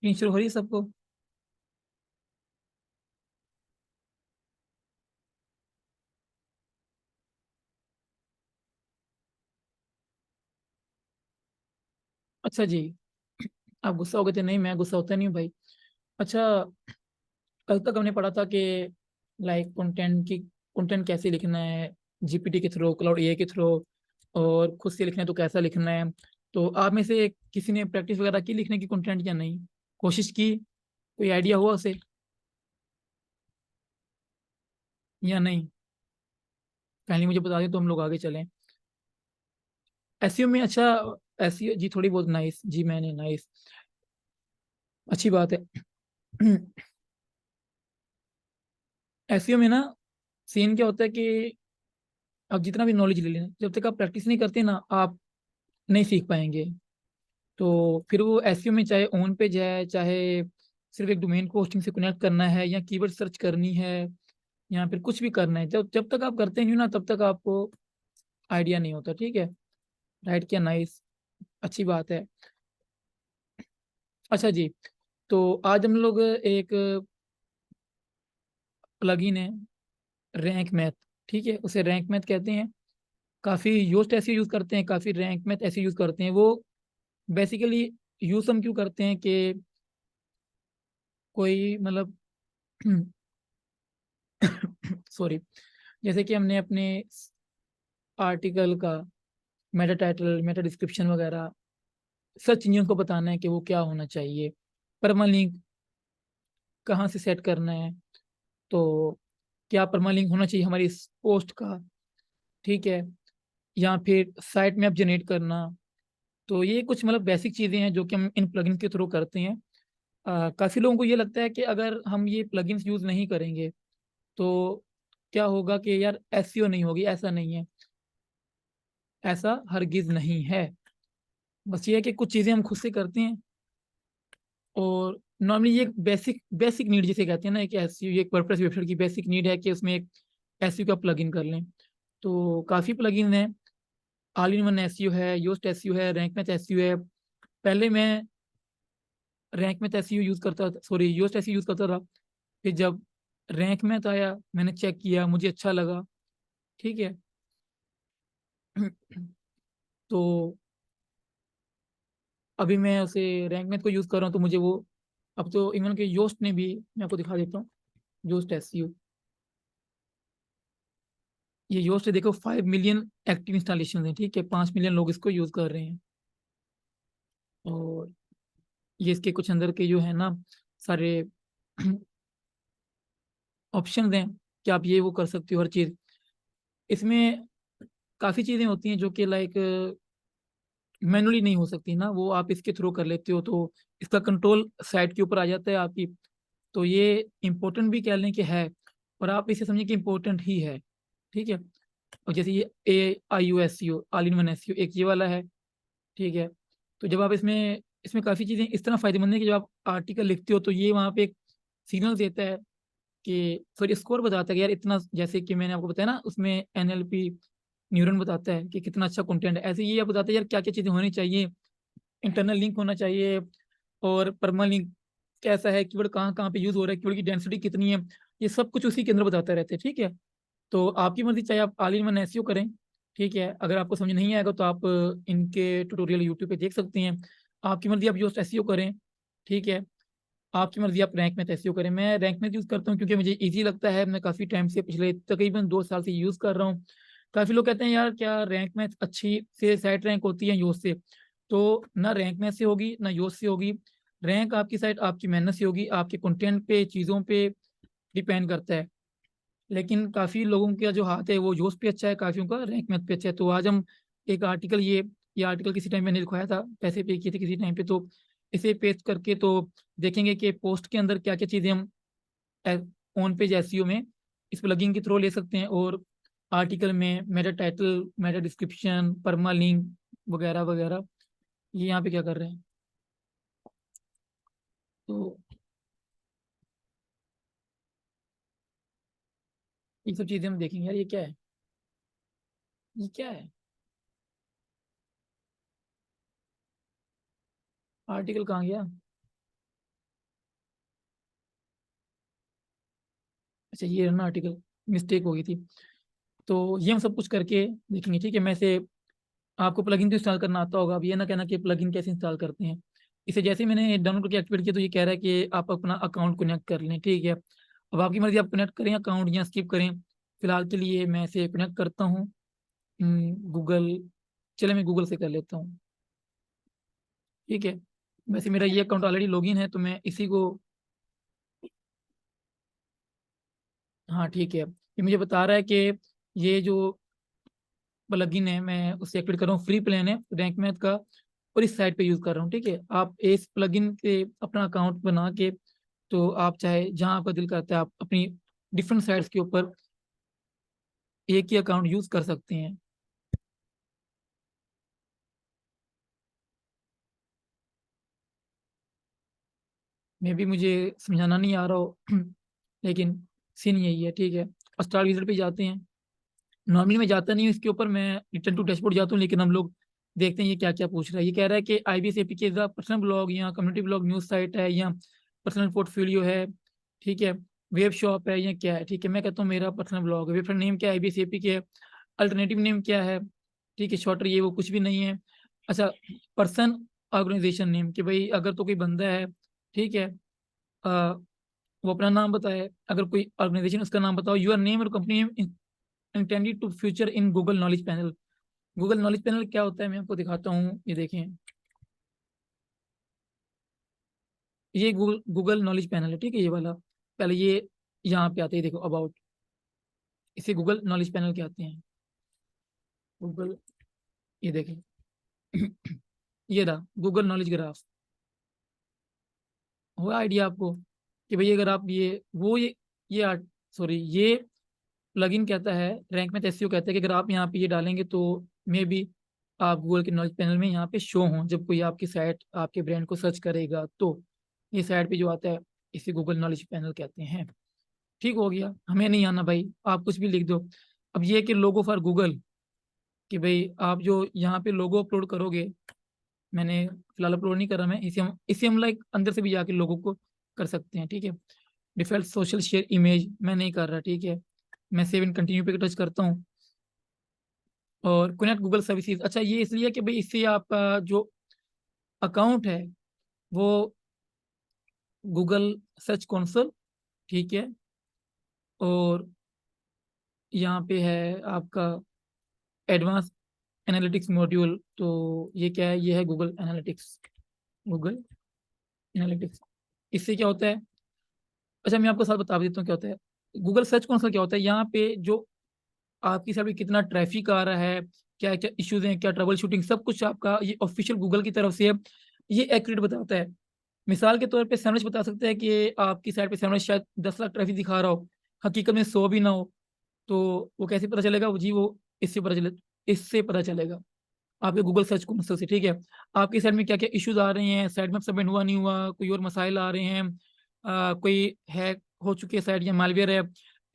नींद शुरू हो रही है सबको? अच्छा जी। आप गुस्सा हो गए थे? नहीं, मैं गुस्सा होता नहीं हूँ भाई। अच्छा, कल तक हमने पढ़ा था कि लाइक कंटेंट कैसे लिखना है, जीपीटी के थ्रू, क्लाउड एआई के थ्रू, और खुद से लिखना है तो कैसा लिखना है। तो आप में से किसी ने प्रैक्टिस वगैरह की लिखने की कंटेंट या नहीं? कोशिश की? कोई आइडिया हुआ उसे या नहीं? पहले मुझे बता दें तो हम लोग आगे चलें। एसईओ में? अच्छा, एसईओ जी थोड़ी बहुत। नाइस जी, मैंने नाइस, अच्छी बात है। एसईओ में ना, सीन क्या होता है कि आप जितना भी नॉलेज ले लें, जब तक आप प्रैक्टिस नहीं करते ना, आप नहीं सीख पाएंगे। तो फिर वो एसईओ में चाहे ओन पे जाए, चाहे सिर्फ एक डोमेन को होस्टिंग से कनेक्ट करना है, या कीवर्ड सर्च करनी है, या फिर कुछ भी करना है, जब जब तक आप करते नहीं हो ना, तब तक आपको आइडिया नहीं होता। ठीक है? राइट क्या? नाइस, अच्छी बात है। अच्छा जी, तो आज हम लोग एक प्लगइन है, रैंक मैथ। ठीक है, उसे रैंक मैथ कहते हैं। काफ़ी योस्ट ऐसे यूज़ करते हैं, काफ़ी रैंक मैथ ऐसे यूज़ करते हैं। वो बेसिकली यूज़ हम क्यों करते हैं कि कोई मतलब सॉरी, जैसे कि हमने अपने आर्टिकल का मेटा टाइटल, मेटा डिस्क्रिप्शन वगैरह सब चीज़ों को बताना है कि वो क्या होना चाहिए, परमालिंक कहाँ से सेट करना है, तो क्या परमालिंक होना चाहिए हमारी इस पोस्ट का। ठीक है? या फिर साइट मैप जनरेट करना। तो ये कुछ मतलब बेसिक चीज़ें हैं जो कि हम इन प्लगइन्स के थ्रू करते हैं। काफ़ी लोगों को ये लगता है कि अगर हम ये प्लगइन्स यूज़ नहीं करेंगे तो क्या होगा कि यार एसईओ नहीं होगी। ऐसा नहीं है, ऐसा हरगिज नहीं है। बस ये है कि कुछ चीज़ें हम खुद से करते हैं, और नॉर्मली ये बेसिक बेसिक नीड जिसे कहते हैं ना, एक एसईओ, एक वर्डप्रेस वेबसाइट की बेसिक नीड है कि उसमें एक एसईओ का प्लगइन कर लें। तो काफ़ी प्लगइन है। ऑल इन वन एसईओ है, योस्ट एसईओ है, रैंक मैथ एसईओ है। पहले मैं रैंक मैथ एसईओ यूज़ करता था, सॉरी, योस्ट एसईओ यूज़ करता था। फिर जब रैंक मैथ आया, मैंने चेक किया, मुझे अच्छा लगा। ठीक है? तो अभी मैं उसे रैंक मैथ को यूज़ कर रहा हूँ, तो मुझे वो, अब तो इवन के योस्ट ने भी, मैं आपको दिखा देता हूँ, योस्ट एसईओ। ये योस्ट देखो, 5 मिलियन एक्टिव इंस्टॉलेशन है। ठीक है? 5 मिलियन लोग इसको यूज़ कर रहे हैं। और ये इसके कुछ अंदर के जो है ना, सारे ऑप्शन हैं कि आप ये वो कर सकते हो हर चीज़। इसमें काफ़ी चीज़ें होती हैं जो कि लाइक मैनुअली नहीं हो सकती ना, वो आप इसके थ्रू कर लेते हो, तो इसका कंट्रोल साइट के ऊपर आ जाता है आपकी। तो ये इम्पोर्टेंट भी कह लें कि है, और आप इसे समझिए कि इम्पोर्टेंट ही है। ठीक है? और जैसे ये A I U S U, all in one S U, एक ये वाला है। ठीक है? तो जब आप इसमें इसमें काफ़ी चीज़ें इस तरह फायदेमंद है कि जब आप आर्टिकल लिखते हो तो ये वहाँ पे एक सिग्नल देता है कि, सॉरी, स्कोर बताता है कि यार इतना, जैसे कि मैंने आपको बताया ना, उसमें एनएलपी न्यूरन बताता है कि कितना अच्छा कंटेंट है। ऐसे ये आप बताता है यार क्या क्या चीज़ें होनी चाहिए। इंटरनल लिंक होना चाहिए, और परमानेंट लिंक कैसा है, कीवर्ड कहाँ कहाँ पे यूज हो रहा है, कीवर्ड की डेंसिटी कितनी है, ये सब कुछ उसी के अंदर बताता रहता है। ठीक है? तो आपकी मर्जी, चाहे आप ऑल इन वन एसईओ करें। ठीक है? अगर आपको समझ नहीं आएगा तो आप इनके ट्यूटोरियल यूट्यूब पे देख सकते हैं। आपकी मर्जी, आप योस्ट एसईओ करें। ठीक है? आपकी मर्जी, आप रैंक में एसईओ करें। मैं रैंक में यूज़ करता हूँ क्योंकि मुझे इजी लगता है। मैं काफ़ी टाइम से, पिछले तकरीबन 2 साल से यूज़ कर रहा हूँ। काफ़ी लोग कहते हैं यार क्या रैंक में अच्छी से साइट रैंक होती है योस्ट से? तो ना रैंक में से होगी ना योस्ट से होगी। रैंक आपकी साइट आपकी मेहनत से होगी, आपके कंटेंट पे, चीज़ों पे डिपेंड करता है। लेकिन काफ़ी लोगों का जो हाथ है वो योस्ट पे अच्छा है, काफ़ियों का रैंक मैथ पे अच्छा है। तो आज हम एक आर्टिकल, ये आर्टिकल किसी टाइम मैंने लिखवाया था, पैसे पे किए थे किसी टाइम पे, तो इसे पेस्ट करके तो देखेंगे कि पोस्ट के अंदर क्या क्या चीज़ें हम ऑन पेज एसईओ में इस प्लगइन के थ्रू ले सकते हैं, और आर्टिकल में मेटा टाइटल, मेटा डिस्क्रिप्शन, परमा लिंक वगैरह वगैरह, ये यहाँ पे क्या कर रहे हैं। तो ये सब चीज़ें हम देखेंगे। यार ये क्या है? ये क्या है? आर्टिकल कहाँ गया? अच्छा ये ना आर्टिकल मिस्टेक हो गई थी। तो ये हम सब कुछ करके देखेंगे, ठीक है। मैं से आपको प्लगइन तो इंस्टॉल करना आता होगा, अब ये ना कहना कि प्लगइन कैसे इंस्टॉल करते हैं। इसे जैसे ही मैंने डाउनलोड करके एक्टिवेट किया तो ये कह रहा है कि आप अपना अकाउंट कनेक्ट कर लें, ठीक है। अब आपकी मर्जी, आप कनेक्ट करें अकाउंट या स्किप करें। फिलहाल के लिए मैं इसे कनेक्ट करता हूँ। गूगल, चले मैं गूगल से कर लेता हूँ, ठीक है। वैसे मेरा ये अकाउंट ऑलरेडी लॉगिन है तो मैं इसी को, हाँ ठीक है। ये मुझे बता रहा है कि ये जो प्लगइन है मैं उससे एक्टिवेट कर रहा हूँ, फ्री प्लान है रैंक मैथ का, और इस साइट पे यूज कर रहा हूँ, ठीक है। आप इस प्लगइन के अपना अकाउंट बना के, तो आप चाहे जहां आपका दिल करता है आप अपनी डिफरेंट साइट्स के ऊपर एक ही अकाउंट यूज कर सकते हैं। मे भी मुझे समझाना नहीं आ रहा हो लेकिन सीन यही है, ठीक है। स्टार विजिट पे जाते हैं। नॉर्मली मैं जाता नहीं हूँ इसके ऊपर, मैं रिटर्न टू डैशबोर्ड जाता हूँ, लेकिन हम लोग देखते हैं ये क्या क्या पूछ रहा है। ये कह रहा है कि आईबीएस एपीके का पर्सनल ब्लॉग या कम्युनिटी ब्लॉग न्यूज साइट है या पर्सनल पोर्टफोलियो है, ठीक है। वेब शॉप है या क्या है, ठीक है। मैं कहता हूँ मेरा पर्सनल ब्लॉग है। वेबसाइट नेम क्या है, आईबीएस एपीके है। अल्टरनेटिव नेम क्या है, ठीक है, शॉर्टर ये वो कुछ भी नहीं है। अच्छा, पर्सन ऑर्गेनाइजेशन नेम, कि भाई अगर तो कोई बंदा है, ठीक है, वो अपना नाम बताए। अगर कोई ऑर्गेनाइजेशन उसका नाम बताओ। यूर नेम और company name intended to future in Google knowledge panel. Google knowledge panel क्या होता है मैं आपको दिखाता हूँ, ये देखें। ये गूगल गूगल नॉलेज पैनल है, ठीक है, ये वाला। पहले ये यहाँ पे आते हैं, देखो अबाउट, इसे गूगल नॉलेज पैनल कहते हैं। गूगल, ये देखें ये रहा गूगल नॉलेज ग्राफ। हुआ आइडिया आपको कि भाई अगर आप ये वो ये आर्ट सॉरी ये प्लगइन कहता है, रैंक में एसईओ कहता है कि अगर आप यहाँ पे ये डालेंगे तो मे बी आप गूगल के नॉलेज पैनल में यहाँ पे शो हों जब कोई आपकी साइट आपके ब्रांड को सर्च करेगा। तो ये साइट पे जो आता है इसे गूगल नॉलेज पैनल कहते हैं। ठीक हो गया, हमें नहीं आना भाई, आप कुछ भी लिख दो। अब ये कि लोगो फॉर गूगल, कि भाई आप जो यहाँ पे लोगो अपलोड करोगे, मैंने फिलहाल अपलोड नहीं करा, मैं इसे हम लाइक अंदर से भी जाके लोगों को कर सकते हैं, ठीक है। डिफॉल्ट सोशल शेयर इमेज मैं नहीं कर रहा, ठीक है। मैं सेव इन कंटिन्यू पे टच करता हूँ। और कनेक्ट गूगल सर्विसेज, अच्छा ये इसलिए कि भाई इससे आपका जो अकाउंट है वो गूगल सर्च कंसोल, ठीक है। और यहाँ पे है आपका एडवांस एनालिटिक्स मॉड्यूल, तो ये क्या है, ये है गूगल एनालिटिक्स। गूगल एनालिटिक्स, इससे क्या होता है, अच्छा मैं आपको साथ बता देता हूँ क्या होता है। गूगल सर्च कंसोल क्या होता है, यहाँ पे जो आपकी साइट पे कितना ट्रैफिक आ रहा है, क्या क्या इश्यूज हैं, क्या ट्रबल शूटिंग, सब कुछ आपका ये ऑफिशियल गूगल की तरफ से है, ये एक्यूरेट बताता है। मिसाल के तौर पे सैमरज बता सकता है कि आपकी साइट पे सैमरज शायद 10 लाख ट्रैफिक दिखा रहा हो, हकीकत में 100 भी ना हो। तो वो कैसे पता चलेगा, वो जी वो इससे पता चले, इससे पता चलेगा आपके गूगल सर्च कंसोल से, ठीक है। आपकी साइट में क्या क्या इश्यूज आ रहे हैं, साइट में सबमिट हुआ नहीं हुआ, कोई और मसाइल आ रहे हैं, कोई हैक हो चुकी है साइट या मालवेयर है,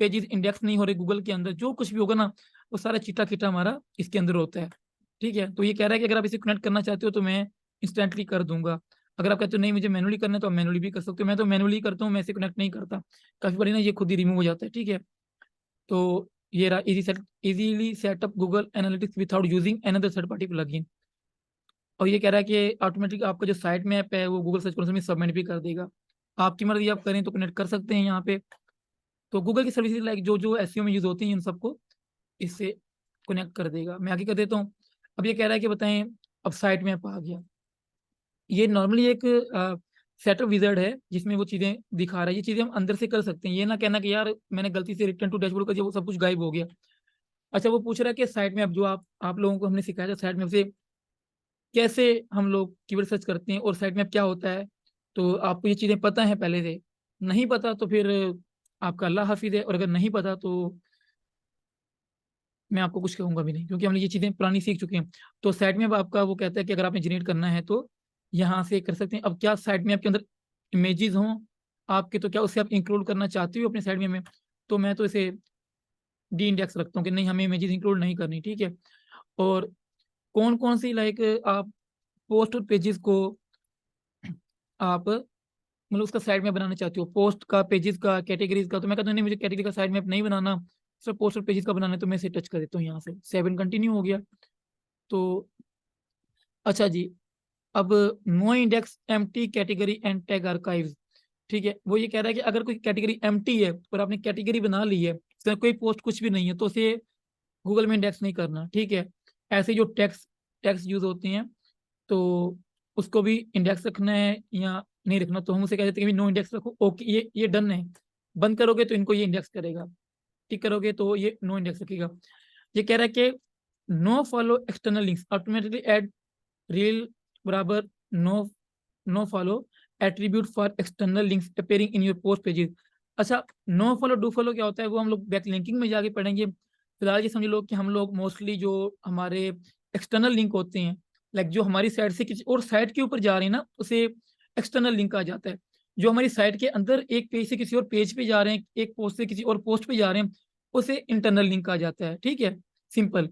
पेजेस इंडेक्स नहीं हो रहे गूगल के अंदर, जो कुछ भी होगा ना वो सारा चिट्टा चिट्टा हमारा इसके अंदर होता है, ठीक है। तो ये कह रहा है कि अगर आप इसे कनेक्ट करना चाहते हो तो मैं इंस्टेंटली कर दूंगा। अगर आप कहते हो नहीं मुझे मैनुअली करना है तो आप मैनुअली भी कर सकते हो, मैं तो मैनुअली करता हूँ, मैं इसे कनेक्ट नहीं करता। काफी बार ना ये खुद ही रिमूव हो जाता है, ठीक है। तो ये रहा easily setup Google analytics without using another third party plugin. और ये कह रहा है कि ऑटोमेटिक आपका जो साइट मैप है वो गूगल सर्च कंसोल में सबमिट भी कर देगा। आपकी मर्जी, आप करें तो कनेक्ट कर सकते हैं यहाँ पे। तो गूगल की सर्विसेज लाइक जो जो एसईओ में यूज होती हैं इन सबको इससे कनेक्ट कर देगा। मैं आगे कर देता हूँ। अब ये कह रहा है कि बताएं, अब साइट मैप आ गया। ये नॉर्मली एक सेटअप विजार्ड है जिसमें वो चीज़ें दिखा रहा है, ये चीज़ें हम अंदर से कर सकते हैं, ये ना कहना कि यार मैंने गलती से रिटर्न टू डैशबोर्ड कर दिया वो सब कुछ गायब हो गया। अच्छा, वो पूछ रहा है कि साइट मैप जो आप लोगों को हमने सिखाया था, साइट मैप से कैसे हम लोग कीवर्ड सर्च करते हैं और साइट मैप क्या होता है। तो आपको ये चीज़ें पता है पहले से, नहीं पता तो फिर आपका अल्लाह हाफिज है, और अगर नहीं पता तो मैं आपको कुछ कहूंगा भी नहीं, क्योंकि हमने ये चीज़ें पुरानी सीख चुके हैं। तो साइट मैप आपका वो कहता है कि अगर आपने जनरेट करना है तो यहाँ से कर सकते हैं। अब क्या साइट मैप के अंदर इमेजेस हों आपके, तो क्या उसे आप इंक्लूड करना चाहते हो अपने साइट मैप में। तो मैं तो इसे डी इंडेक्स रखता हूँ कि नहीं, हमें इमेजेस इंक्लूड नहीं करनी, ठीक है। और कौन कौन सी लाइक आप पोस्ट और पेजेस को आप मतलब उसका साइड मैप बनाना चाहती हो, पोस्ट का, पेजेस का, कैटेगरीज का, तो मैं कहता हूँ नहीं मुझे कैटेगरी का साइड मैप नहीं बनाना, सिर्फ पोस्ट और पेजेस का बनाना है, तो मैं इसे टच कर देता हूँ यहाँ से, 7 कंटिन्यू हो गया। तो अच्छा जी, अब no index empty category and tag archives, ठीक है, वो ये कह रहा है कि अगर कोई कैटेगरी एम्प्टी है और आपने कैटेगरी बना ली है, उसमें कोई पोस्ट कुछ भी नहीं है, तो उसे गूगल में इंडेक्स नहीं करना, ठीक है। ऐसे जो टैग्स टैग्स यूज होते हैं, तो उसको भी इंडेक्स रखना है या नहीं रखना, तो हम उसे कह देते हैं कि नो इंडेक्स रखो, ओके, ये डन है। बंद करोगे तो इनको ये इंडेक्स करेगा, टिक करोगे तो ये नो इंडेक्स रखेगा। ये कह रहा है कि no follow external links automatically add rel बराबर no no follow attribute for external links appearing in your post pages. अच्छा, नो फॉलो डू फॉलो क्या होता है वो हम लोग बैक लिंकिंग में जाके पढ़ेंगे। फिलहाल ये समझ लो कि हम लोग मोस्टली जो हमारे एक्सटर्नल लिंक होते हैं, लाइक जो हमारी साइट से किसी और साइट के ऊपर जा रहे हैं ना, उसे एक्सटर्नल लिंक कहा जाता है। जो हमारी साइट के अंदर एक पेज से किसी और पेज पे जा रहे हैं, एक पोस्ट से किसी और पोस्ट पे जा रहे हैं, उसे इंटरनल लिंक कहा जाता है, ठीक है, सिंपल।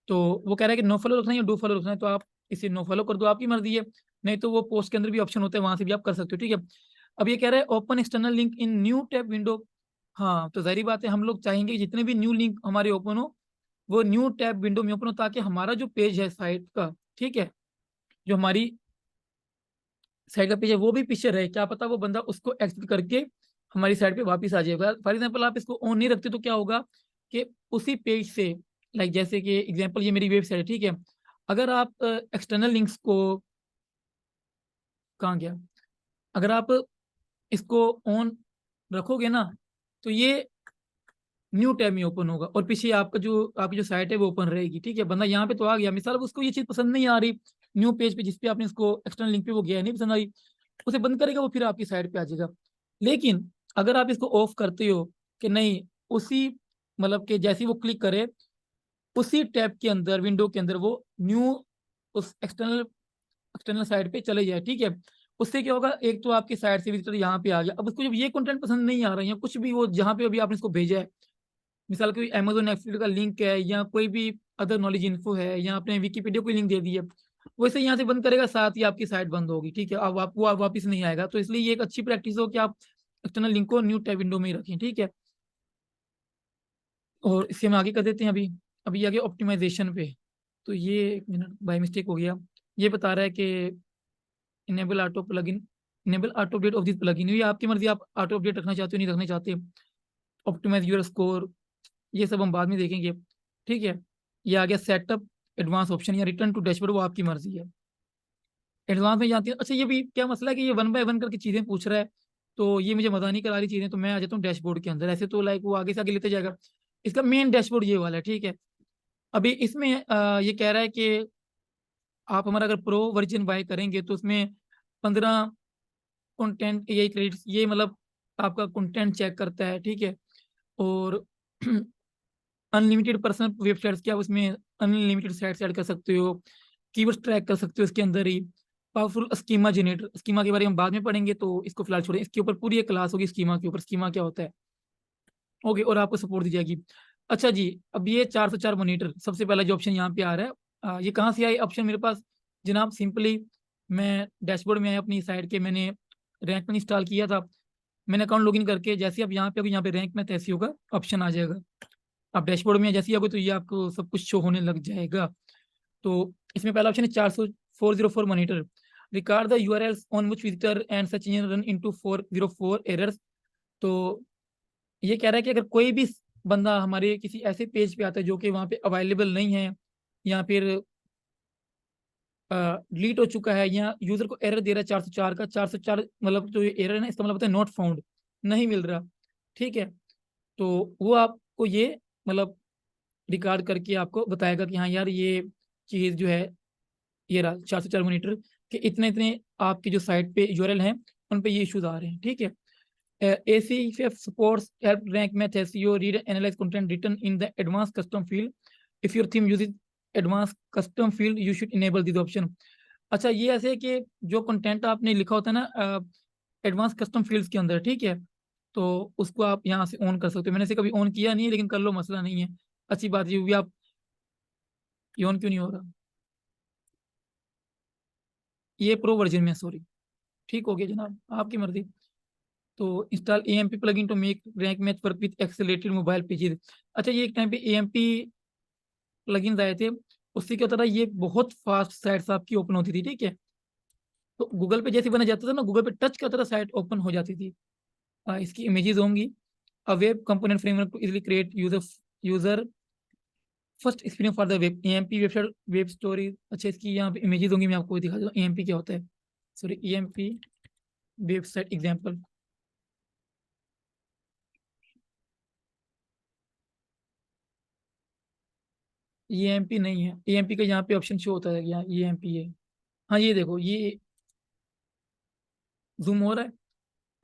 तो वो कह रहा है कि नो फॉलो रखना है या डू फॉलो रखना है, तो आप इसे नो फॉलो कर दो, आपकी मर्जी है। नहीं तो वो पोस्ट के अंदर भी ऑप्शन होता है, वहां से भी आप कर सकते हो, ठीक है। अब ये कह रहा है open external link in new tab window. हाँ, तो जाहिर बात है हम लोग चाहेंगे कि जितने भी न्यू लिंक हमारे ओपन हो, वो न्यू टैब विंडो में ओपन हो, ताकि हमारा जो पेज है साइट का, ठीक है, जो हमारी साइट का पेज है वो भी पीछे रहे, क्या पता वो बंदा उसको एक्सेस करके हमारी साइट पे वापस आ जाएगा। फॉर एग्जाम्पल आप इसको ऑन नहीं रखते तो क्या होगा कि उसी पेज से, लाइक जैसे कि एग्जाम्पल ये मेरी वेबसाइट है, ठीक है, अगर आप एक्सटर्नल लिंक्स को, कहाँ गया, अगर आप इसको ऑन रखोगे ना, तो ये न्यू टैब में ओपन होगा और पीछे आपका जो आपकी जो साइट है वो ओपन रहेगी, ठीक है। बंदा यहाँ पे तो आ गया, मिसाल अब उसको ये चीज पसंद नहीं आ रही, न्यू पेज पे जिस पे आपने इसको एक्सटर्नल लिंक पे वो गया नहीं पसंद आई, उसे बंद करेगा, वो फिर आपकी साइट पे आ जाएगा। लेकिन अगर आप इसको ऑफ करते हो कि नहीं, उसी मतलब कि जैसे ही वो क्लिक करे, उसी टैब के अंदर, विंडो के अंदर, वो न्यू उस एक्सटर्नल एक्सटर्नल साइट पे चले जाए, ठीक है, उससे क्या होगा, एक तो आपकी साइट से विजिटर यहाँ पे आ गया, अब उसको जब ये कंटेंट पसंद नहीं आ रहा है या कुछ भी, वो जहाँ पे अभी आपने इसको भेजा है, मिसाल कोई अमेजोन एफिलिएट का लिंक है या कोई भी अदर नॉलेज इन्फो है या आपने विकीपीडिया को लिंक दे दी है, वैसे यहाँ से बंद करेगा, साथ ही आपकी साइट बंद होगी, ठीक है, अब आप वो आप वापस नहीं आएगा। तो इसलिए ये एक अच्छी प्रैक्टिस हो कि आप एक्सटर्नल लिंक को न्यू टैब विंडो में ही रखें, ठीक है। और इससे हम आगे कर देते हैं, अभी अभी आगे ऑप्टिमाइजेशन पे। तो ये एक मिनट बाय मिस्टेक हो गया, ये बता रहा है कि enable auto plugin, enable auto update of this plugin, ये आपकी मर्जी, आप ऑटो अपडेट रखना चाहते हो नहीं रखना चाहते। ऑप्टिमाइज यूर स्कोर, ये सब हम बाद में देखेंगे, ठीक है। ये आ गया सेटअप एडवांस ऑप्शन या रिटर्न टू डैशबोर्ड, वो आपकी मर्जी है। एडवांस में जानती है, अच्छा ये भी क्या मसला है कि ये वन बाय वन करके चीजें पूछ रहा है, तो ये मुझे मजा नहीं करा रही चीजें, तो मैं आ जाता हूँ डैशबोर्ड के अंदर। ऐसे तो लाइक वो आगे से आगे लेते जाएगा। इसका मेन डैशबोर्ड ये वाला है, ठीक है। अभी इसमें ये कह रहा है कि आप हमारा अगर प्रो वर्जन बाय करेंगे तो उसमें 15 कंटेंट ये क्रेडिट्स, ये मतलब आपका कंटेंट चेक करता है, ठीक है। और अनलिमिटेड पर्सनल वेबसाइट्स क्या, उसमें अनलिमिटेड साइट्स ऐड कर सकते हो, कीवर्ड्स ट्रैक कर सकते हो इसके अंदर ही। पावरफुल स्कीमा जनरेटर, स्कीमा के बारे में बाद में पढ़ेंगे, तो इसको फिलहाल छोड़ें, इसके ऊपर पूरी एक क्लास होगी स्कीमा के ऊपर, स्कीमा क्या होता है, ओके, और आपको सपोर्ट दी जाएगी। अच्छा जी, अब ये 404 मॉनिटर, सबसे पहला जो ऑप्शन यहाँ पे आ रहा है, ये कहाँ से आया ऑप्शन मेरे पास, जनाब सिंपली मैं डैशबोर्ड में आया अपनी साइट के, मैंने रैंक में इंस्टॉल किया था, मैंने अकाउंट लॉगिन करके जैसे आप यहाँ पे होगी, यहाँ पे रैंक में तैसे होगा ऑप्शन आ जाएगा। आप डैशबोर्ड में जैसे ही आओगे तो ये आपको सब कुछ शो होने लग जाएगा। तो इसमें पहला ऑप्शन है 404 monitor, record the URLs on which visitor and search engine run into 404 errors. तो ये कह रहा है कि अगर कोई भी बंदा हमारे किसी ऐसे पेज पे आता है जो कि वहाँ पे अवेलेबल नहीं है, या फिर डिलीट हो चुका है, या यूजर को एरर दे रहा है 404 का, 404 मतलब जो एरर है ना, इसका मतलब होता है नॉट फाउंड, नहीं मिल रहा, ठीक है। तो वो आपको ये मतलब रिकॉर्ड करके आपको बताएगा कि हाँ यार, ये चीज़ जो है, ये रहा 404 मॉनिटर, कि इतने इतने आपकी जो साइट पे यूआरएल हैं उन पे ये इश्यूज आ रहे हैं, ठीक है। ACF supports help rank math SEO read and analyze content written in the advanced custom field. If your theme uses advanced custom field, you should enable this option. अच्छा, ये ऐसे है कि जो कंटेंट आपने लिखा होता है ना एडवांस कस्टम फील्ड्स के अंदर, ठीक है, तो उसको आप यहाँ से ऑन कर सकते हो। मैंने इसे कभी ऑन किया नहीं है, लेकिन कर लो, मसला नहीं है। अच्छी बात ये भी, आप ये ऑन क्यों नहीं हो रहा, ये प्रो वर्जन में, सॉरी। ठीक हो गया जनाब, आपकी मर्जी। तो install AMP plugin to make Rank Math work with accelerated mobile pages. अच्छा, ये एक टाइम पे AMP प्लगइन्स आए थे, उससे क्या होता था, ये बहुत फास्ट साइट्स आपकी ओपन होती थी, ठीक है। तो गूगल पे जैसे बना जाता था ना, गूगल पे टच करता था साइट ओपन हो जाती थी। इसकी इमेजेस होंगी। A web component framework to easily create user first experience for the web AMP website web story. अच्छा, इसकी यहाँ पे इमेजेस होंगी, मैं आपको दिखा दूँ AMP क्या होता है। Sorry, AMP website example. AMP नहीं है, AMP का यहाँ पे ऑप्शन शो होता है, यहाँ AMP है। हाँ, ये देखो, ये जूम हो रहा है।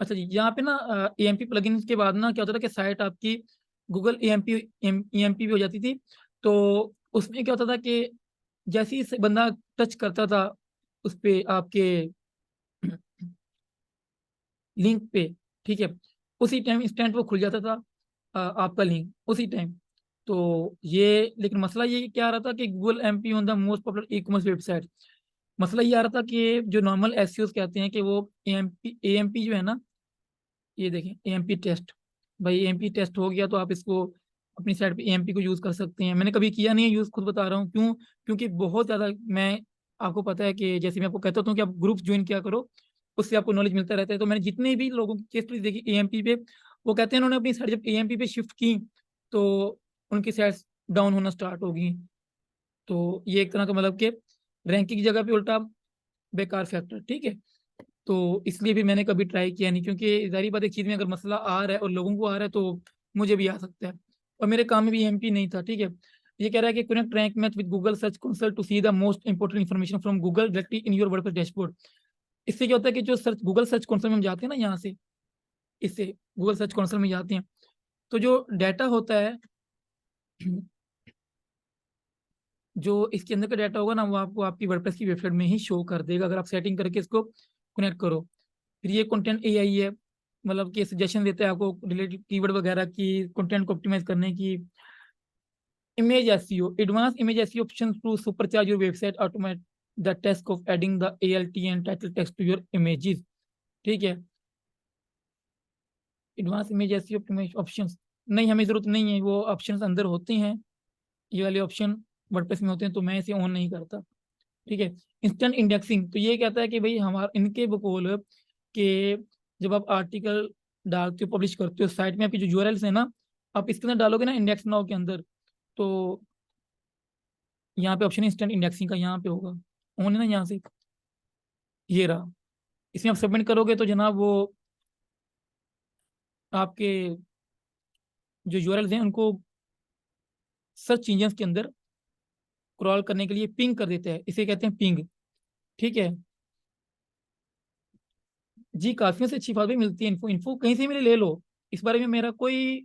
अच्छा जी, यहाँ पे ना AMP प्लगइन के बाद ना क्या होता था कि साइट आपकी गूगल AMP भी हो जाती थी। तो उसमें क्या होता था कि जैसे ही बंदा टच करता था उस पे आपके लिंक पे, ठीक है, उसी टाइम इंस्टेंट वो खुल जाता था आपका लिंक उसी टाइम। तो ये, लेकिन मसला ये क्या आ रहा था कि Google MP on the most popular ecommerce website. मसला ये आ रहा था कि जो नॉर्मल एसईओs कहते हैं कि वो AMP जो है ना, ये देखें AMP टेस्ट। भाई AMP टेस्ट हो गया तो आप इसको अपनी साइट पे AMP को यूज़ कर सकते हैं। मैंने कभी किया नहीं है यूज़, खुद बता रहा हूँ क्यों। क्योंकि बहुत ज़्यादा, मैं आपको पता है कि जैसे मैं आपको कहता हूँ कि आप ग्रुप ज्वाइन किया करो, उससे आपको नॉलेज मिलता रहता है। तो मैंने जितने भी लोगों की केस स्टडीज देखी AMP पे, वो कहते हैं उन्होंने अपनी साइट जब AMP पे शिफ्ट की तो उनकी साइट्स डाउन होना स्टार्ट हो गई। तो ये एक तरह का मतलब कि रैंकिंग की जगह पे उल्टा बेकार फैक्टर, ठीक है। तो इसलिए भी मैंने कभी ट्राई किया नहीं, क्योंकि जारी बात, एक चीज में अगर मसला आ रहा है और लोगों को आ रहा है तो मुझे भी आ सकता है। और मेरे काम में भी MP नहीं था, ठीक है। ये कह रहा है कि connect Rank Math with Google Search Console to see the most important information from Google directly in your WordPress dashboard. इससे क्या होता है कि जो सर्च गूगल सर्च कंसोल में हम जाते हैं ना, यहाँ से, इससे गूगल सर्च कंसोल में जाते हैं, तो जो डाटा होता है, जो इसके अंदर का डाटा होगा ना, वो आपको आपकी वर्डप्रेस की वेबसाइट में ही शो कर देगा अगर आप सेटिंग करके इसको कनेक्ट करो। फिर ये कंटेंट AI है, मतलब कि सजेशन देता है आपको रिलेटेड कीवर्ड वगैरह की, कंटेंट को ऑप्टिमाइज करने की। Image SEO, advance image SEO option to supercharge your website, automate the task of adding the ALT and title text to your images, ठीक है। एडवांस इमेज SEO ऑप्शंस नहीं, हमें जरूरत नहीं है, वो ऑप्शंस अंदर होते हैं, ये वाले ऑप्शन वर्डप्रेस में होते हैं, तो मैं इसे ऑन नहीं करता, ठीक है। इंस्टेंट इंडेक्सिंग, तो ये कहता है कि भाई हमारा इनके बकौल कि जब आप आर्टिकल डालते हो, पब्लिश करते हो साइट में, आपकी जो URLs है ना, आप इसके अंदर डालोगे ना इंडेक्स नाउ के अंदर, तो यहाँ पे ऑप्शन इंस्टेंट इंडेक्सिंग का यहाँ पे होगा ऑन है ना, यहाँ से, ये रहा। इसमें आप सबमिट करोगे तो जनाब वो आपके जो URLs हैं उनको सर्च इंजन के अंदर क्रॉल करने के लिए पिंग कर देते हैं, इसे कहते हैं पिंग, ठीक है। जी, काफियों से अच्छी बात भी मिलती है, इन्फो इन्फो कहीं से मेरे ले लो। इस बारे में मेरा कोई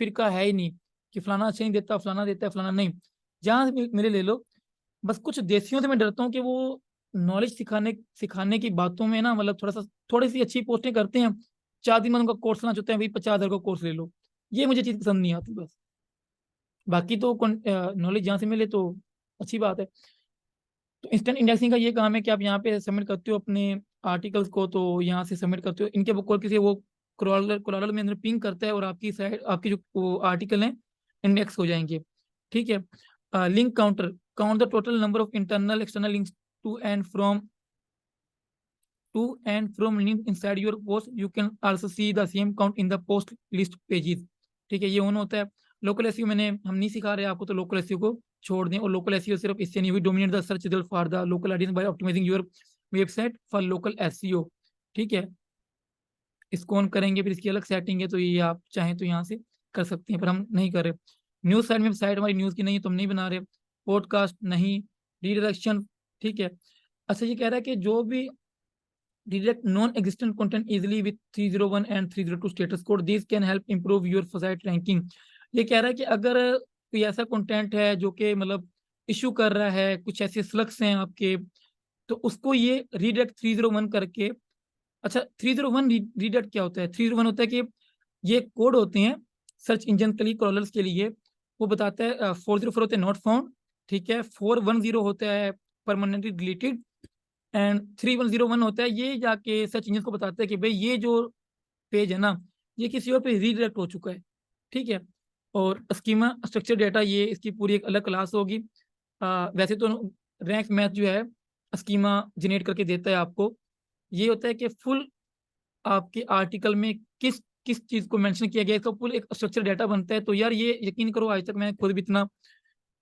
फिरका है ही नहीं कि फलाना अच्छा नहीं देता, फलाना देता है, फलाना नहीं, जहाँ से मेरे ले लो। बस कुछ देसियों से मैं डरता हूँ कि वो नॉलेज सिखाने सिखाने की बातों में ना, मतलब थोड़ी सी अच्छी पोस्टें करते हैं, 4 दिन में उनका कोर्स लाना चाहते हैं, भाई 50,000 का कोर्स ले लो। ये मुझे चीज़ पसंद नहीं आती बस। बाकी तो नॉलेज जहाँ से मिले तो अच्छी बात है। तो इंस्टेंट इंडेक्सिंग का ये काम है कि आप यहाँ पे सबमिट करते हो अपने आर्टिकल्स को, तो यहाँ से सबमिट करते हो इनके वो किसी वो क्रॉलर में अंदर पिंग करता है, और आपकी साइट, आपकी जो आर्टिकल हैं इंडेक्स हो जाएंगे, ठीक है। Link counter, count the total number of internal external links to and from link inside your post, you can also see the same count in the post list pages, ठीक है। ये on होता है। Local SEO मैंने हम नहीं सिखा रहे आपको, तो लोकल एसईओ को छोड़ दें। और लोकल एसईओ सिर्फ इससे नहीं हुई, dominate the search result for the local audience by optimising your website for local SEO, ठीक है। इसको ऑन करेंगे, फिर इसकी अलग सेटिंग है, तो ये आप चाहें तो यहाँ से कर सकते हैं, पर हम नहीं कर रहे। न्यूज साइट में, साइट हमारी न्यूज की नहीं है तो हम नहीं बना रहे। पॉडकास्ट नहीं, रीडायरेक्शन, ठीक है। अच्छा, ये कह रहा है कि जो भी direct non-existent content easily with 301 and 302 status code, these can help improve your site ranking। ये कह रहा है कि अगर कोई ऐसा कंटेंट है जो कि मतलब इशू कर रहा है, कुछ ऐसे स्लग्स हैं आपके, तो उसको ये रीडायरेक्ट 301 करके। अच्छा, 301 रीडायरेक्ट क्या होता है? 301 होता है कि ये कोड होते हैं सर्च इंजन के लिए, क्रॉलर्स के लिए। वो बताता है 404 होते हैं नॉट फाउंड, ठीक है। 410 होता है परमानेंटली डिलीटेड, एंड 3101 होता है, ये जाके सर्च इंजन को बताता है कि भाई ये जो पेज है ना, ये किसी और पे रीडायरेक्ट हो चुका है, ठीक है। और स्कीमा स्ट्रक्चर डेटा, ये इसकी पूरी एक अलग क्लास होगी। वैसे तो रैंक मैथ जो है स्कीमा जनरेट करके देता है आपको। ये होता है कि फुल आपके आर्टिकल में किस किस चीज को मेंशन किया गया है, इसका फुल एक स्ट्रक्चर डेटा बनता है। तो यार ये यकीन करो, आज तक मैंने खुद भी इतना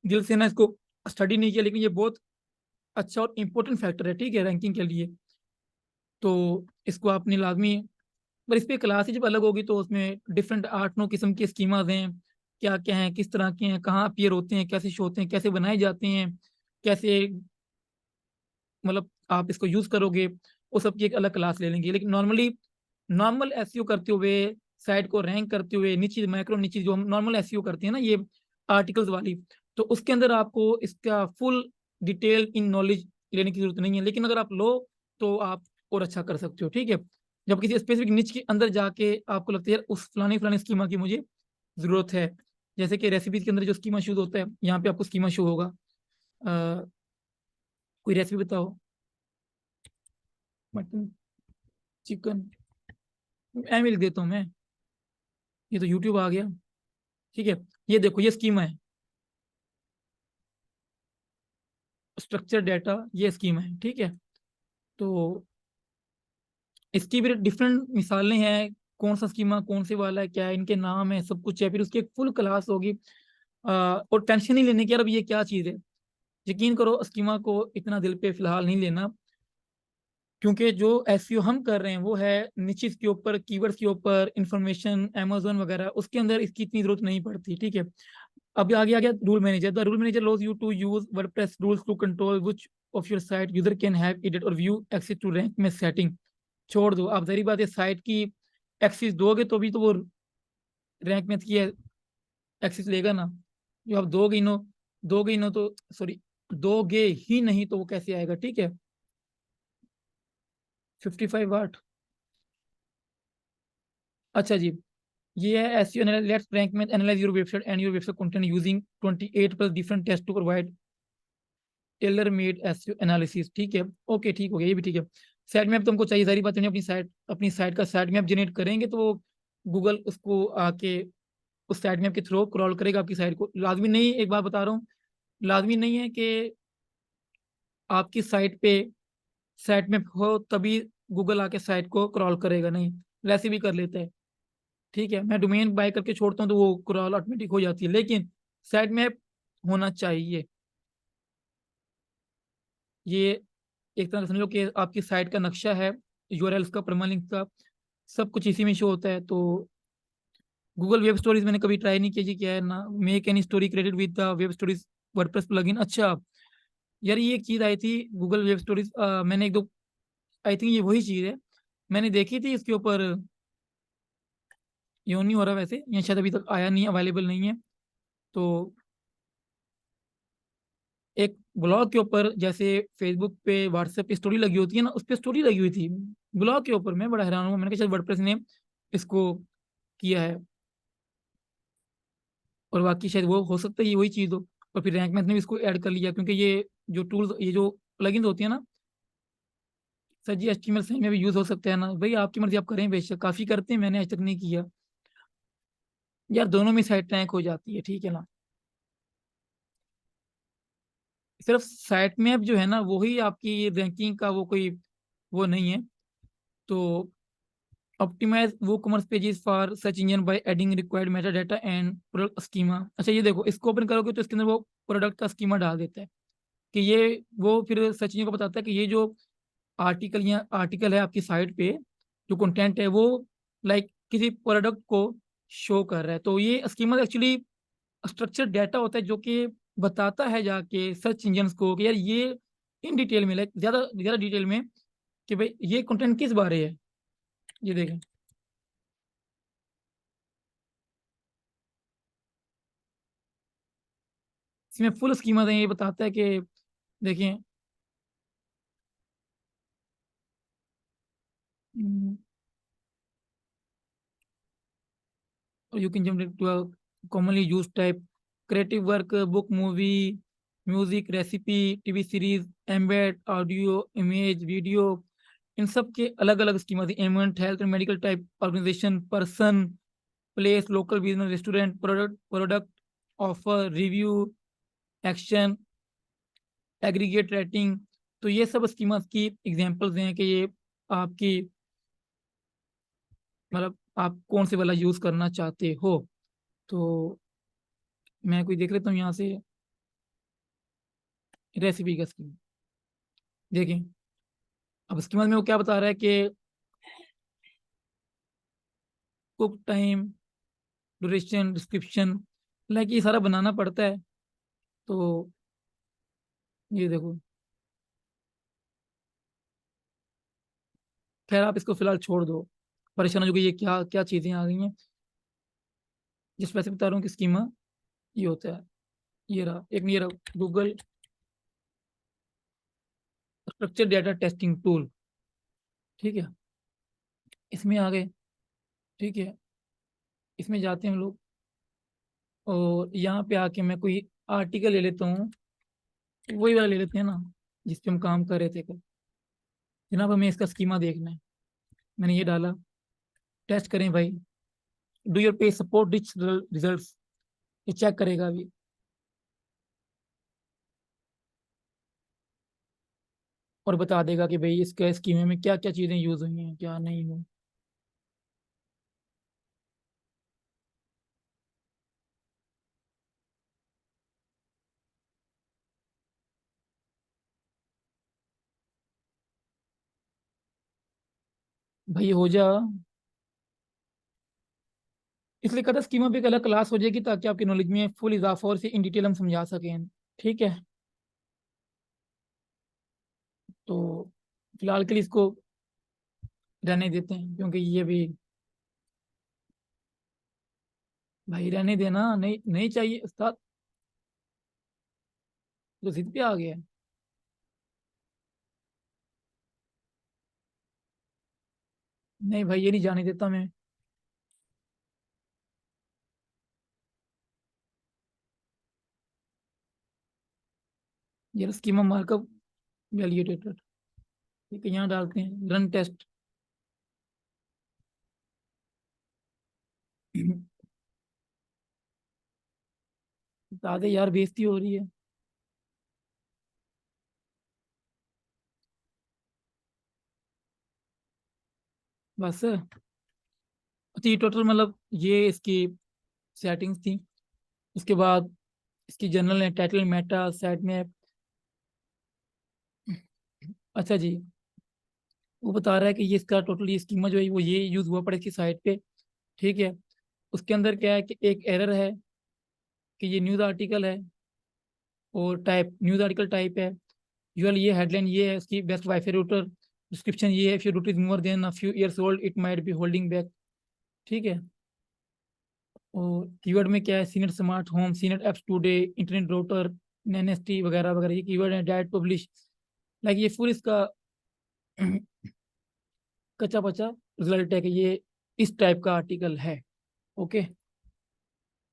दिल से ना इसको स्टडी नहीं किया, लेकिन ये बहुत अच्छा और इम्पोर्टेंट फैक्टर है, ठीक है, रैंकिंग के लिए। तो इसको आपने लाजमी, पर इस पे क्लास ही जब अलग होगी तो उसमें डिफरेंट 8-9 किस्म की स्कीमाज हैं, क्या क्या हैं, किस तरह के हैं, कहाँ अपीयर होते हैं, कैसे शो होते हैं, कैसे बनाए जाते हैं, कैसे मतलब आप इसको यूज करोगे, वो सब की एक अलग क्लास ले लेंगे। लेकिन नॉर्मली नॉर्मल एसईओ करते हुए, साइट को रैंक करते हुए, नीचे माइक्रो नीचे जो हम नॉर्मल एसईओ करते हैं ना, ये आर्टिकल्स वाली, तो उसके अंदर आपको इसका फुल डिटेल इन नॉलेज लेने की जरूरत नहीं है। लेकिन अगर आप लो तो आप और अच्छा कर सकते हो, ठीक है। जब किसी स्पेसिफिक निच के अंदर जाके आपको लगता है यार उस फलाने फलाने स्कीमा की मुझे जरूरत है, जैसे कि रेसिपीज के अंदर जो स्कीमा शो होता है, यहाँ पे आपको स्कीमा शो होगा। कोई रेसिपी बताओ, मटन, चिकन, मैं लिख देता हूँ मैं, ये तो यूट्यूब आ गया, ठीक है। ये देखो ये स्कीमा है, स्ट्रक्चर डेटा, ये स्कीमा है, ठीक है। तो इसकी भी डिफरेंट मिसालें हैं, कौन सा स्कीमा कौन से वाला है, क्या है, इनके नाम है, सब कुछ है, फिर उसकी एक फुल क्लास होगी। और टेंशन नहीं लेने की यार अब ये क्या चीज़ है। यकीन करो स्कीमा को इतना दिल पे फिलहाल नहीं लेना, क्योंकि जो एसईओ हम कर रहे हैं वो है निशिस के ऊपर, कीवर्ड्स के ऊपर, इंफॉर्मेशन अमेजोन वगैरह, उसके अंदर इसकी इतनी जरूरत नहीं पड़ती, ठीक है। अभी आगे आ गया rule manager. The rule manager allows you to use WordPress rules to control which of your site user can have edit or view access to rank में सेटिंग। छोड़ दो, आप जहरी बात है, साइट की एक्सेस दोगे तो भी तो वो रैंक में की एक्सेस लेगा ना। जो आप दोगे ही नो तो सॉरी, दोगे ही नहीं तो वो कैसे आएगा, ठीक है। 55 वाट, अच्छा जी। ये है SEO let's Rank Math analyse your website and your website content using 28 plus different test to provide tailor made SEO analysis, ठीक है। ओके, ठीक हो गया, ये भी ठीक है। साइट मैप तुमको चाहिए, सारी बात नहीं, अपनी साइट का साइट मैप जनरेट करेंगे तो वो गूगल उसको आके उस साइट मैप के थ्रू क्रॉल करेगा आपकी साइट को। लाजमी नहीं, एक बात बता रहा हूँ, लाजमी नहीं है कि आपकी साइट पे साइट मैप हो तभी गूगल आके साइट को क्रॉल करेगा, नहीं, वैसे भी कर लेता है, ठीक है। मैं डोमेन बाय करके छोड़ता हूँ तो वो क्रॉल ऑटोमेटिक हो जाती है, लेकिन साइट मैप होना चाहिए। ये एक तरह से समझ लो कि आपकी साइट का नक्शा है, यूआरएल का, परमालिंक का, सब कुछ इसी में शो होता है। तो गूगल वेब स्टोरीज मैंने कभी ट्राई नहीं किया जी, क्या है ना, make any story credit with the web stories WordPress plugin. अच्छा यार, ये एक चीज आई थी गूगल वेब स्टोरीज, मैंने एक दो, आई थिंक ये वही चीज है, मैंने देखी थी इसके ऊपर। यूं नहीं हो रहा वैसे, ये शायद अभी तक आया नहीं, अवेलेबल नहीं है। तो एक ब्लॉग के ऊपर जैसे फेसबुक पे व्हाट्सएप पे स्टोरी लगी होती है ना, उस पर स्टोरी लगी हुई थी ब्लॉग के ऊपर। मैं बड़ा हैरान हुआ, मैंने कहा शायद वर्डप्रेस ने इसको किया है, और बाकी शायद वो हो सकता है ये वही चीज़ हो। और फिर रैंक मैथ ने भी इसको ऐड कर लिया, क्योंकि ये जो टूल्स, ये जो प्लगइन्स होती है ना, सर जी HTML सही में भी यूज़ हो सकता है ना भाई, आपकी मर्जी, आप करें बेशक, काफ़ी करते हैं, मैंने आज तक नहीं किया। यार दोनों में साइड रैंक हो जाती है, ठीक है ना। सिर्फ साइट मैप जो है ना वही आपकी रैंकिंग का वो कोई वो नहीं है। तो ऑप्टिमाइज वो commerce pages for search engine by adding required Meta data and product schema. अच्छा ये देखो, इसको ओपन करोगे तो इसके अंदर वो प्रोडक्ट का स्कीमा डाल देता है कि ये, वो फिर सर्च इंजन को बताता है कि ये जो आर्टिकल है आपकी साइट पे, जो कंटेंट है वो लाइक किसी प्रोडक्ट को शो कर रहा है। तो ये स्कीमा एक्चुअली स्ट्रक्चर डाटा होता है जो कि बताता है जाके सर्च इंजन को कि यार ये इन डिटेल में, लाइक ज्यादा ज्यादा डिटेल में, कि भाई ये कंटेंट किस बारे है। ये देखें, इसमें फुल स्कीमा है, ये बताता है कि देखिए, you can jump to commonly use type, creative work, book, movie, music, recipe, TV series, embed, audio, image, video, इन सब के अलग अलग स्कीमा थी। एमएंट, health and medical type organization, person, place, local business, restaurant, product, offer, review, action, aggregate rating. तो ये सब स्कीमास की एग्जांपल्स हैं कि ये आपकी मतलब आप कौन से वाला यूज करना चाहते हो। तो मैं कोई देख लेता हूँ यहाँ से रेसिपी का स्कीम। देखिए अब स्कीमा में वो क्या बता रहा है कि cook time, duration, description, like ये सारा बनाना पड़ता है। तो ये देखो, खैर आप इसको फिलहाल छोड़ दो, परेशान हो कि ये क्या क्या चीजें आ गई हैं। जिस वैसे बता रहा हूँ कि स्कीमा ये होता है। ये रहा एक, ये रहा Google structure data testing tool. ठीक है, इसमें आ गए। ठीक है, इसमें जाते हैं हम लोग और यहाँ पे आके मैं कोई आर्टिकल ले लेता हूँ, वही वाला ले लेते हैं ना जिस पे हम काम कर रहे थे कल। जनाब हमें इसका स्कीमा देखना है। मैंने ये डाला, टेस्ट करें भाई, do your page support rich results. ये चेक करेगा अभी और बता देगा कि भाई इसके स्कीमे में क्या क्या चीजें यूज हुई हैं क्या नहीं हुई। भाई हो जा, इसलिए कदा स्कीमा पे एक अलग क्लास हो जाएगी ताकि आपकी नॉलेज में फुल इजाफा और इसे इन डिटेल हम समझा सकें। ठीक है, तो फिलहाल के लिए इसको रहने देते हैं क्योंकि ये भी भाई रहने देना, नहीं नहीं चाहिए उस्ताद, तो जिद पे आ गया है। नहीं भाई ये नहीं जाने देता मैं। ये स्कीमा मार्कअप वैल्यूएटर। ठीक है, यहाँ डालते हैं रन टेस्ट। बता दे यार, बेइज्जती हो रही है बस। अच्छा ये टोटल मतलब ये इसकी सेटिंग्स थी। उसके बाद इसकी जनरल है, टाइटल, मेटा, साइट में। अच्छा जी, वो बता रहा है कि ये इसका टोटल ये स्कीमा जो है वो ये यूज हुआ पड़ा इसकी साइट पे। ठीक है, उसके अंदर क्या है कि एक एरर है कि ये न्यूज़ आर्टिकल है और टाइप न्यूज़ आर्टिकल टाइप है। यूएल ये हेडलाइन ये है उसकी, बेस्ट वाईफाई रूटर। डिस्क्रिप्शन ये है, if your router is more than a few years old it might be holding back. ठीक है, और कीवर्ड में क्या है, senate smart home, senate apps today, internet router, NST वगैरह वगैरह ये कीवर्ड है। डायरेक्ट पब्लिश, लाइक ये फुल इसका कच्चा पचा रिजल्ट है कि ये इस टाइप का आर्टिकल है। ओके,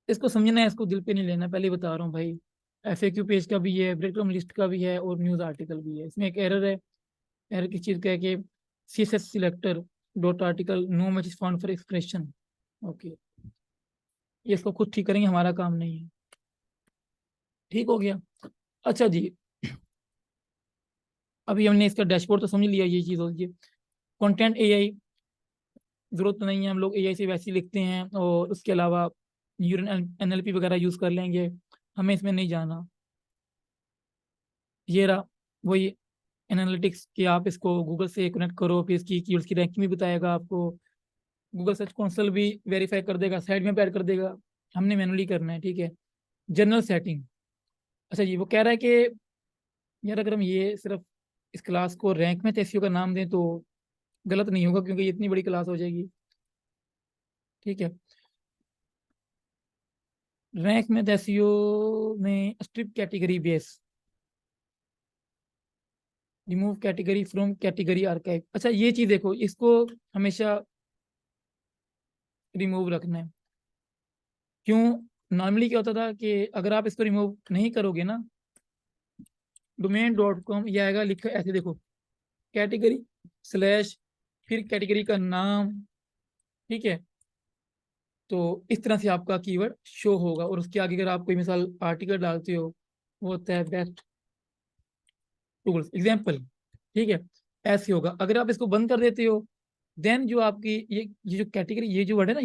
इसको समझना है, इसको दिल पे नहीं लेना, पहले ही बता रहा हूँ भाई। एफएक्यू पेज का भी है, ब्रेकडाउन लिस्ट का भी है और न्यूज़ आर्टिकल भी है। इसमें एक एरर है। एरर किस चीज़ का है कि CSS selector dot article no match is found for expression. Okay, ये इसको खुद ठीक करेंगे, हमारा काम नहीं है। ठीक हो गया। अच्छा जी, अभी हमने इसका डैशबोर्ड तो समझ लिया, ये चीज़ होती है। कंटेंट एआई जरूरत तो नहीं है, हम लोग एआई से वैसे ही लिखते हैं और उसके अलावा न्यूरल एनएलपी वगैरह यूज़ कर लेंगे, हमें इसमें नहीं जाना। ये रहा वही एनालिटिक्स कि आप इसको गूगल से कनेक्ट करो, फिर इसकी कीवर्ड्स की रैंकिंग भी बताएगा आपको। गूगल सर्च कंसोल भी वेरीफाई कर देगा, साइड में भी ऐड कर देगा। हमने मैनुअली करना है। ठीक है, जनरल सेटिंग। अच्छा जी, वो कह रहा है कि यार अगर हम ये सिर्फ इस क्लास को रैंक में एसईओ का नाम दें तो गलत नहीं होगा क्योंकि ये इतनी बड़ी क्लास हो जाएगी। ठीक है, रैंक में एसईओ में strip category base, remove category from category archive. अच्छा ये चीज देखो, इसको हमेशा रिमूव रखना है। क्यों? नॉर्मली क्या होता था कि अगर आप इसको रिमूव नहीं करोगे ना डोमेन डॉट कॉम ये आएगा लिखा ऐसे, देखो कैटेगरी स्लैश फिर कैटेगरी का नाम, ठीक है। तो इस तरह से आपका कीवर्ड शो होगा, और उसके आगे अगर आप कोई मिसाल आर्टिकल डालते हो, वो होता है बेस्ट टूल्स एग्जाम्पल, ठीक है। ऐसे होगा। अगर आप इसको बंद कर देते हो, देन जो आपकी ये जो कैटेगरी, ये जो वर्ड है ना,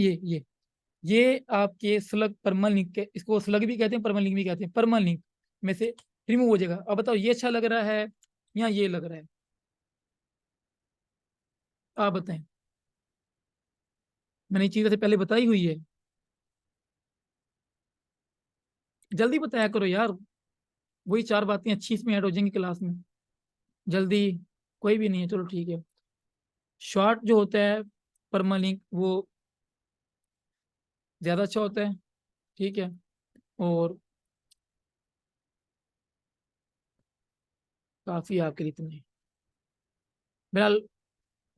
ये आपके स्लग परमल लिंक के, इसको स्लग भी कहते हैं, परमल लिंक भी कहते हैं, परमल लिंक में से रिमूव हो जाएगा। अब बताओ ये अच्छा लग रहा है या ये लग रहा है, आप बताएं। मैंने ये चीज़ से पहले बताई हुई है, जल्दी बताया करो यार। वही चार बातें अच्छी इसमें ऐड हो जाएंगी क्लास में, जल्दी। कोई भी नहीं है, चलो ठीक है। शॉर्ट जो होता है परमालिंक, वो ज़्यादा अच्छा होता है, ठीक है। और काफ़ी आपके लिए इतने, बहरहाल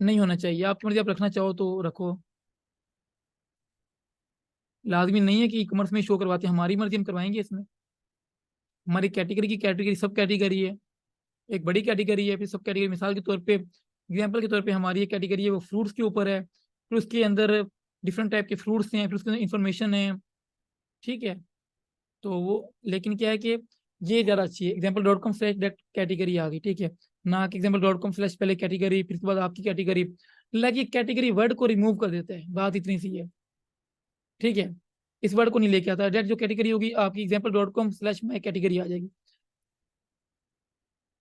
नहीं होना चाहिए। आपकी मर्जी, आप रखना चाहो तो रखो, लाजमी नहीं है कि ई कॉमर्स में शो करवाते हैं, हमारी मर्जी, हम करवाएंगे इसमें। हमारी कैटेगरी की कैटेगरी सब कैटेगरी है, एक बड़ी कैटेगरी है, फिर सब कैटेगरी। मिसाल के तौर पे, एग्जाम्पल के तौर पे, हमारी एक कैटेगरी है वो फ्रूट्स के ऊपर है, फिर उसके अंदर डिफरेंट टाइप के फ्रूट्स हैं, फिर उसके अंदर इंफॉर्मेशन है, ठीक है। तो वो, लेकिन क्या है कि ये ज़्यादा अच्छी है। Example dot com slash category आ गई, ठीक है ना, कि एग्जाम्पल डॉट कॉम स्लैश पहले कैटेगरी, फिर उसके बाद आपकी कैटेगरी, लगी कैटेगरी वर्ड को रिमूव कर देता है, बात इतनी सी है, ठीक है। इस वर्ड को नहीं लेके आता, डायरेक्ट जो कैटेगरी होगी आपकी example dot com slash my category आ जाएगी।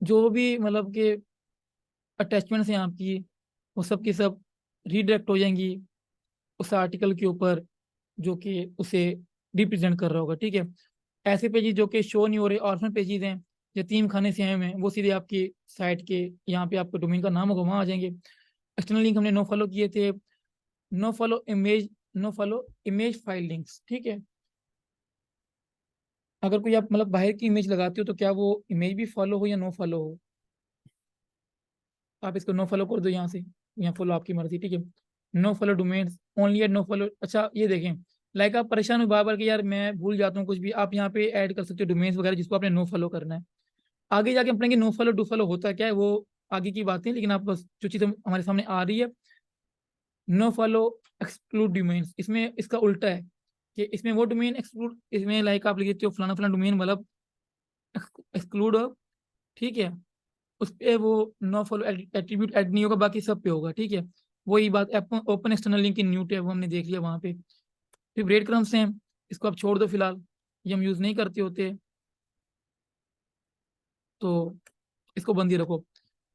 जो भी मतलब कि अटैचमेंट्स हैं आपकी, वो सब की सब रीडायरेक्ट हो जाएंगी उस आर्टिकल के ऊपर जो कि उसे रिप्रेजेंट कर रहा होगा, ठीक है। ऐसे पेजेस जो कि शो नहीं हो रहे, ऑर्फन पेजेस हैं, यतीम खाने से आए हुए हैं, वो सीधे आपकी साइट के यहाँ पे आपका डोमेन का नाम होगा, वहाँ आ जाएंगे। एक्सटर्नल लिंक हमने नो फॉलो किए थे, no follow image file links, ठीक है। अगर कोई आप मतलब बाहर की इमेज लगाते हो, तो क्या वो इमेज भी फॉलो हो या नो फॉलो हो, आप इसको नो फॉलो कर दो यहाँ से, यहाँ फॉलो आपकी मर्जी, ठीक है। No follow domains only at no follow, अच्छा ये देखें, लाइक आप परेशान हो बार बार कि यार मैं भूल जाता हूँ कुछ भी, आप यहाँ पे ऐड कर सकते हो डोमेन्स वगैरह जिसको आपने नो फॉलो करना है। आगे जाके हम पढ़ेंगे नो फॉलो डू फॉलो होता क्या है, वो आगे की बातें, लेकिन आप बस जो चीज़ हमारे सामने आ रही है, नो फॉलो एक्सक्लूड डोमेन्स, इसमें इसका उल्टा है कि इसमें वो डोमेन एक्सक्लूड, इसमें लाइक आप लिख देते हो फलाना फलाना डोमेन, मतलब एक्सक्लूड हो, ठीक है। उस पे वो नो फॉलो एट्रीब्यूट ऐड नहीं होगा, बाकी सब पे होगा, ठीक है। वही बात open external link in new tab हमने देख लिया वहाँ पे। फिर ब्रेड क्रम्स हैं, इसको आप छोड़ दो फिलहाल, ये हम यूज़ नहीं करते होते, तो इसको बंद ही रखो।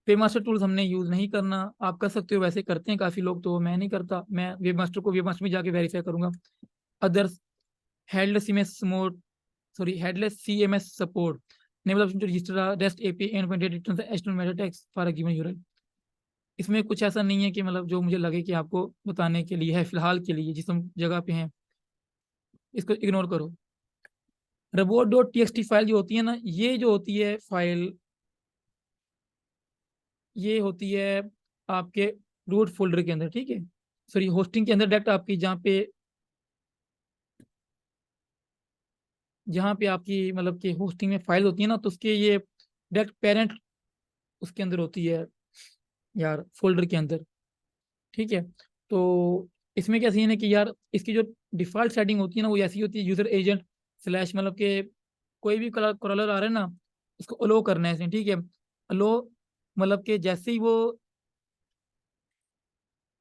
वेब मास्टर टूल्स हमने यूज़ नहीं करना, आप कर सकते हो, वैसे करते हैं काफ़ी लोग, तो मैं नहीं करता। मैं वेब मास्टर को वेब मास्टर में जाके वेरीफाई करूंगा। Others, headless CMS mode, sorry headless CMS support, enable option to register a REST API endpoint that returns the HTML meta text for a given URL। इसमें कुछ ऐसा नहीं है कि मतलब जो मुझे लगे कि आपको बताने के लिए है, फिलहाल के लिए जिस हम जगह पे हैं, इसको इग्नोर करो। रोबोट डॉट टी फाइल जो होती है ना, ये जो होती है फाइल, ये होती है आपके रूट फोल्डर के अंदर, ठीक है, सॉरी होस्टिंग के अंदर, डायरेक्ट आपकी जहाँ पे आपकी मतलब कि होस्टिंग में फाइल होती है ना, तो उसके ये डायरेक्ट पेरेंट उसके अंदर होती है यार, फोल्डर के अंदर, ठीक है। तो इसमें क्या सीन है कि यार इसकी जो डिफॉल्ट सेटिंग होती है ना, वो ऐसी होती है, यूजर एजेंट स्लैश, मतलब कि कोई भी क्रॉलर आ रहा है ना, उसको अलो करना है इसमें, ठीक है। अलो मतलब कि जैसे ही वो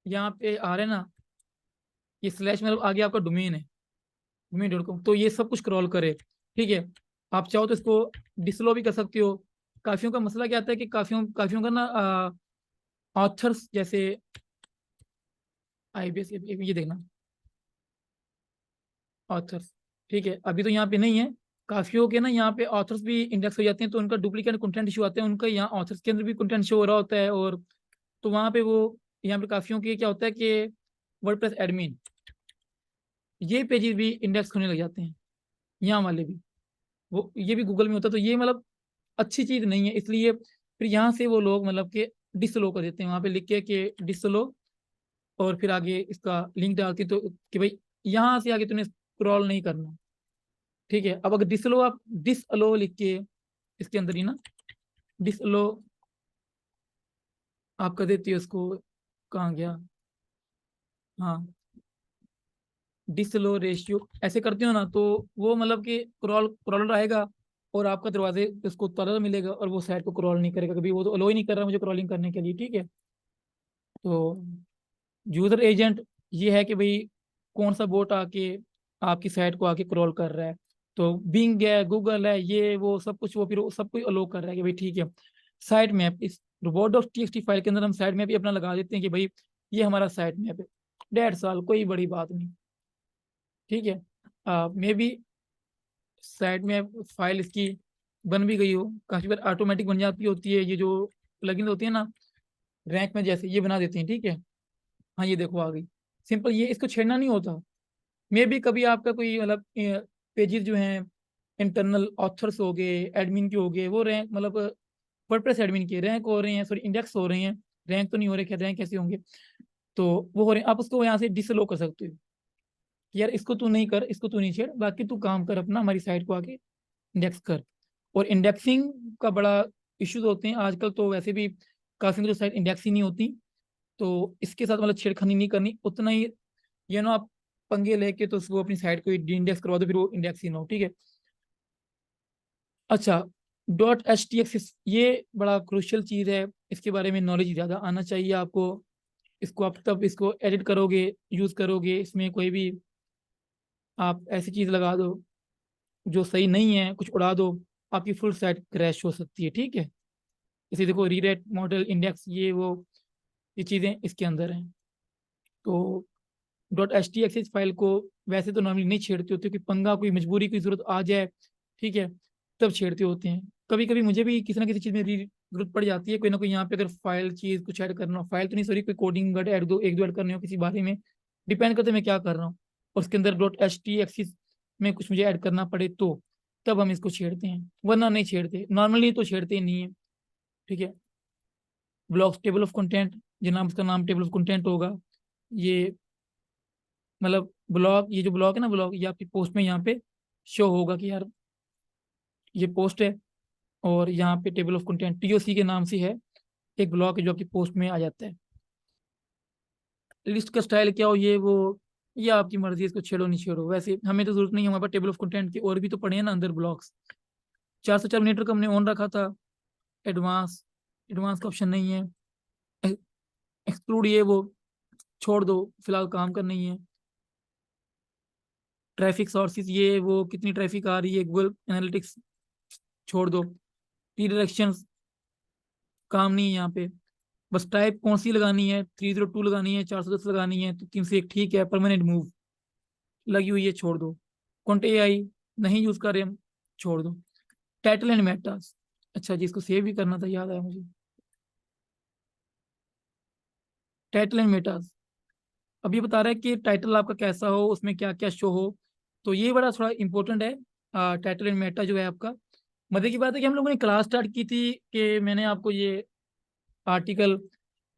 यहाँ पे आ रहे हैं ना, ये स्लैश मतलब आगे आपका डोमेन है, डोमेन डॉट कॉम, तो ये सब कुछ क्रॉल करे, ठीक है। आप चाहो तो इसको डिसलो भी कर सकते हो। काफियों का मसला क्या आता है कि काफियों काफियों का ना ऑथर्स जैसे आईबीएस, ये देखना ऑथर्स, ठीक है, अभी तो यहाँ पे नहीं है। काफियों के ना यहाँ पे ऑथर्स भी इंडेक्स हो जाते हैं, तो उनका डुप्लीकेट कंटेंट इशू आते हैं, उनका यहाँ ऑथर्स के अंदर भी कंटेंट शो हो रहा होता है, और तो वहाँ पे वो, यहाँ पे काफियों के क्या होता है कि वर्डप्रेस एडमिन, ये पेजेस भी इंडेक्स होने लग जाते हैं, यहाँ वाले भी, वो ये भी गूगल में होता है, तो ये मतलब अच्छी चीज नहीं है, इसलिए फिर यहाँ से वो लोग मतलब कि डिसलो कर देते हैं, वहाँ पे लिख के कि डिसलो, और फिर आगे इसका लिंक डालते हैं, तो कि भाई यहाँ से आगे तूने स्क्रॉल नहीं करना, ठीक है। अब अगर डिसलो आप डिसअलो लिख के इसके अंदर ही ना डिसअलो आप कर देती हो उसको, कहाँ गया, हाँ, डिसअलो रेशियो ऐसे करते हो ना, तो वो मतलब कि क्रॉलर आएगा और आपका दरवाजे पे उसको ताला मिलेगा और वो साइड को क्रॉल नहीं करेगा कभी, वो तो अलो ही नहीं कर रहा मुझे क्रॉलिंग करने के लिए, ठीक है। तो यूजर एजेंट ये है कि भाई कौन सा बोट आके आपकी साइट को आके क्रॉल कर रहा है। तो बिंग है, गूगल है, ये वो सब कुछ, वो फिर वो सब कुछ अलो कर रहा है कि भाई ठीक है। साइट मैप, इस रोबोट डॉट टीएक्सटी फाइल के अंदर हम साइट मैप भी अपना लगा देते हैं कि भाई ये हमारा साइट मैप है, 1.5 साल, कोई बड़ी बात नहीं, ठीक है। May be site map file इसकी बन भी गई हो, काफी बार ऑटोमेटिक बन जाती होती है, ये जो प्लगइन होती है ना रैंक में, जैसे ये बना देते हैं, ठीक है। हाँ ये देखो आ गई, सिंपल, ये इसको छेड़ना नहीं होता। मे भी कभी आपका कोई मतलब पेजेस जो हैं इंटरनल ऑथर्स हो गए, एडमिन के हो गए, वो रैंक मतलब वर्डप्रेस एडमिन के रैंक हो रहे हैं, सॉरी इंडेक्स हो रहे हैं, रैंक तो नहीं हो रहे, क्या रैंक कैसे होंगे, तो वो हो रहे हैं, आप उसको यहाँ से डिसलो कर सकते हो कि यार इसको तू नहीं कर, इसको तू नहीं छेड़, बाकी तू काम कर अपना, हमारी साइट को आके इंडेक्स कर। और इंडेक्सिंग का बड़ा इश्यूज होते हैं आजकल, तो वैसे भी काफी जो साइट इंडेक्स ही नहीं होती, तो इसके साथ मतलब छेड़खानी नहीं करनी उतना ही, ये ना आप पंगे लेके तो वो अपनी साइट को इंडेक्स करवा दो, फिर वो इंडेक्स ही ना हो, ठीक है। अच्छा, डॉट एच टी एक्स ये बड़ा क्रूशियल चीज़ है, इसके बारे में नॉलेज ज़्यादा आना चाहिए आपको। इसको आप तब इसको एडिट करोगे, यूज़ करोगे, इसमें कोई भी आप ऐसी चीज़ लगा दो जो सही नहीं है, कुछ उड़ा दो, आपकी फुल साइट क्रैश हो सकती है, ठीक है। इसे देखो, रीरेट मॉडल इंडेक्स, ये वो, ये चीज़ें इसके अंदर हैं। तो dot H T x file को वैसे तो नॉर्मली नहीं छेड़ते होते, क्योंकि पंगा कोई मजबूरी की जरूरत आ जाए, ठीक है, तब छेड़ते होते हैं। कभी कभी मुझे भी किसी ना किसी चीज़ में जरूरत पड़ जाती है, कोई ना कोई यहाँ पे अगर फाइल चीज़ कुछ ऐड करना हो, फाइल तो नहीं सॉरी, कोई कोडिंग वर्ड ऐड दो, एक दो ऐड करने हो किसी बारे में, डिपेंड करते मैं क्या कर रहा हूँ, और उसके अंदर डॉट एच टी एक्सिस में कुछ मुझे ऐड करना पड़े, तो तब हम इसको छेड़ते हैं, वरना नहीं छेड़ते, नॉर्मली तो छेड़ते ही नहीं है, ठीक है। ब्लॉक्स टेबल ऑफ कंटेंट, जनाब उसका नाम टेबल ऑफ कंटेंट होगा, ये मतलब ब्लॉग, ये जो ब्लॉग है ना, ब्लॉग ये आपकी पोस्ट में यहाँ पे शो होगा कि यार ये पोस्ट है, और यहाँ पे टेबल ऑफ कंटेंट टीओसी के नाम से है, एक ब्लॉग है जो आपकी पोस्ट में आ जाता है। लिस्ट का स्टाइल क्या हो, ये वो, ये आपकी मर्जी है, इसको छेड़ो नहीं छेड़ो, वैसे हमें तो जरूरत नहीं है, हमारे पास टेबल ऑफ कंटेंट के और भी तो पड़े हैं ना अंदर ब्लॉक्स। 404 मिनट का हमने ऑन रखा था, एडवांस, एडवांस का ऑप्शन नहीं है, एक्सक्लूड ये वो छोड़ दो, फिलहाल काम करना ही है। ट्रैफिक सोर्सेज, ये वो कितनी ट्रैफिक आ रही है, गूगल एनालिटिक्स छोड़ दो। रीडायरेक्शंस काम नहीं है यहाँ पे। बस टाइप कौन सी लगानी है, 302 लगानी है, 410 लगानी है, तो 301 ठीक है, परमानेंट मूव लगी हुई है, छोड़ दो। कॉन्ट एआई नहीं यूज कर रहे हम, छोड़ दो। टाइटल एंड मेटास, अच्छा जी इसको सेव भी करना था, याद आया मुझे। टाइटल एंड मेटास, अब ये बता रहा है कि टाइटल आपका कैसा हो, उसमें क्या क्या शो हो, तो ये बड़ा थोड़ा इंपॉर्टेंट है। टाइटल एंड मेटा जो है आपका, मजे की बात है कि हम लोगों ने क्लास स्टार्ट की थी कि मैंने आपको ये आर्टिकल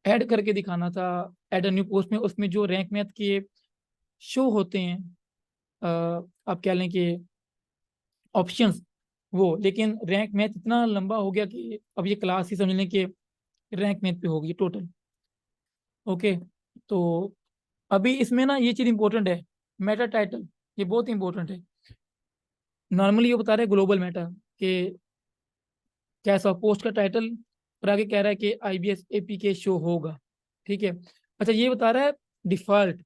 ऐड करके दिखाना था, ऐड अ न्यू पोस्ट में, उसमें जो रैंक मैथ के शो होते हैं, अ, आप कह लें कि ऑप्शंस, वो, लेकिन रैंक मैथ इतना लंबा हो गया कि अब ये क्लास ही समझ लें कि रैंक मैथ पे होगी टोटल, ओके। तो अभी इसमें ना ये चीज़ इंपॉर्टेंट है, मेटा टाइटल, ये बहुत इंपॉर्टेंट है। नॉर्मली ये बता रहे हैं ग्लोबल मेटा कि कैसा पोस्ट का टाइटल, और आगे कह रहा है कि आईबीएस एपी के शो होगा, ठीक है। अच्छा ये बता रहा है डिफॉल्ट,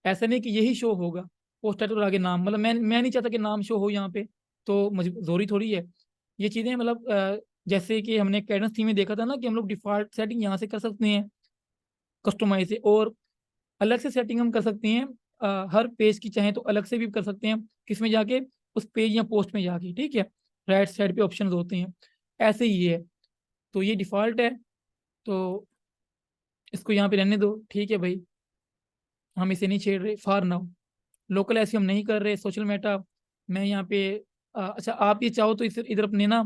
ऐसा नहीं कि यही शो होगा, पोस्ट टाइटल और आगे नाम, मतलब मैं नहीं चाहता कि नाम शो हो यहाँ पे, तो मजबूरी थोड़ी है ये चीज़ें, मतलब जैसे कि हमने कैडेंस थीम में देखा था ना कि हम लोग डिफॉल्ट सेटिंग यहाँ से कर सकते हैं, कस्टमाइज से, और अलग से सेटिंग हम कर सकते हैं, हर पेज की चाहे तो अलग से भी कर सकते हैं, किसमें जाके, उस पेज या पोस्ट में जाके, ठीक है। राइट साइड पे ऑप्शन होते हैं, ऐसे ही है। तो ये डिफॉल्ट है, तो इसको यहाँ पे रहने दो, ठीक है भाई, हम इसे नहीं छेड़ रहे फॉर नाउ। लोकल ऐसे हम नहीं कर रहे, सोशल मेटा मैं यहाँ पे अच्छा आप ये चाहो तो इस इधर अपने ना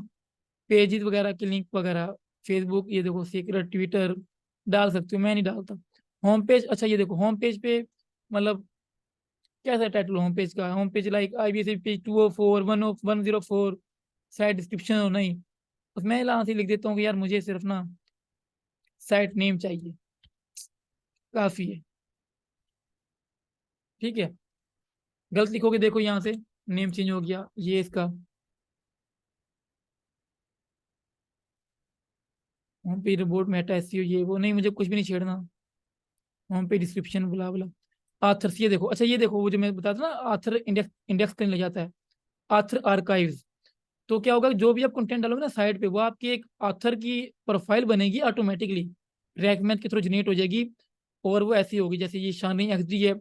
पेजेस वगैरह की लिंक वगैरह, फेसबुक, ये देखो सीक्रेट, ट्विटर डाल सकते हो, मैं नहीं डालता। होम पेज, अच्छा ये देखो होम पेज पे मतलब कैसा टाइटल होम पेज का, home page like IBS page 204 104 site description हो नहीं, तो मैं यहाँ से लिख देता हूँ कि यार मुझे सिर्फ ना साइट नेम चाहिए, काफी है। ठीक है, गलत लिखोगे देखो यहाँ से नेम चेंज हो गया ये इसका। Home page report Meta SEO ये वो नहीं, मुझे कुछ भी नहीं छेड़ना। होम पेज डिस्क्रिप्शन बुला बुला आथर्स, ये देखो, अच्छा ये देखो वो जो मैं बताता था ना, आथर इंडेक्स इंडेक्स करने लग जाता है, आथर आर्काइव्स। तो क्या होगा, जो भी आप कंटेंट डालोगे ना साइट पे, वो आपकी एक आथर की प्रोफाइल बनेगी ऑटोमेटिकली, रैंक मैथ के थ्रू जनरेट हो जाएगी। और वो ऐसी होगी जैसे ये शानी एक्सडी है,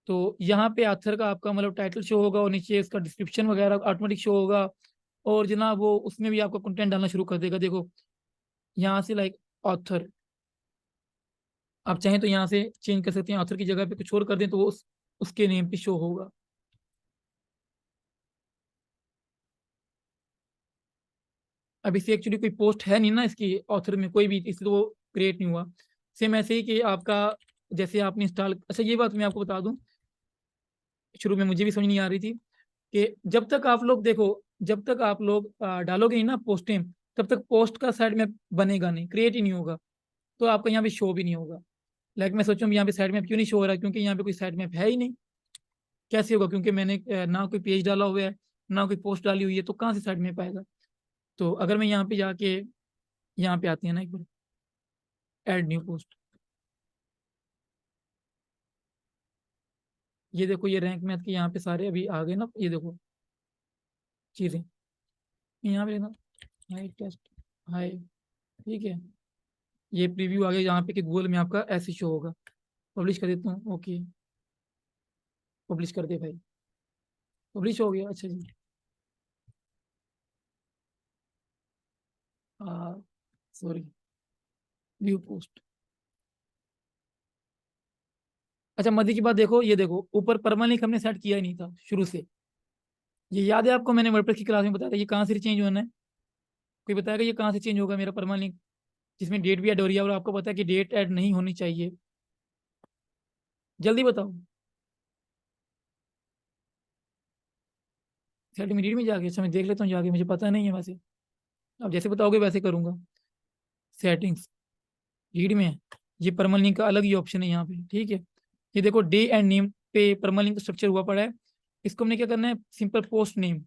तो यहाँ पे आथर का आपका मतलब टाइटल शो होगा और नीचे इसका डिस्क्रिप्शन वगैरह ऑटोमेटिक शो होगा। और जनाब वो उसमें भी आपका कंटेंट डालना शुरू कर देगा, देखो यहाँ से लाइक ऑथर, आप चाहें तो यहाँ से चेंज कर सकते हैं, ऑथर की जगह पे कुछ और कर दें तो वो उसके नेम पे शो होगा। अब इसे एक्चुअली कोई पोस्ट है नहीं ना इसकी ऑथर में कोई भी, इसलिए वो क्रिएट नहीं हुआ। सेम ऐसे ही कि आपका जैसे आपने इंस्टॉल, अच्छा ये बात मैं आपको बता दूं, शुरू में मुझे भी समझ नहीं आ रही थी कि जब तक आप लोग देखो, जब तक आप लोग डालोगे नहीं ना पोस्टें, तब तक पोस्ट का साइड में बनेगा नहीं, क्रिएट ही नहीं होगा, तो आपका यहाँ पे शो भी नहीं होगा। लाइक मैं सोचूं यहाँ पे साइड मैप क्यों नहीं शो हो रहा है, क्योंकि यहाँ पे कोई साइड मैप है ही नहीं। कैसे होगा, क्योंकि मैंने ना कोई पेज डाला हुआ है, ना कोई पोस्ट डाली हुई है, तो कहाँ से साइड मैप आएगा। तो अगर मैं यहाँ पे जाके, यहाँ पे आती है ना एक बार, ऐड न्यू पोस्ट, ये देखो ये रैंक मैथ के यहाँ पे सारे अभी आ गए ना, ये देखो चीजें यहाँ पे ना, हाई टेस्ट, हाई, ठीक है, ये प्रीव्यू आ गया यहाँ पे कि गूगल में आपका ऐसे शो होगा। पब्लिश कर देता हूँ, ओके, पब्लिश कर दे भाई, पब्लिश हो गया, अच्छा जी। Sorry, view post. अच्छा मध्य की बात देखो, ये देखो ऊपर परमालिंक हमने सेट किया ही नहीं था शुरू से, ये याद है आपको, मैंने वर्डप्रेस की क्लास में बताया था ये कहाँ से चेंज होना है। कोई बताएगा ये कहाँ से चेंज होगा मेरा परमालिंक, जिसमें डेट भी ऐड हो रही है और आपको पता है कि डेट ऐड नहीं होनी चाहिए, जल्दी बताओ। सेट में रीड में जाके, अच्छा मैं देख लेता हूँ जाके, मुझे पता नहीं है वैसे, अब जैसे बताओगे वैसे करूंगा। सेटिंग्स, रीड में, ये परमालिंक का अलग ही ऑप्शन है यहाँ पे, ठीक है। ये देखो डे एंड नेम पे परमालिंक स्ट्रक्चर हुआ पड़ा है, इसको हमने क्या करना है, सिंपल पोस्ट नेम,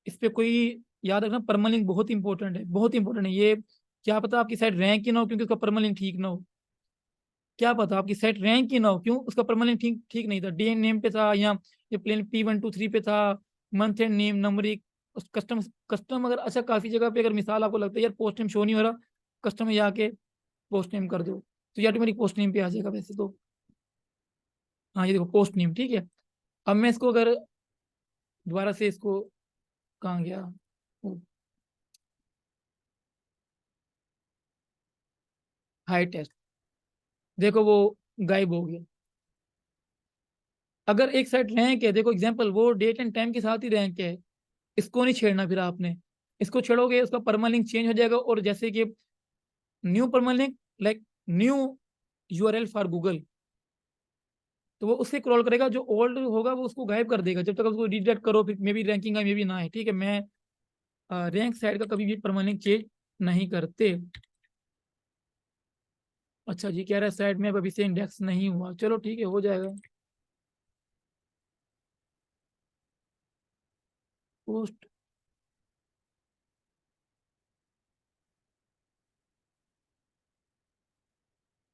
इस पे कोई, याद रखना परमालिंक बहुत इंपॉर्टेंट है, बहुत इंपॉर्टेंट है ये। क्या पता आपकी साइट रैंक ही ना हो क्योंकि उसका परमालिंक ठीक ना हो, क्या पता आपकी साइट रैंक ही ना हो, क्यों, उसका परमानेंट ठीक ठीक नहीं था, डे नेम पे था, या ये प्लेन P123 पे था, month and name numeric, custom, custom अगर, अच्छा काफी जगह पे अगर मिसाल आपको लगता है यार पोस्ट नेम शो नहीं हो रहा, कस्टम में जाके पोस्ट नेम कर दो तो ये ऑटोमेटिक पोस्ट नेम पे आ जाएगा वैसे तो। हाँ ये देखो पोस्ट नेम, ठीक है। अब मैं इसको अगर दोबारा से इसको, कहाँ गया, हाई टेस्ट, देखो वो गायब हो गया। अगर एक साइट रैंक है, देखो एग्जांपल वो डेट एंड टाइम के साथ ही रैंक है, इसको नहीं छेड़ना, फिर आपने इसको छेड़ोगे उसका परमालिंक चेंज हो जाएगा, और जैसे कि new permalink, like new URL for Google, तो वो उससे क्रॉल करेगा, जो ओल्ड होगा वो उसको गायब कर देगा, जब तक उसको रिडायरेक्ट करो, फिर मे बी रैंकिंग है मे बी ना है, ठीक है। मैं रैंक साइड का कभी भी परमालिंक चेंज नहीं करते। अच्छा जी, कह रहा है साइड में अब अभी से इंडेक्स नहीं हुआ, चलो ठीक है हो जाएगा। पोस्ट,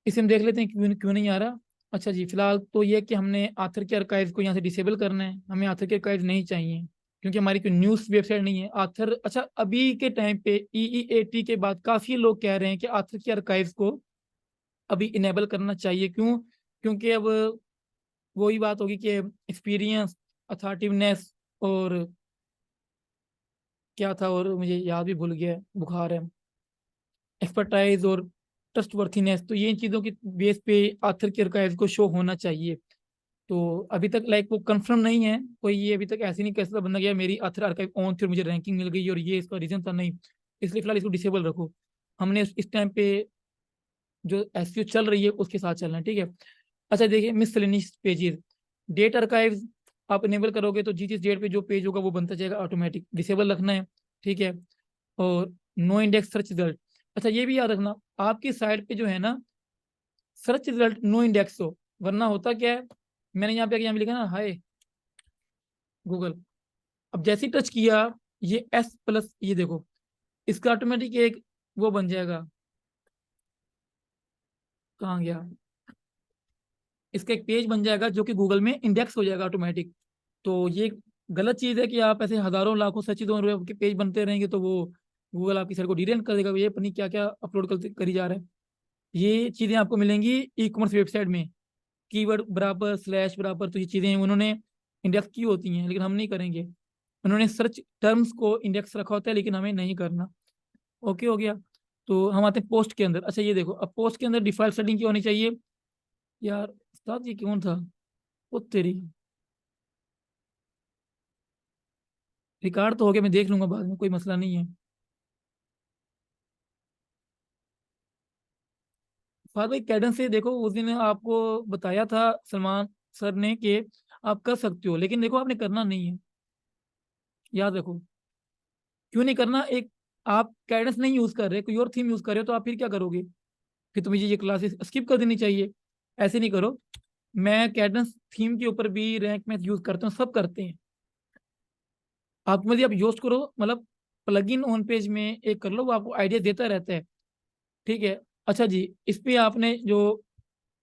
इसे हम देख लेते हैं क्यों क्यों नहीं आ रहा। अच्छा जी, फिलहाल तो ये है कि हमने आथर के आर्काइव को यहाँ से डिसेबल करना है, हमें आथर के आर्काइव नहीं चाहिए, क्योंकि हमारी कोई न्यूज़ वेबसाइट नहीं है आथर। अच्छा अभी के टाइम पे EEAT के बाद काफ़ी लोग कह रहे हैं कि आथर के आर्काइव को अभी इनेबल करना चाहिए, क्यों, क्योंकि अब वही बात होगी कि एक्सपीरियंस, अथॉरिटिवनेस, और क्या था, और मुझे याद भी भूल गया, बुखार है, एक्सपर्टाइज और ट्रस्टवर्थीनेस, तो ये इन चीज़ों की बेस पे आथर के आर्काइव को शो होना चाहिए। तो अभी तक लाइक वो कंफर्म नहीं है कोई, ये अभी तक ऐसे नहीं कह सकता बंदा गया मेरी आथर आर्काइव ऑन थी और मुझे रैंकिंग मिल गई और ये इसका रीजन था, नहीं, इसलिए फिलहाल इसको डिसेबल रखो। हमने इस टाइम पे जो एसईओ चल रही है उसके साथ चलना है, ठीक है। अच्छा देखिए मिसलेनियस पेजेस, डेट आर्काइव्स आप इनेबल करोगे तो जिस जिस डेट पे जो पेज होगा वो बनता जाएगा ऑटोमेटिक, डिसेबल रखना है। ठीक है, और नो इंडेक्स सर्च रिजल्ट। अच्छा ये भी याद रखना, आपकी साइट पे जो है ना सर्च रिजल्ट नो इंडेक्स हो, वरना होता क्या है, मैंने यहाँ पे लिखा ना हाय गूगल, अब जैसे ही टच किया ये एस प्लस, ये देखो इसका ऑटोमेटिक एक वो बन जाएगा, कहाँ गया, इसका एक पेज बन जाएगा जो कि गूगल में इंडेक्स हो जाएगा ऑटोमेटिक। तो ये गलत चीज़ है कि आप ऐसे हजारों लाखों सचिदों के पेज बनते रहेंगे तो वो गूगल आपकी साइट को डिरेंट कर देगा, ये पता नहीं क्या क्या अपलोड करी जा रहा है। ये चीज़ें आपको मिलेंगी ई कॉमर्स वेबसाइट में, कीवर्ड बराबर स्लैश बराबर, तो ये चीज़ें उन्होंने इंडेक्स की होती हैं, लेकिन हम नहीं करेंगे। उन्होंने सर्च टर्म्स को इंडेक्स रखा होता है, लेकिन हमें नहीं करना। ओके हो गया। तो हम आते हैं पोस्ट के अंदर। अच्छा ये देखो, अब पोस्ट के अंदर डिफॉल्ट सेटिंग क्या होनी चाहिए यार, उस्ताद ये कौन था, वो तेरी, रिकॉर्ड तो हो गया, मैं देख लूंगा बाद में, कोई मसला नहीं है। फाद भाई कैडेंस से देखो, उस दिन आपको बताया था सलमान सर ने कि आप कर सकते हो, लेकिन देखो आपने करना नहीं है, याद रखो। क्यों नहीं करना, एक आप कैडेंस नहीं यूज कर रहे, कोई और थीम यूज कर रहे हो, तो आप फिर क्या करोगे, फिर तुम्हें ये क्लासेस स्किप कर देनी चाहिए। ऐसे नहीं करो। मैं कैडेंस थीम के ऊपर भी रैंक मैथ यूज करता हूँ, सब करते हैं। आप मतलब आप यूज करो, मतलब प्लगइन ऑन पेज में एक कर लो, वो आपको आइडिया देता रहता है। ठीक है। अच्छा जी, इस पे आपने जो,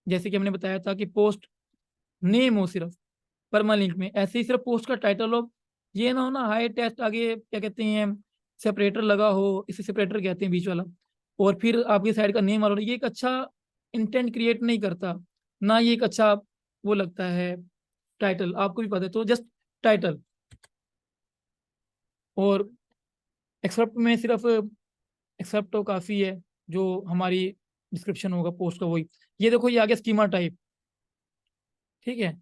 जैसे कि हमने बताया था कि पोस्ट नेम हो सिर्फ परमालिंक में, ऐसे ही सिर्फ पोस्ट का टाइटल हो, ये ना हो ना हाई टेस्ट आगे क्या कहते हैं सेपरेटर लगा हो, इसे सेपरेटर कहते हैं बीच वाला, और फिर आपकी साइड का नेम आ रहा हो, ये एक अच्छा इंटेंट क्रिएट नहीं करता, ना ये एक अच्छा वो लगता है टाइटल, आपको भी पता है, तो जस्ट टाइटल। और एक्सेप्ट में सिर्फ एक्सेप्ट तो काफ़ी है, जो हमारी डिस्क्रिप्शन होगा पोस्ट का वही। ये देखो ये आ गया स्कीमा टाइप। ठीक है।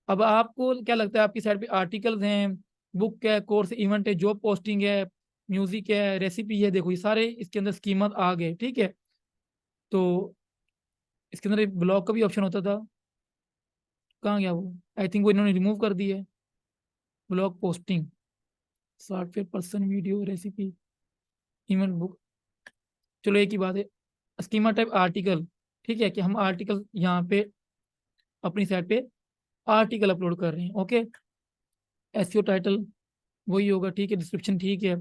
अब आपको क्या लगता है, आपकी साइड पे आर्टिकल्स हैं, बुक है, कोर्स इवेंट है, जॉब पोस्टिंग है, म्यूजिक है, रेसिपी है, देखो ये सारे इसके अंदर स्कीमा आ गए। ठीक है। तो इसके अंदर एक ब्लॉग का भी ऑप्शन होता था, कहाँ गया वो, आई थिंक वो इन्होंने रिमूव कर दिया है। Blog posting, software person, video, recipe, event, book, चलो एक ही बात है। स्कीमा टाइप आर्टिकल, ठीक है, कि हम आर्टिकल यहाँ पे अपनी साइट पे आर्टिकल अपलोड कर रहे हैं। ओके। एसईओ टाइटल वही होगा, ठीक है, डिस्क्रिप्शन ठीक है।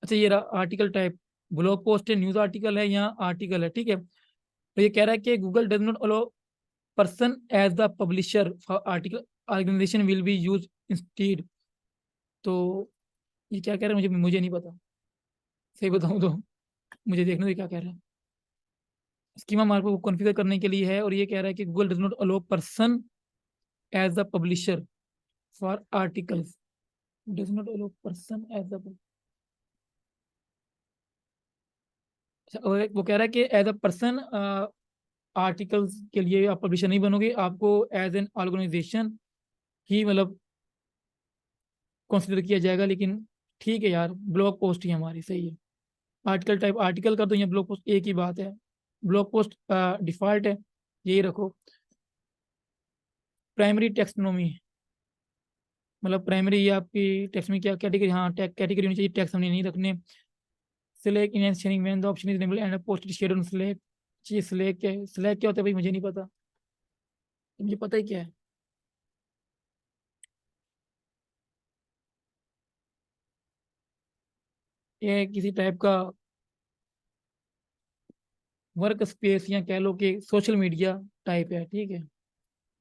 अच्छा ये रहा आर्टिकल टाइप, ब्लॉग पोस्ट है, न्यूज आर्टिकल है, यहाँ आर्टिकल है। ठीक है। तो ये कह रहा है कि Google does not allow person as the publisher for article, organisation will be use instead. तो ये क्या कह रहा है, मुझे मुझे नहीं पता, सही बताऊँ तो, मुझे देखने दो क्या कह रहा है। स्कीमा मार्क को कॉन्फ़िगर करने के लिए है, और ये कह रहा है कि Google does not allow person as the publisher for articles, does not allow person as the, और वो कह रहा है कि एज अ पर्सन आर्टिकल्स के लिए आप पब्लिशर नहीं बनोगे, आपको एज एन ऑर्गेनाइजेशन ही मतलब कंसिडर किया जाएगा। लेकिन ठीक है यार, ब्लॉग पोस्ट ही हमारी सही है। आर्टिकल टाइप आर्टिकल कर दो या ब्लॉग पोस्ट, एक ही बात है। ब्लॉग पोस्ट डिफॉल्ट है, यही रखो। प्राइमरी टेक्सोनॉमी, मतलब प्राइमरी ये आपकी टेक्स्ट में क्या कैटेगरी, हाँ कैटेगरी होनी चाहिए, टेक्स्ट हमने नहीं रखने। Select in sharing when the option is enabled and post share on select. ये सिलेक्ट क्या होता है भाई, मुझे नहीं पता, मुझे पता ही क्या है। ये किसी टाइप का वर्क स्पेस या कह लो कि सोशल मीडिया टाइप है। ठीक है।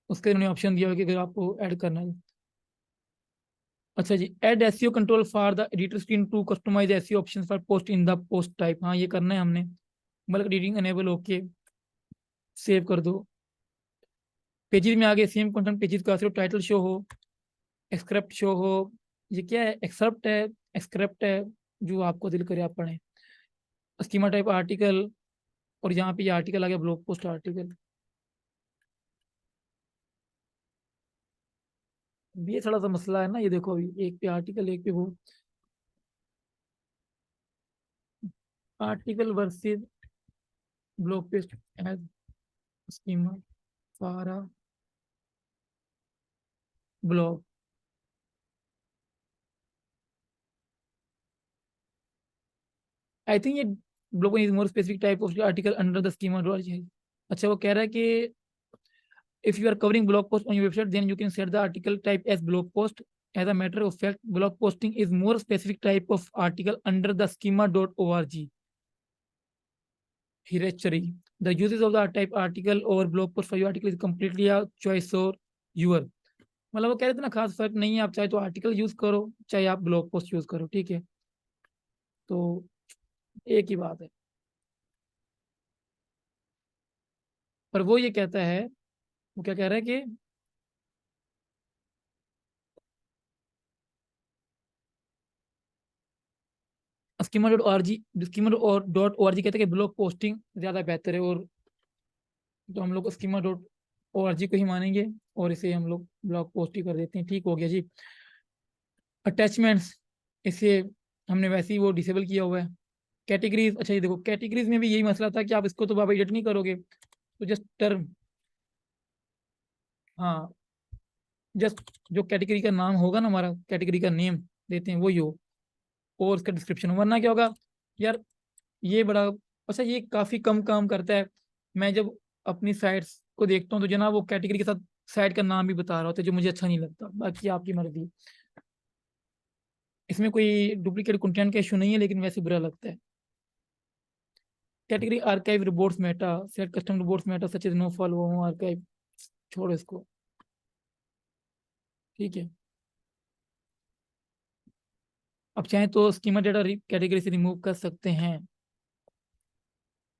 उसके उन्होंने ऑप्शन दिया है कि अगर आपको ऐड करना है। अच्छा जी, add SEO control for the editor screen to customize SEO options for post in the post type, हाँ ये करना है हमने। Bulk editing enable, okay, save कर दो। पेजेस में आगे सेम कंटेंट पेजेस का सिर्फ टाइटल शो हो, एक्सक्रिप्ट शो हो, ये क्या है, एक्सेप्ट है, एक्सक्रिप्ट है, जो आपको दिल करे आप पढ़ें। स्कीमा टाइप आर्टिकल, और यहाँ पे ये आर्टिकल आ गया ब्लॉग पोस्ट आर्टिकल। ये थोड़ा सा मसला है ना, ये देखो अभी एक पे आर्टिकल एक पे वो, article versus blog paste as schema for a blog. I think ये blog is more specific type of article under the schema dot. अच्छा, वो कह रहा है कि if you are covering blog post on your website, then you can set the article type as blog post. As a matter of fact, blog posting is more specific type of article under the schema.org hierarchy. The uses of the type article or blog post for your article is completely a choice or your। मतलब वो कह रहे थे ना, खास फर्क नहीं है, आप चाहे तो आर्टिकल यूज करो चाहे आप ब्लॉग पोस्ट यूज करो, ठीक है, तो एक ही बात है। पर वो ये कहता है, वो क्या कह रहा है कि स्कीमा.org कहता है कि ब्लॉग पोस्टिंग ज्यादा बेहतर है, और तो हम लोग स्कीमा.org को ही मानेंगे और इसे हम लोग ब्लॉग पोस्ट ही कर देते हैं। ठीक हो गया जी। अटैचमेंट्स, इसे हमने वैसे ही वो डिसेबल किया हुआ है। कैटेगरीज, अच्छा ये देखो, कैटेगरीज में भी यही मसला था कि आप इसको तो बाबा एडिट नहीं करोगे, तो जस्ट टर्म, हाँ, जस्ट जो कैटेगरी का नाम होगा ना, हमारा कैटेगरी का नेम देते हैं वही हो, और उसका डिस्क्रिप्शन, वरना क्या होगा यार, ये बड़ा, अच्छा ये काफी कम काम करता है। मैं जब अपनी साइट्स को देखता हूँ तो जनाब वो कैटेगरी के साथ साइट का नाम भी बता रहा होता है, जो मुझे अच्छा नहीं लगता, बाकी आपकी मर्जी। इसमें कोई डुप्लीकेट कंटेंट का इशू नहीं है, लेकिन वैसे बुरा लगता है। Category archive reports meta, set custom reports meta such is no follow archive, छोड़ो इसको, ठीक है। अब चाहे तो स्कीमा डेटा कैटेगरी से रिमूव कर सकते हैं,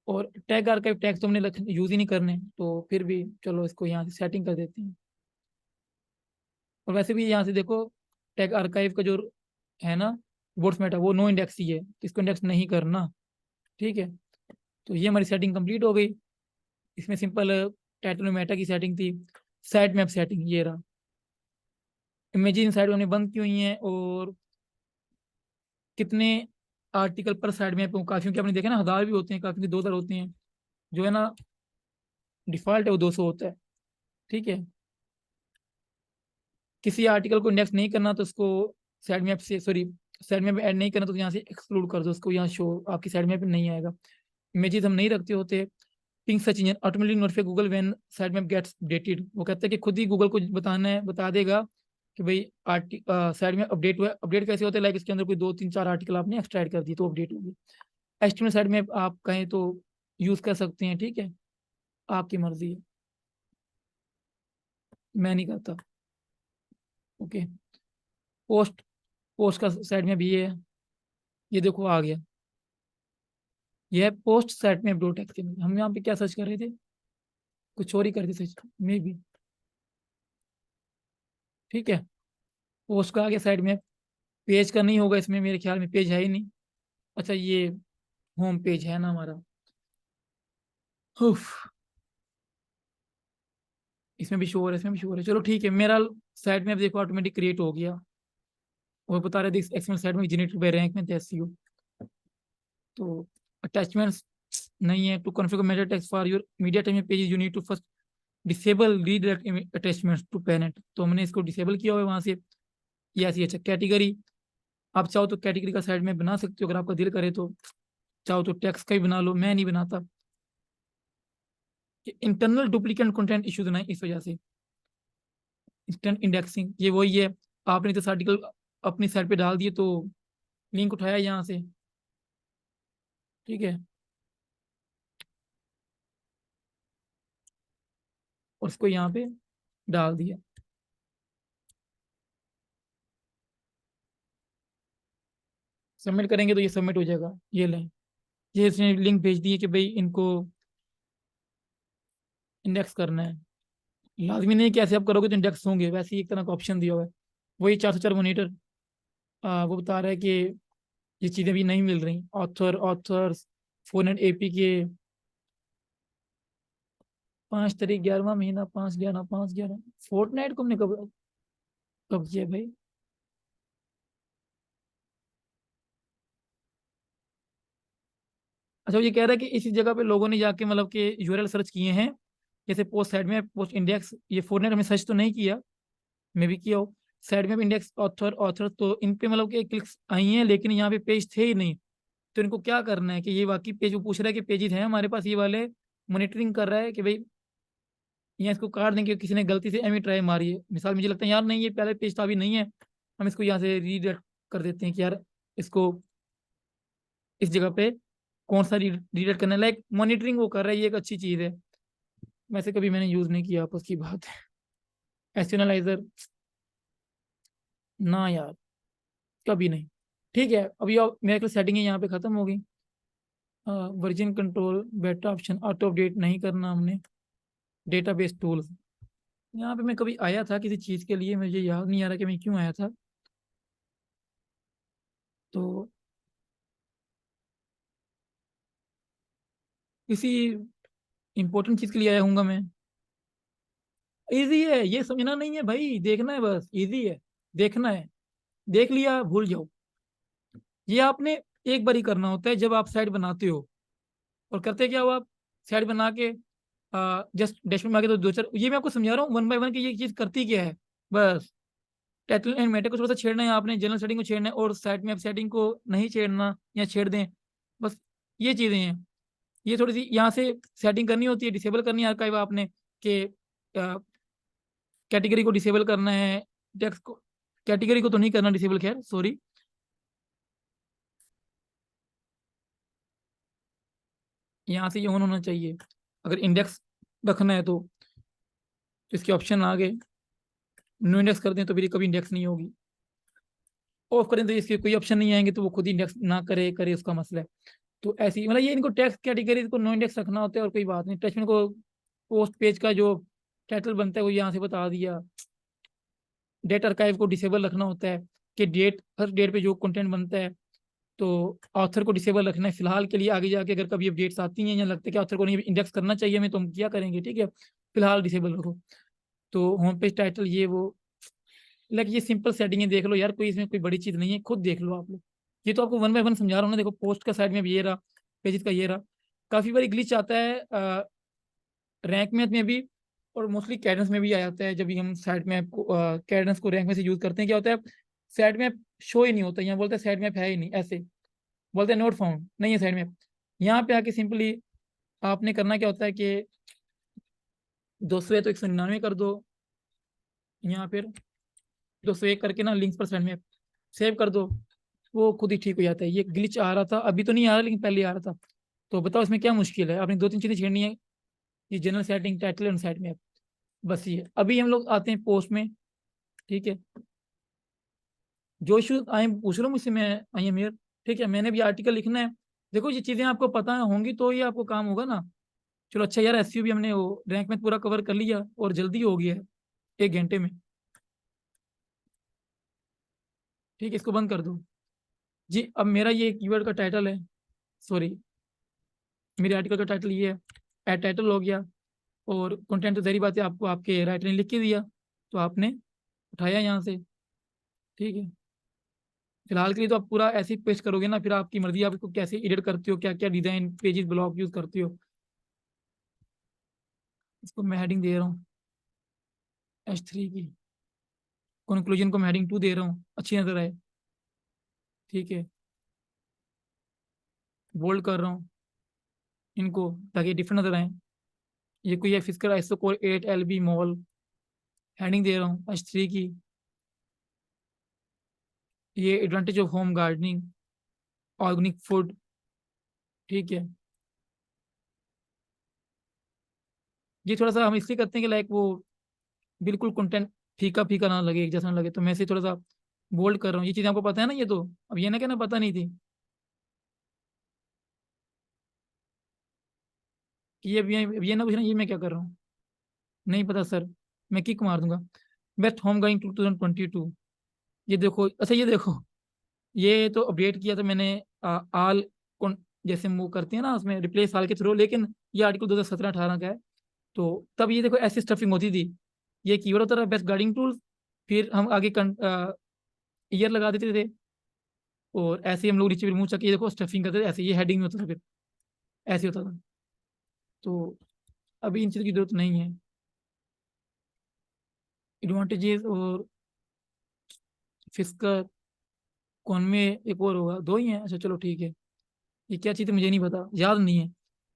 और टैग आर्काइव टैग तो हमने यूज ही नहीं करने, तो फिर भी चलो इसको यहाँ से सेटिंग कर देते हैं। और वैसे भी यहाँ से देखो, टैग आर्काइव का जो है ना रिपोर्ट्स मेटा, वो नो इंडेक्स ही है, तो इसको इंडेक्स नहीं करना, ठीक है। तो ये हमारी सेटिंग कंप्लीट हो गई। इसमें सिंपल टाइटल में मेटा की सेटिंग थी, साइट मैप सेटिंग ये रहा। इमेजिन साइट हमने बंद की हुई हैं, और कितने आर्टिकल पर साइड मैप हो, काफियों के आपने देखा ना, 1000 भी होते हैं, काफी के 2000 होते हैं, जो है ना डिफॉल्ट है वो 200 होता है, ठीक है। किसी आर्टिकल को इंडेक्स नहीं करना तो उसको साइड मैप से, सॉरी, साइड मैप ऐड नहीं करना तो यहाँ से एक्सक्लूड कर दो उसको, यहाँ शो आपकी साइड मैप नहीं आएगा। इमेजेस हम नहीं रखते होते। Ping search engine automatically notify Google when sitemap gets updated, वो कहता है कि खुद ही गूगल को बताना है, बता देगा कि भाई साइड में अपडेट हुआ है। अपडेट कैसे होता है, लाइक इसके अंदर कोई 2 3 4 आर्टिकल आपने एक्स्ट्रा ऐड कर दिए तो अपडेट होगी। एचटीएमएल साइड में आप कहें तो यूज कर सकते हैं, ठीक है, आपकी मर्जी है, मैं नहीं करता। ओके, पोस्ट, पोस्ट का साइड में भी ये देखो आ गया, ये है पोस्ट साइड में डॉट एक्सएमएल। हम यहाँ पे क्या सर्च कर रहे थे, कुछ और ही कर रहे थे मे भी, ठीक है। पोस्ट का आ गया साइड में, पेज का नहीं होगा इसमें, मेरे ख्याल में पेज है ही नहीं। अच्छा ये होम पेज है ना हमारा, उफ, इसमें भी शो हो रहा है, इसमें भी शो हो रहा है, चलो ठीक है। मेरा साइड में अब देखो ऑटोमेटिक क्रिएट हो गया, और बता रहे थे XML sitemap generated by Rank Math SEO. तो अटैचमेंट्स नहीं है। To configure meta text for your media time page you need to first disable redirect attachments to parent, तो हमने इसको डिसेबल किया हुआ है वहां से। ये ऐसी, अच्छा कैटेगरी, आप चाहो तो कैटेगरी का साइड में बना सकते हो अगर आपका दिल करे तो, चाहो तो टेक्स्ट का ही बना लो, मैं नहीं बनाता। इंटरनल डुप्लीकेट कंटेंट इश्यूज ना इस वजह से। इंस्टेंट इंडेक्सिंग ये वही है, आपने तो आर्टिकल अपनी साइट पे डाल दिए तो लिंक उठाया यहाँ से, ठीक है, और उसको यहाँ पे डाल दिया। सबमिट करेंगे तो ये सबमिट हो जाएगा, ये लें, ये इसने लिंक भेज दिए कि भाई इनको इंडेक्स करना है। लाजमी नहीं कैसे आप करोगे तो इंडेक्स होंगे, वैसे ही एक तरह का ऑप्शन दिया हुआ है। वही 404 मोनीटर, वो बता रहा है कि ये चीज़ें भी नहीं मिल रही, ऑथर्स फोन एपी के 5 तारीख 11वां महीना 5/11 फोर्टनाइट को हमने कब कब किया भाई। अच्छा ये कह रहा है कि इसी जगह पे लोगों ने जाके मतलब कि यूआरएल सर्च किए हैं, जैसे पोस्ट साइड में पोस्ट इंडेक्स, ये फोर्टनाइट हमने सर्च तो नहीं किया, मैं भी किया हो, साइड में भी इंडेक्स ऑथर ऑथर, तो इन पे मतलब कि क्लिक्स आई हैं, लेकिन यहाँ पे पेज थे ही नहीं। तो इनको क्या करना है कि ये वाकई पेज, वो पूछ रहा है कि पेजेस हैं हमारे पास ये वाले, मॉनिटरिंग कर रहा है कि भाई यहाँ इसको काट देंगे, किसी ने गलती से एमी ट्राई मारी है मिसाल, मुझे लगता है यार नहीं ये पहले पेज था अभी नहीं है, हम इसको यहाँ से रीडायरेक्ट कर देते हैं कि यार इसको इस जगह पे कौन सा रीडायरेक्ट करना है, लाइक मॉनिटरिंग वो कर रहा है, ये एक अच्छी चीज़ है। वैसे कभी मैंने यूज़ नहीं किया, आपस की बात है। एस्ट्रोनालाइजर ना यार, कभी नहीं। ठीक है, अभी मेरे को सेटिंग है यहाँ पे ख़त्म हो गई। वर्जन कंट्रोल, बेटा ऑप्शन, ऑटो अपडेट नहीं करना हमने। डेटाबेस टूल्स, यहाँ पे मैं कभी आया था किसी चीज़ के लिए, मुझे याद नहीं आ रहा कि मैं क्यों आया था। तो किसी इंपॉर्टेंट चीज़ के लिए आया हूँगा मैं। इजी है, ये समझना नहीं है भाई, देखना है बस, इजी है, देखना है, देख लिया भूल जाओ। ये आपने एक बार ही करना होता है जब आप साइट बनाते हो। और करते क्या हो आप, साइट बना के जस्ट डैशबोर्ड में आके तो दो चार, ये मैं आपको समझा रहा हूँ वन बाय वन कि ये चीज़ करती क्या है। बस टाइटल एंड मेटा को थोड़ा सा छेड़ना है आपने, जनरल सेटिंग को छेड़ना है, और साइट में सेटिंग को नहीं छेड़ना या छेड़ दें, बस ये चीज़ें हैं। ये थोड़ी सी यहाँ से सेटिंग करनी होती है, डिसेबल करनी है आर्काइव आपने, कि कैटेगरी को डिसेबल करना है, टेक्स्ट को, कैटेगरी को तो नहीं करना डिसेबल, खैर सॉरी। यहाँ से ये ऑन होना चाहिए। अगर इंडेक्स रखना है तो इसके ऑप्शन आ गए, नो इंडेक्स कर दें तो फिर कभी इंडेक्स नहीं होगी, ऑफ करें तो इसके कोई ऑप्शन नहीं आएंगे, तो वो खुद ही इंडेक्स ना करे करे उसका मसला है। तो ऐसे ही मतलब ये इनको टेक्स्ट कैटेगरी को नो इंडेक्स रखना होता है और कोई बात नहीं। टचमेंट को पोस्ट पेज का जो टाइटल बनता है वो यहाँ से बता दिया। डेट आर्काइव को डिसेबल रखना होता है कि डेट, हर डेट पे जो कंटेंट बनता है, तो ऑथर को डिसेबल रखना है फिलहाल के लिए। आगे जाके अगर कभी अपडेट्स आती हैं या लगता है कि ऑथर को नहीं इंडेक्स करना चाहिए हमें, तो हम क्या करेंगे, ठीक है, फिलहाल डिसेबल रखो। तो होम पेज टाइटल ये वो, लाइक ये सिंपल सेटिंग है, देख लो यार, कोई इसमें कोई बड़ी चीज़ नहीं है, खुद देख लो आप लोग। ये तो आपको वन बाय वन समझा रहा हूँ ना, देखो पोस्ट का साइड में भी ये रहा, पेजेस का ये रहा। काफ़ी बार ग्लिच आता है रैंक में भी, और मोस्टली कैडेंस में भी आ जाता है। जब भी हम साइड मैप को कैडेंस को रैंक में से यूज करते हैं, क्या होता है, साइड मैप शो ही नहीं होता, यहाँ बोलते हैं साइड मैप है ही नहीं, ऐसे बोलते हैं नोट फाउंड, नहीं है साइड मैप। यहाँ पे आके सिंपली आपने करना क्या होता है कि 200 है तो 199 कर दो, यहाँ फिर 201 करके ना लिंक्स पर साइड मैप सेव कर दो, वो खुद ही ठीक हो जाता है। ये ग्लिच आ रहा था, अभी तो नहीं आ रहा लेकिन पहले आ रहा था। तो बताओ इसमें क्या मुश्किल है, आपने दो तीन चीजें छेड़नी है, ये general setting, title and side map, बस ये। अभी हम लोग आते हैं पोस्ट में, ठीक है। जो इशू आई पूछ रहा हूँ मुझसे, मैं आई एम हियर, ठीक है, मैंने भी आर्टिकल लिखना है। देखो ये चीज़ें आपको पता होंगी तो ये आपको काम होगा ना। चलो अच्छा यार, एसईओ भी हमने वो रैंक में पूरा कवर कर लिया और जल्दी हो गया है 1 घंटे में। ठीक है, इसको बंद कर दो। जी, अब मेरा ये कीवर्ड का टाइटल है, सॉरी, मेरे आर्टिकल का टाइटल ये है, एड टाइटल हो गया। और कंटेंट तो जहरी बात है, आपको आपके राइटर ने लिख के दिया, तो आपने उठाया यहाँ से, ठीक है। फिलहाल के लिए तो आप पूरा ऐसे ही पेस्ट करोगे ना, फिर आपकी मर्जी, आप इसको कैसे एडिट करते हो, क्या क्या डिजाइन पेजेस ब्लॉक यूज करते हो। इसको मैं हेडिंग दे रहा हूँ H3 की, कंक्लूजन को मैं हेडिंग 2 दे रहा हूँ, अच्छी नजर आए, ठीक है। बोल्ड कर रहा हूँ इनको ताकि डिफरेंट नजर आए। ये कोई है physical iso core 8 LB mall, heading दे रहा हूँ H3 की। ये advantage of home gardening, organic food, ठीक है। ये थोड़ा सा हम इसलिए करते हैं कि लाइक वो बिल्कुल कंटेंट फीका फीका ना लगे, एक जैसा ना लगे, तो मैं इसे थोड़ा सा बोल्ड कर रहा हूँ। ये चीज़ आपको पता है ना, ये तो अब ये ना कहना पता नहीं थी कि ये ना पूछना ये मैं क्या कर रहा हूँ, नहीं पता सर, मैं किक मार दूंगा। बेस्ट होम गाइड 2022, ये देखो, अच्छा ये देखो, ये तो अपडेट किया था मैंने आल जैसे मूव करते हैं ना उसमें रिप्लेस साल के थ्रू, लेकिन ये आर्टिकल 2017-18 का है। तो तब ये देखो ऐसी स्टफिंग होती थी, ये कीवर्ड होता था बेस्ट गाइडिंग टूल, फिर हम आगे ईयर लगा देते थे, और ऐसे ही हम लोग नीचे फिर मुंह चक के ये देखो स्टफिंग करते थे, ऐसे ये हेडिंग में होता था फिर, ऐसे होता था। तो अभी इन चीज़ों की जरूरत नहीं है। एडवांटेजेस और फिस्कर, कौन में एक और होगा, दो ही हैं, अच्छा चलो ठीक है। ये क्या चीज़ है मुझे नहीं पता, याद नहीं है।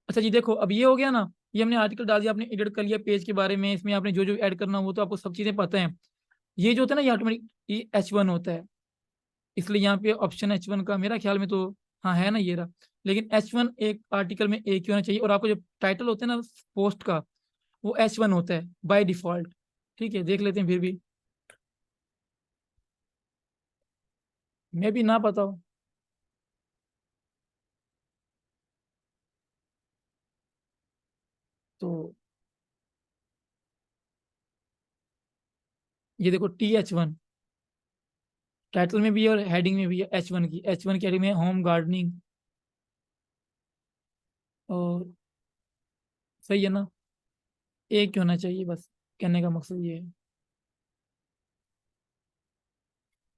अच्छा जी देखो, अब ये हो गया ना, ये हमने आर्टिकल डाल दिया, आपने एडिट कर लिया पेज के बारे में, इसमें आपने जो जो ऐड करना हो तो आपको सब चीज़ें पता है। ये जो होता है ना, ये ऑटोमेटिक ये H1 होता है, इसलिए यहाँ पे ऑप्शन H1 का मेरा ख्याल में तो हाँ है ना, ये रहा। लेकिन H1 एक आर्टिकल में एक ही होना चाहिए, और आपको जो टाइटल होता है ना पोस्ट का, वो H1 होता है बाय डिफॉल्ट। ठीक है, देख लेते हैं फिर भी, मैं भी ना पता हूँ तो। ये देखो TH1 टाइटल में भी है और हेडिंग में भी है, H1 की हेडिंग में होम गार्डनिंग, और सही है ना, एक ही होना चाहिए बस, कहने का मकसद ये है।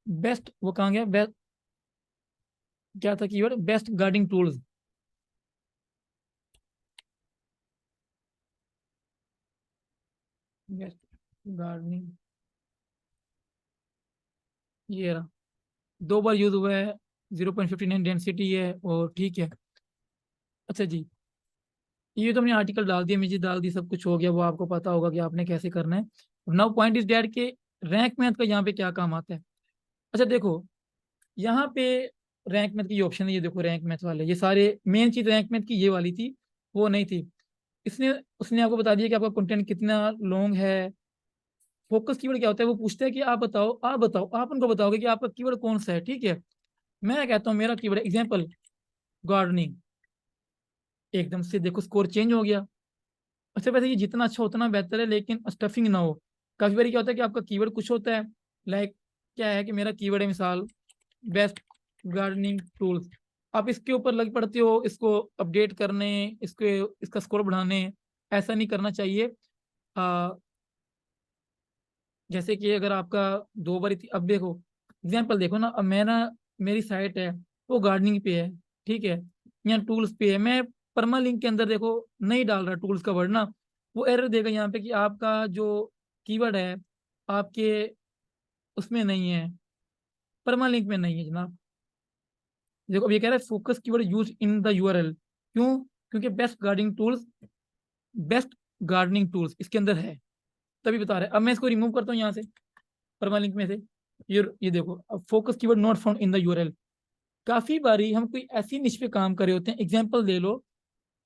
बेस्ट, वो कहाँ गया बेस्ट, क्या था keyword, best gardening tools. Best gardening, ये रहा, 2 बार यूज हुआ है, 0.59 डेंसिटी है, और ठीक है। अच्छा जी, ये तो हमने आर्टिकल डाल दिया, मुझे डाल दी, सब कुछ हो गया, वो आपको पता होगा कि आपने कैसे करना है। नाउ पॉइंट इज दैट के रैंक मैथ का यहाँ पे क्या काम आता है। अच्छा देखो, यहाँ पे रैंक मैथ की ये ऑप्शन है, ये देखो रैंक मैथ वाले, ये सारे मेन चीज रैंक मैथ की ये वाली थी, वो नहीं थी। इसने उसने आपको बता दिया कि आपका कंटेंट कितना लॉन्ग है। फोकस कीवर्ड क्या होता है, वो पूछता है कि आप बताओ, आप उनको बताओगे कि आपका कीवर्ड कौन सा है, ठीक है। मैं कहता हूँ मेरा कीवर्ड एग्जाम्पल गार्डनिंग, एकदम से देखो स्कोर चेंज हो गया। अच्छा वैसे ये जितना अच्छा उतना बेहतर है, लेकिन स्टफिंग ना हो। काफी बार क्या होता है कि आपका कीवर्ड कुछ होता है, लाइक क्या है कि मेरा कीवर्ड है मिसाल बेस्ट गार्डनिंग टूल्स, आप इसके ऊपर लग पड़ते हो इसको अपडेट करने, इसको इसका स्कोर बढ़ाने। ऐसा नहीं करना चाहिए। आ, जैसे कि अगर आपका 2 बार अब देखो एग्जाम्पल देखो ना, अब मैं ना, मेरी साइट है वो गार्डनिंग पे है, ठीक है, या टूल्स पे है, मैं परमा लिंक के अंदर देखो नहीं डाल रहा टूल्स का वर्ड ना, वो एरर देगा यहाँ पे कि आपका जो कीवर्ड है आपके उसमें नहीं है, परमा लिंक में नहीं है जनाब। देखो अब ये कह रहा है focus keyword use in the URL, क्यों, क्योंकि बेस्ट गार्डनिंग टूल्स इसके अंदर है, तभी बता रहे हैं। अब मैं इसको रिमूव करता हूँ यहाँ से, परमा लिंक में से। ये देखो, अब focus keyword not found in the URL. काफी बारी हम कोई ऐसी निश पे काम कर रहे होते हैं, एग्जांपल ले लो,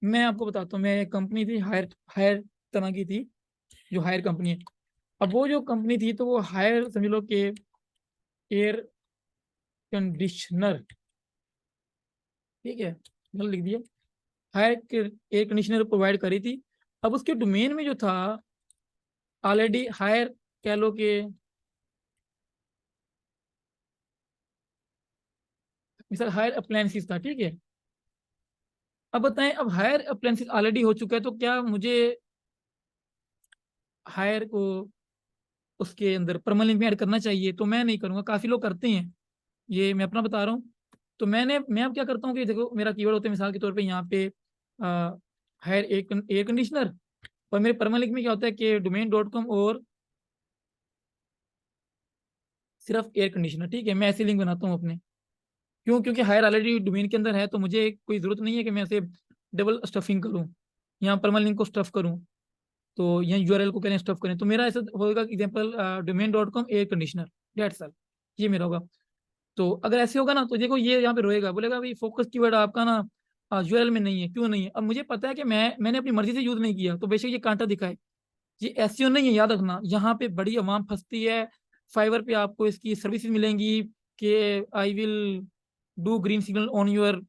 मैं आपको बताता हूँ, मैं एक कंपनी थी हायर हायर तरह की थी, जो हायर कंपनी है। अब वो जो कंपनी थी तो वो हायर समझ लो कि एयर कंडीशनर, ठीक है, मतलब लिख दिया, हायर एयर कंडीशनर प्रोवाइड करी थी। अब उसके डोमेन में जो था ऑलरेडी हायर, कह लो कि मिसाल हायर अप्लायंसेस था, ठीक है। अब बताएं, अब हायर अप्लायंसेस ऑलरेडी हो चुका है, तो क्या मुझे हायर को उसके अंदर परमानेंट में ऐड करना चाहिए? तो मैं नहीं करूंगा, काफी लोग करते हैं, ये मैं अपना बता रहा हूँ। तो मैं अब क्या करता हूँ कि देखो मेरा कीवर्ड होता है मिसाल के तौर पे यहाँ पे हायर एयर कंडीशनर, और मेरे परमानेंट में क्या होता है कि domain.com और सिर्फ एयर कंडीशनर, ठीक है, मैं ऐसी लिंक बनाता हूँ अपने। क्यों, क्योंकि हायर ऑलरेडी डोमेन के अंदर है, तो मुझे कोई जरूरत नहीं है कि मैं ऐसे डबल स्टफिंग करूँ, यहाँ परमानेंट को स्टफ करूँ, तो यहाँ यूआरएल को करें स्टफ करें, तो मेरा ऐसा होगा example domain.com air conditioner, that's all, ये मेरा होगा। तो अगर ऐसे होगा ना तो देखो ये यहाँ पे रोएगा, बोलेगा भाई फोकस कीवर्ड आपका ना यूआरएल में नहीं है, क्यों नहीं है। अब मुझे पता है कि मैंने अपनी मर्जी से यूज नहीं किया, तो बेशक ये कांटा दिखाए, ये एसईओ नहीं है, याद रखना, यहाँ पे बड़ी आवाम फंसती है। फाइवर पे आपको इसकी सर्विसेज मिलेंगी कि I will do green signal on your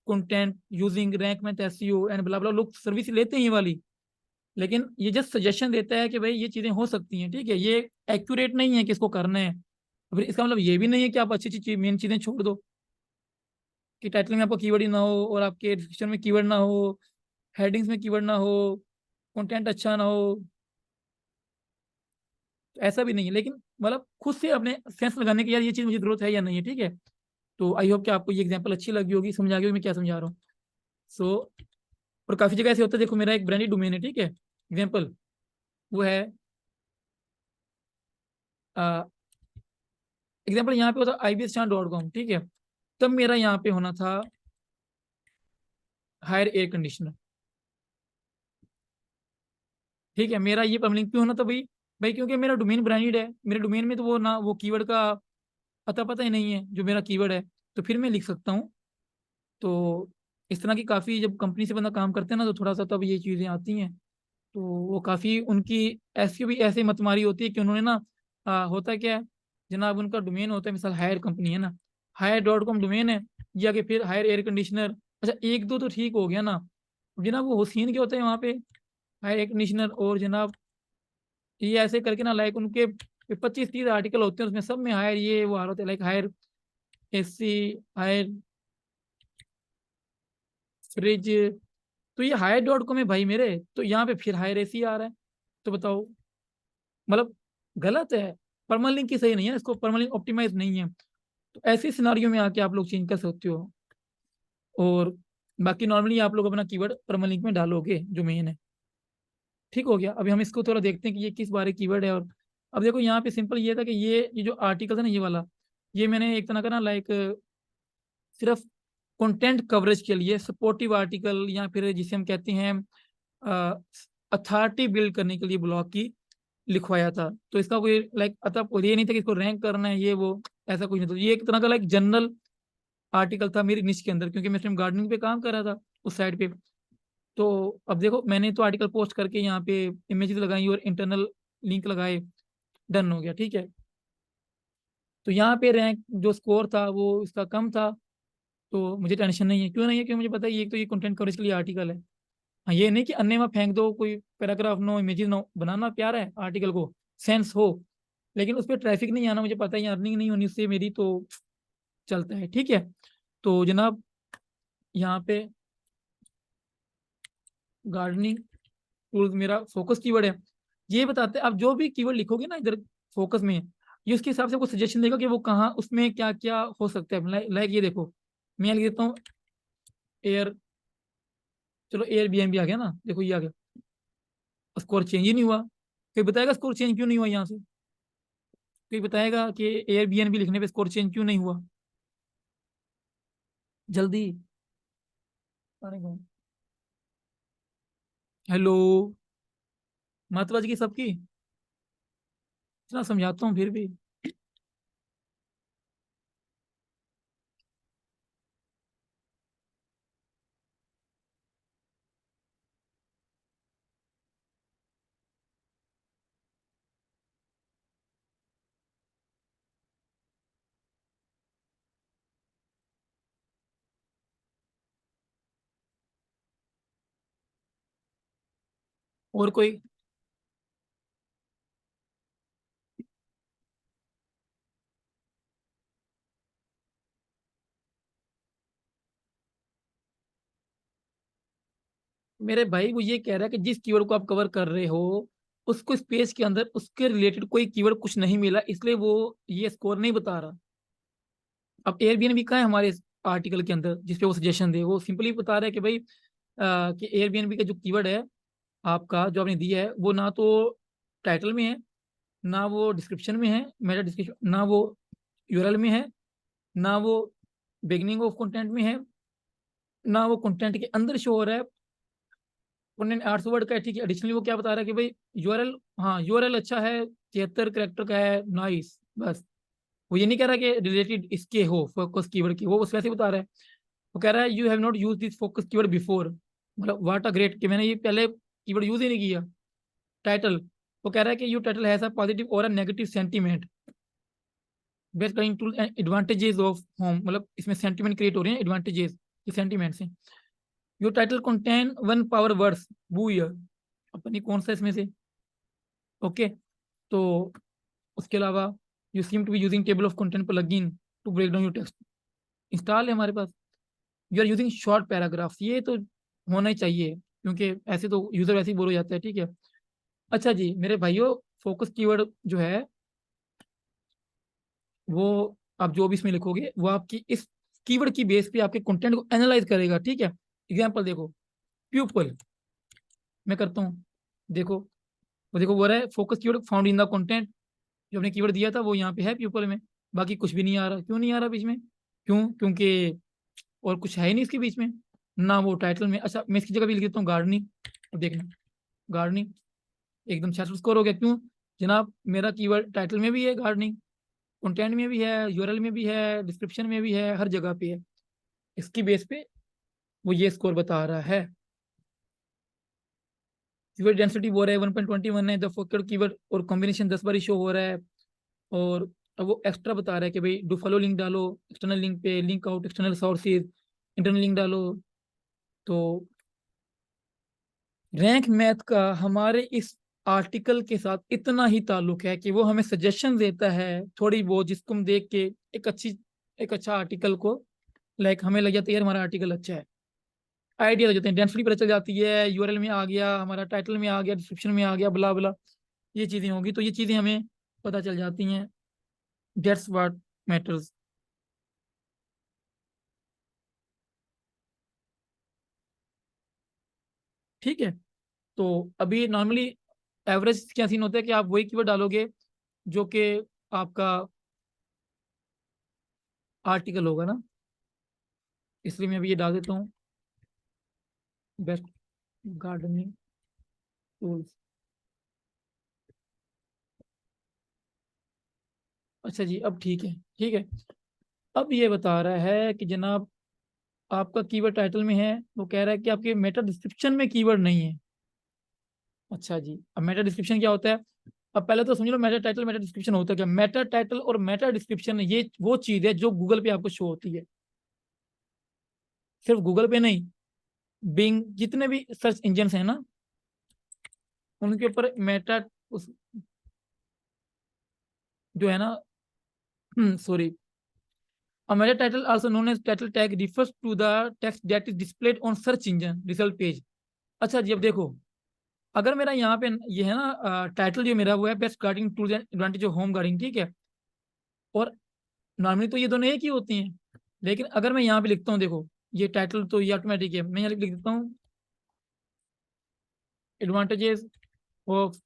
content using Rank Math SEO and bla bla, लोग सर्विस लेते हैं ये वाली, लेकिन ये जस्ट सजेशन देता है कि भाई ये चीजें हो सकती हैं, ठीक है, ये एक्यूरेट नहीं है कि इसको करना है। फिर इसका मतलब ये भी नहीं है कि आप अच्छी अच्छी मेन चीजें छोड़ दो, कि टाइटल में आपका कीवर्ड ही ना हो, और आपके डिस्क्रिप्शन में कीवर्ड ना हो, हेडिंग्स में कीवर्ड ना हो, कंटेंट अच्छा ना हो, तो ऐसा भी नहीं है। लेकिन मतलब खुद से अपने सेंस लगाने की, यार ये चीज मुझे जरूरत है या नहीं है, ठीक है। तो आई होप कि आपको ये एग्जांपल अच्छी लगी होगी, समझ आ गई होगी मैं क्या समझा रहा हूँ। सो और काफी जगह ऐसे होता है, देखो मेरा एक ब्रांडेड डोमेन है, ठीक है, एग्जाम्पल वो है एग्जाम्पल यहाँ पे होता IBSchan.com, ठीक है, तब मेरा यहाँ पे होना था हायर एयर कंडीशनर। ठीक है, मेरा ये परमलिंक क्यों होना था भाई? भाई क्योंकि मेरा डोमेन ब्रांडेड है, मेरे डोमेन में तो वो ना वो कीवर्ड का अता पता ही नहीं है जो मेरा कीवर्ड है, तो फिर मैं लिख सकता हूँ। तो इस तरह की काफ़ी, जब कंपनी से बंदा काम करते हैं ना, तो थोड़ा सा तब ये चीज़ें आती हैं। तो वो काफ़ी उनकी ऐसी भी ऐसे मतमारी होती है कि उन्होंने ना, होता क्या है जनाब, उनका डोमेन होता है, मिसाल हायर कंपनी है ना, हायर.com डोमेन है, या कि फिर हायर एयर कंडीशनर। अच्छा, एक दो तो ठीक हो गया ना, जनाब वो हुसैन के होते हैं वहाँ पे हायर एयर कंडीशनर, और जनाब ये ऐसे करके ना, लाइक उनके 25-30 आर्टिकल होते हैं, उसमें सब में हायर ये वो हाल होते हैं, like Haier AC, Haier fridge. तो ये हायर.com है भाई मेरे, तो यहाँ पे फिर हायर एसी आ रहा है। तो बताओ, मतलब गलत है। परमालिंक की सही नहीं है, इसको परमालिंक ऑप्टिमाइज नहीं है। तो ऐसे सिनारियो में आके आप लोग चेंज कर सकते हो। और बाकी नॉर्मली आप लोग अपना कीवर्ड परमालिंक में डालोगे जो मेन है। ठीक हो गया। अभी हम इसको थोड़ा देखते हैं कि ये किस बारे कीवर्ड है। और अब देखो यहाँ पे सिंपल ये था कि ये जो आर्टिकल है ना, ये वाला, ये मैंने एक तरह का ना, लाइक सिर्फ कंटेंट कवरेज के लिए सपोर्टिव आर्टिकल, या फिर जिसे हम कहते हैं अथॉरिटी बिल्ड करने के लिए ब्लॉग की लिखवाया था। तो इसका कोई लाइक अतः ये नहीं था कि इसको रैंक करना है ये वो, ऐसा कुछ नहीं था। ये एक तरह का लाइक जनरल आर्टिकल था मेरी निश के अंदर, क्योंकि मैं गार्डनिंग पे काम कर रहा था उस साइड पे। तो अब देखो, मैंने तो आर्टिकल पोस्ट करके यहाँ पे इमेजेस लगाई और इंटरनल लिंक लगाए, डन हो गया। ठीक है, तो यहाँ पे रैंक जो स्कोर था वो इसका कम था, तो मुझे टेंशन नहीं है। क्यों नहीं है? क्योंकि मुझे पता है ये तो ये कंटेंट कवरेज के लिए आर्टिकल है। हाँ, ये नहीं कि अन्य में फेंक दो, कोई पैराग्राफ नो इमेजेस नो, बनाना प्यारा है आर्टिकल को, सेंस हो, लेकिन उस पर ट्रैफिक नहीं आना, मुझे पता है, अर्निंग नहीं होनी उससे मेरी, तो चलता है। ठीक है, तो जनाब यहाँ पे गार्डनिंग टूल्स मेरा फोकस कीवर्ड है। ये बताते हैं, आप जो भी कीवर्ड लिखोगे ना इधर फोकस में, ये उसके हिसाब से आपको सजेशन देगा कि वो कहाँ उसमें क्या क्या हो सकता है। लाइक ये देखो, मैं लिख देता हूँ एयर, चलो एयर बी एन बी आ गया ना, देखो ये आ गया, स्कोर चेंज ही नहीं हुआ। कोई बताएगा स्कोर चेंज क्यों नहीं हुआ यहाँ से? कोई बताएगा कि एयर बी एन बी लिखने पे स्कोर चेंज क्यों नहीं हुआ? जल्दी। अरे कौन? हेलो, मत बज गई सबकी, इतना समझाता हूँ फिर भी। और कोई? मेरे भाई वो ये कह रहा है कि जिस कीवर्ड को आप कवर कर रहे हो, उसको स्पेस के अंदर उसके रिलेटेड कोई कीवर्ड कुछ नहीं मिला, इसलिए वो ये स्कोर नहीं बता रहा। अब एयरबीएनबी का है हमारे आर्टिकल के अंदर जिसपे वो सजेशन दे, वो सिंपली बता रहा है कि भाई कि एयरबीएनबी का जो कीवर्ड है आपका जो आपने दिया है, वो ना तो टाइटल में है, ना वो डिस्क्रिप्शन में है, मेटा डिस्क्रिप्शन, ना वो यूआरएल में है, ना वो बिगनिंग ऑफ कंटेंट में है, ना वो कंटेंट के अंदर शो हो रहा है। कंटेंट 800 वर्ड का है, ठीक है। एडिशनली वो क्या बता रहा है कि भाई यूआरएल, हाँ यूआरएल अच्छा है, 73 कैरेक्टर का है, नाइस, बस। वो ये नहीं कह रहा कि रिलेटेड इसके हो फोकस कीवर्ड की, वो बस वैसे ही बता रहा है। वो कह रहा है you have not use this focus keyword before, मतलब व्हाट अ ग्रेट, कि मैंने ये पहले कीवर्ड यूज ही नहीं किया। टाइटल, वो कह रहा है कि you title has a positive और a negative sentiment based coming to advantages of home, मतलब इसमें सेंटीमेंट क्रिएट हो रहे हैं, एडवांटेजेस के सेंटीमेंट्स हैं। Your title contain one power words boo year, अपनी कौन सा इसमें से? ओके, तो उसके अलावा you seem to be using table of content plugin to break down your text, install है हमारे पास। You are using short paragraph, ये तो होना ही चाहिए, क्योंकि ऐसे तो यूजर वैसे ही बोर हो जाता है। ठीक है, अच्छा जी मेरे भाइयों, फोकस कीवर्ड जो है वो आप जो भी इसमें लिखोगे, वो आपकी इस कीवर्ड की बेस पे आपके कंटेंट को एनालाइज करेगा। ठीक है, एग्जाम्पल देखो, प्यूपल, मैं करता हूँ, देखो, वो देखो, वो रहा है focus keyword found in the content, जो हमने कीवर्ड दिया था वो यहाँ पे है प्यूपल में। बाकी कुछ भी नहीं आ रहा, क्यों नहीं आ रहा बीच में? क्यों? क्योंकि और कुछ है ही नहीं इसके बीच में, ना वो टाइटल में। अच्छा, मैं इसकी जगह भी लिख देता हूँ गार्डनिंग। अब देखना, गार्डनिंग एकदम 66 स्कोर हो गया। क्यों जनाब, मेरा कीवर्ड टाइटल में भी है गार्डनिंग, कंटेंट में भी है, यूआरएल में भी है, डिस्क्रिप्शन में भी है, हर जगह पे है। इसकी बेस पे वो ये स्कोर बता रहा है। कीवर्ड डेंसिटी वो रहा है 1.21 है, द फोकस्ड कीवर्ड और कॉम्बिनेशन 10 बार शो हो रहा है। और अब वो एक्स्ट्रा बता रहा है कि भाई डू फॉलो लिंक डालो, एक्सटर्नल लिंक पे link out external sources, internal link डालो। तो रैंक मैथ का हमारे इस आर्टिकल के साथ इतना ही ताल्लुक है कि वो हमें सजेशन देता है थोड़ी बहुत, जिसको हम देख के एक अच्छा आर्टिकल को लाइक हमें लग जाता है यार हमारा आर्टिकल अच्छा है, आइडिया हो जाते हैं, डेंसिटी पता चल जाती है, यूआरएल में आ गया, हमारा टाइटल में आ गया, डिस्क्रिप्शन में आ गया, बला बला ये चीजें होंगी। तो ये चीजें हमें पता चल जाती हैं। That's what matters. ठीक है। तो अभी नॉर्मली एवरेज क्या सीन होता है कि आप वही कीवर्ड डालोगे जो कि आपका आर्टिकल होगा ना, इसलिए मैं अभी ये डाल देता हूँ, बेस्ट गार्डनिंग टूल्स। अच्छा जी, अब ठीक है, ठीक है। अब ये बता रहा है कि जनाब आपका कीवर्ड टाइटल में है, वो कह रहा है कि आपके मेटा डिस्क्रिप्शन में कीवर्ड नहीं है। अच्छा जी, अब मेटा डिस्क्रिप्शन क्या होता है? अब पहले तो समझ लो मेटा टाइटल मेटा डिस्क्रिप्शन होता है क्या। मेटा टाइटल और मेटा डिस्क्रिप्शन ये वो चीज है जो गूगल पे आपको शो होती है। सिर्फ गूगल पे नहीं, बिंग जितने भी सर्च इंजन हैं ना, उनके ऊपर मेटा उस जो है ना, sorry, a meta title also known as title tag refers to the text that is displayed on search engine result page। अच्छा जी, अब देखो, अगर मेरा यहाँ पे ये है ना टाइटल जो मेरा वो है best gardening tools and advantage of home gardening, ठीक है। और नॉर्मली तो ये दोनों एक ही होती हैं, लेकिन अगर मैं यहाँ पे लिखता हूँ, देखो ये टाइटल तो ये ऑटोमेटिक है, मैं यहाँ लिख देता हूँ एडवांटेजेस ऑफ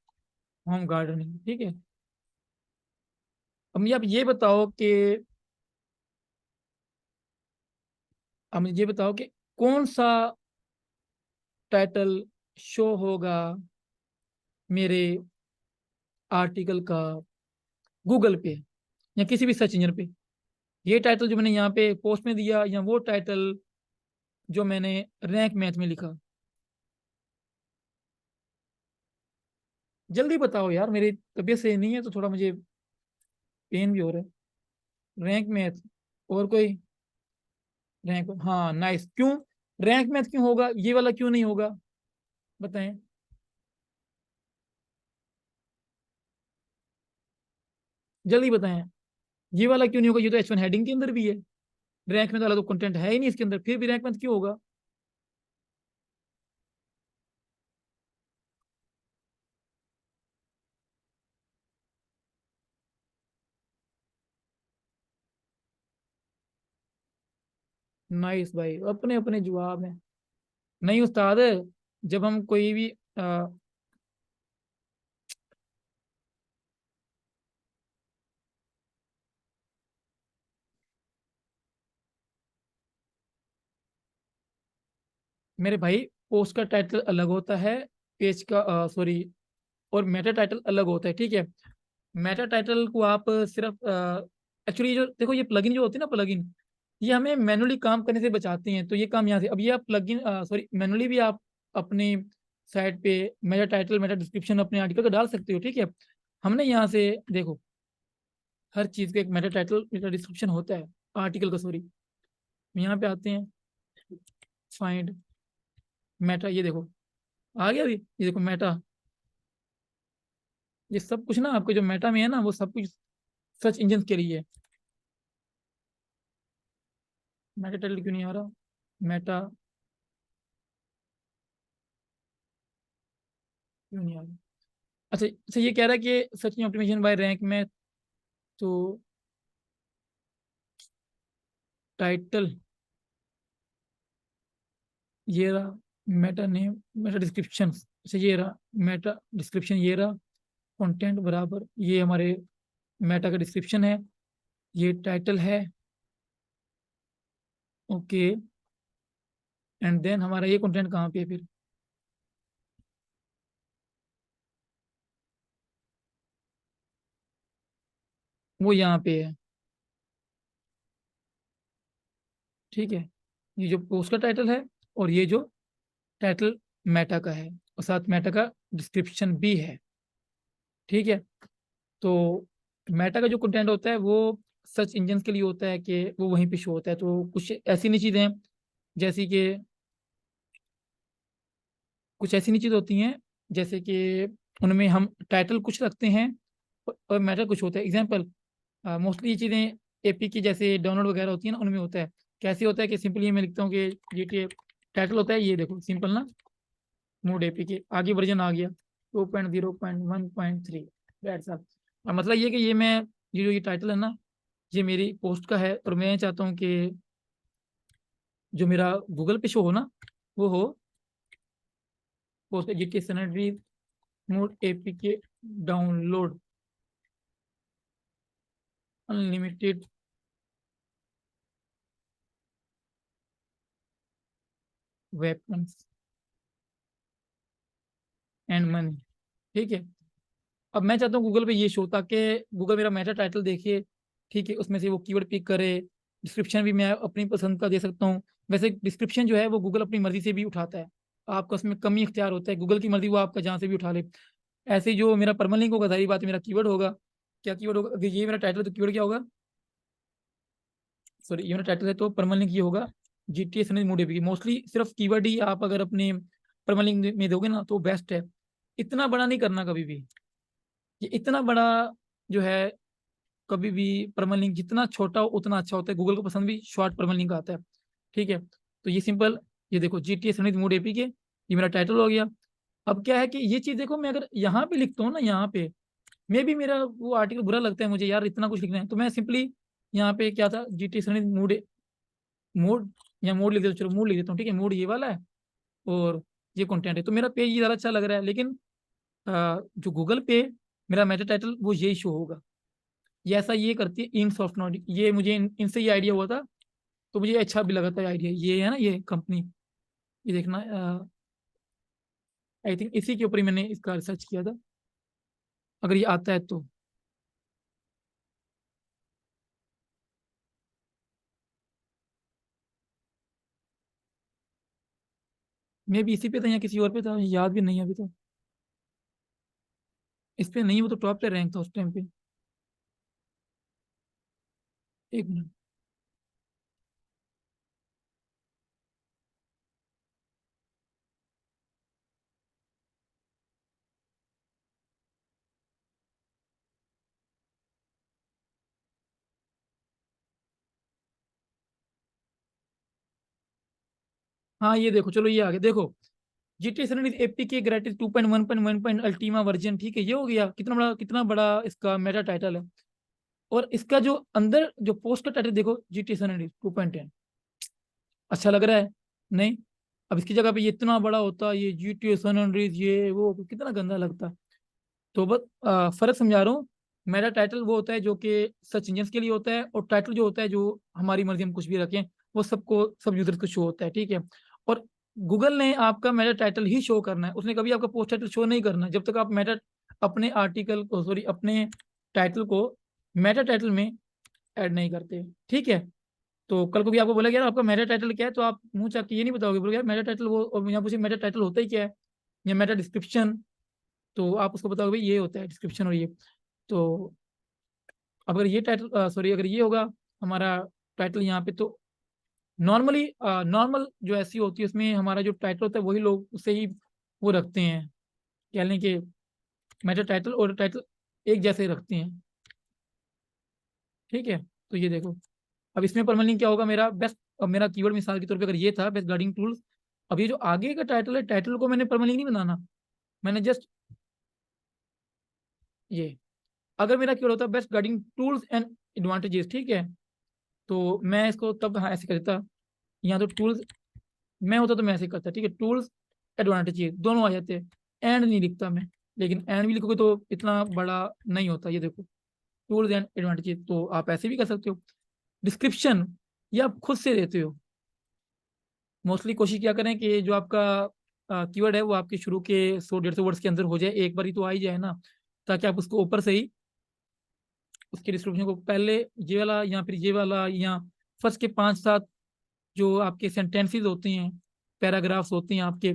होम गार्डनिंग, ठीक है। अब मुझे आप ये बताओ कि अब मुझे ये बताओ कि कौन सा टाइटल शो होगा मेरे आर्टिकल का गूगल पे या किसी भी सर्च इंजन पे। ये टाइटल जो मैंने यहाँ पे पोस्ट में दिया या वो टाइटल जो मैंने रैंक मैथ में लिखा। जल्दी बताओ यार, मेरी तबीयत सही नहीं है तो थोड़ा मुझे पेन भी हो रहा है। रैंक मैथ और कोई रैंक, हाँ नाइस। क्यों रैंक मैथ क्यों होगा, ये वाला क्यों नहीं होगा, बताएं। जल्दी बताएं, ये वाला क्यों नहीं होगा, ये तो H1 हेडिंग के अंदर भी है। रैंक मैथ वाला तो कंटेंट है ही नहीं इसके अंदर, फिर भी रैंक मैथ क्यों होगा। नाइस भाई, अपने अपने जवाब हैं। नहीं उस्ताद, जब हम कोई भी मेरे भाई पोस्ट का टाइटल अलग होता है, पेज का सॉरी, और मेटा टाइटल अलग होता है, ठीक है। मेटा टाइटल को आप सिर्फ एक्चुअली जो देखो ये प्लगइन जो होती है ना, प्लगइन ये हमें मैनुअली काम करने से बचाते हैं। तो ये काम यहाँ से, अब ये आप प्लगइन सॉरी मैनुअली भी आप अपनी साइट पे मेटा टाइटल मेटा डिस्क्रिप्शन अपने आर्टिकल का डाल सकते हो, ठीक है। हमने यहाँ से देखो हर चीज़ का एक मेटा टाइटल मेटा डिस्क्रिप्शन होता है आर्टिकल का, सॉरी। यहाँ पे आते हैं, फाइंड मेटा, ये देखो आ गया अभी, ये देखो मेटा, ये सब कुछ ना आपको जो मेटा में है ना वो सब कुछ सर्च इंजन के लिए है। मेटा टाइटल क्यों नहीं आ रहा, मेटा क्यों नहीं आ रहा। अच्छा अच्छा, ये कह रहा है कि सर्चिंग ऑप्टिमाइजेशन बाय रैंक में, तो टाइटल ये रहा, मेटा नेम मेटा डिस्क्रिप्शन, अच्छा ये रहा मेटा डिस्क्रिप्शन, ये रहा कंटेंट बराबर, ये हमारे मेटा का डिस्क्रिप्शन है, ये टाइटल है, ओके। एंड देन हमारा ये कंटेंट कहाँ पे है फिर, वो यहाँ पे है। ठीक है, ये जो पोस्ट का टाइटल है और ये जो टाइटल मेटा का है, और साथ मेटा का डिस्क्रिप्शन भी है। ठीक है, तो मेटा का जो कंटेंट होता है वो सर्च इंजन के लिए होता है कि वो वहीं पे शो होता है। तो कुछ ऐसी नहीं चीज़ें हैं, जैसे कि कुछ ऐसी नहीं चीज़ होती हैं जैसे कि उनमें हम टाइटल कुछ रखते हैं और मैटर कुछ होता है। एग्जाम्पल, मोस्टली ये चीज़ें एपी की जैसे डाउनलोड वगैरह होती है ना, उनमें होता है। कैसे होता है कि सिंपली मैं लिखता हूँ कि GTA टाइटल होता है, ये देखो सिंपल ना, मोड एपी के आगे वर्जन आ गया 2.0.1.3, दैट्स ऑल। मतलब ये कि ये मैं, ये जो ये टाइटल है ना, ये मेरी पोस्ट का है और मैं चाहता हूँ कि जो मेरा गूगल पे शो हो ना, वो हो post GTA San Andreas mod AP के download unlimited weapons and money. ठीक है, अब मैं चाहता हूँ गूगल पे ये शो, ताकि गूगल मेरा मेटा टाइटल देखे। ठीक है, उसमें से वो कीवर्ड पिक करे। डिस्क्रिप्शन भी मैं अपनी पसंद का दे सकता हूँ। वैसे डिस्क्रिप्शन जो है वो गूगल अपनी मर्जी से भी उठाता है, आपका उसमें कम ही इख्तियार होता है, गूगल की मर्जी वो आपका जहाँ से भी उठा ले। ऐसे ही जो मेरा परमानेंट लिंक होगा, जाहिर बात है मेरा कीवर्ड होगा। क्या कीवर्ड होगा, अगर ये मेरा टाइटल है तो कीवर्ड क्या होगा, सॉरी ये मेरा टाइटल है तो परमानेंट लिंक ये होगा GTA Sunny mode AP. Mostly सिर्फ कीवर्ड ही आप अगर अपने परमानेंट लिंक में दोगे ना तो बेस्ट है। इतना बड़ा नहीं करना कभी भी, ये इतना बड़ा जो है कभी भी। परमल लिंक जितना छोटा हो उतना अच्छा होता है, गूगल को पसंद भी शॉर्ट परमल लिंक आता है। ठीक है, तो ये सिंपल, ये देखो GTA सनी मोड एपी के, ये मेरा टाइटल हो गया। अब क्या है कि ये चीज देखो, मैं अगर यहाँ पे लिखता हूँ ना, यहाँ पे मे भी मेरा वो आर्टिकल बुरा लगता है मुझे, यार इतना कुछ लिखना है, तो मैं सिंपली यहाँ पे क्या था, GTA सनी मोड मोड या मोड लिख देता हूँ, चलो मोड लिख देता हूँ। ठीक है, मोड ये वाला है और ये कंटेंट है, तो मेरा पेज ये ज़्यादा अच्छा लग रहा है। लेकिन जो गूगल पे मेरा मेटा टाइटल वो यही शो होगा। ये ऐसा ये करती है इन सॉफ्ट नोट, ये मुझे इनसे ये आइडिया हुआ था, तो मुझे अच्छा भी लगा था आइडिया। ये है ना ये कंपनी, ये देखना, आई थिंक इसी के ऊपर ही मैंने इसका रिसर्च किया था, अगर ये आता है तो। मैं भी इसी पे था या किसी और पे था, याद भी नहीं है अभी तो। इस पे नहीं, वो तो टॉप पे रैंक था उस टाइम पे। एक मिनट। हाँ ये देखो, चलो ये आ गया देखो, GTA सैन एपी के ग्रेटिस 2.1.1 अल्टीमा वर्जन। ठीक है, ये हो गया, कितना बड़ा इसका मेटा टाइटल है। और इसका जो अंदर जो पोस्ट का टाइटल देखो, GTA सैन 2.10, अच्छा लग रहा है? नहीं। अब इसकी जगह पे ये इतना बड़ा होता, ये GTA सैन एंड्रीज, ये वो कितना गंदा लगता। तो बस फर्क समझा रहा हूँ। मेरा टाइटल वो होता है जो कि सर्च इंजन के लिए होता है, और टाइटल जो होता है जो हमारी मर्जी हम कुछ भी रखें, वो सबको, सब यूजर्स को शो होता है। ठीक है, और गूगल ने आपका मेटा टाइटल ही शो करना है, उसने कभी आपका पोस्ट टाइटल शो नहीं करना जब तक आप मेटा अपने आर्टिकल को, सॉरी अपने टाइटल को मेटा टाइटल में ऐड नहीं करते। ठीक है, तो कल को भी आपको बोला गया आपका मेटा टाइटल क्या है, तो आप मुंह चाक के ये नहीं बताओगे, बोलोगे यार मेटा टाइटल वो, और यहाँ पूछे मेटा टाइटल होता ही क्या है, या मेटा डिस्क्रिप्शन, तो आप उसको बताओगे भाई ये होता है डिस्क्रिप्शन और ये। तो अगर ये टाइटल, सॉरी अगर ये होगा हमारा टाइटल यहाँ पे, तो नॉर्मली, नॉर्मल जो ऐसी होती है उसमें हमारा जो टाइटल होता है वही लोग उससे ही वो रखते हैं, कह लें कि मेटा टाइटल और टाइटल एक जैसे रखते हैं। ठीक है, तो ये देखो, अब इसमें परमानेंट क्या होगा मेरा बेस्ट। अब मेरा कीवर्ड मिसाल के तौर पे अगर ये था बेस्ट गार्डिंग टूल्स, अब ये जो आगे का टाइटल है, टाइटल को मैंने परमानेंट नहीं बनाना, मैंने जस्ट ये, अगर मेरा कीवर्ड होता best gardening tools and advantages, ठीक है, तो मैं इसको तब हाँ ऐसे करता, यहाँ तो टूल्स मैं होता तो मैं ऐसे करता। ठीक है, टूल्स एडवांटेजेस दोनों आ जाते हैं, एंड नहीं लिखता मैं। लेकिन एंड भी लिखोगे तो इतना बड़ा नहीं होता, ये देखो टूल्स एंड एडवांटेजेस, तो आप ऐसे भी कर सकते हो। डिस्क्रिप्शन ये आप खुद से देते हो, मोस्टली कोशिश क्या करें कि जो आपका कीवर्ड है वो आपके शुरू के 100-150 वर्ड्स के अंदर हो जाए, एक बार ही तो आ ही जाए ना, ताकि आप उसको ऊपर से ही उसके डिस्क्रिप्शन को पहले ये वाला या फिर ये वाला या फर्स्ट के 5-7 जो आपके सेंटेंसेस होते हैं, पैराग्राफ्स होते हैं आपके,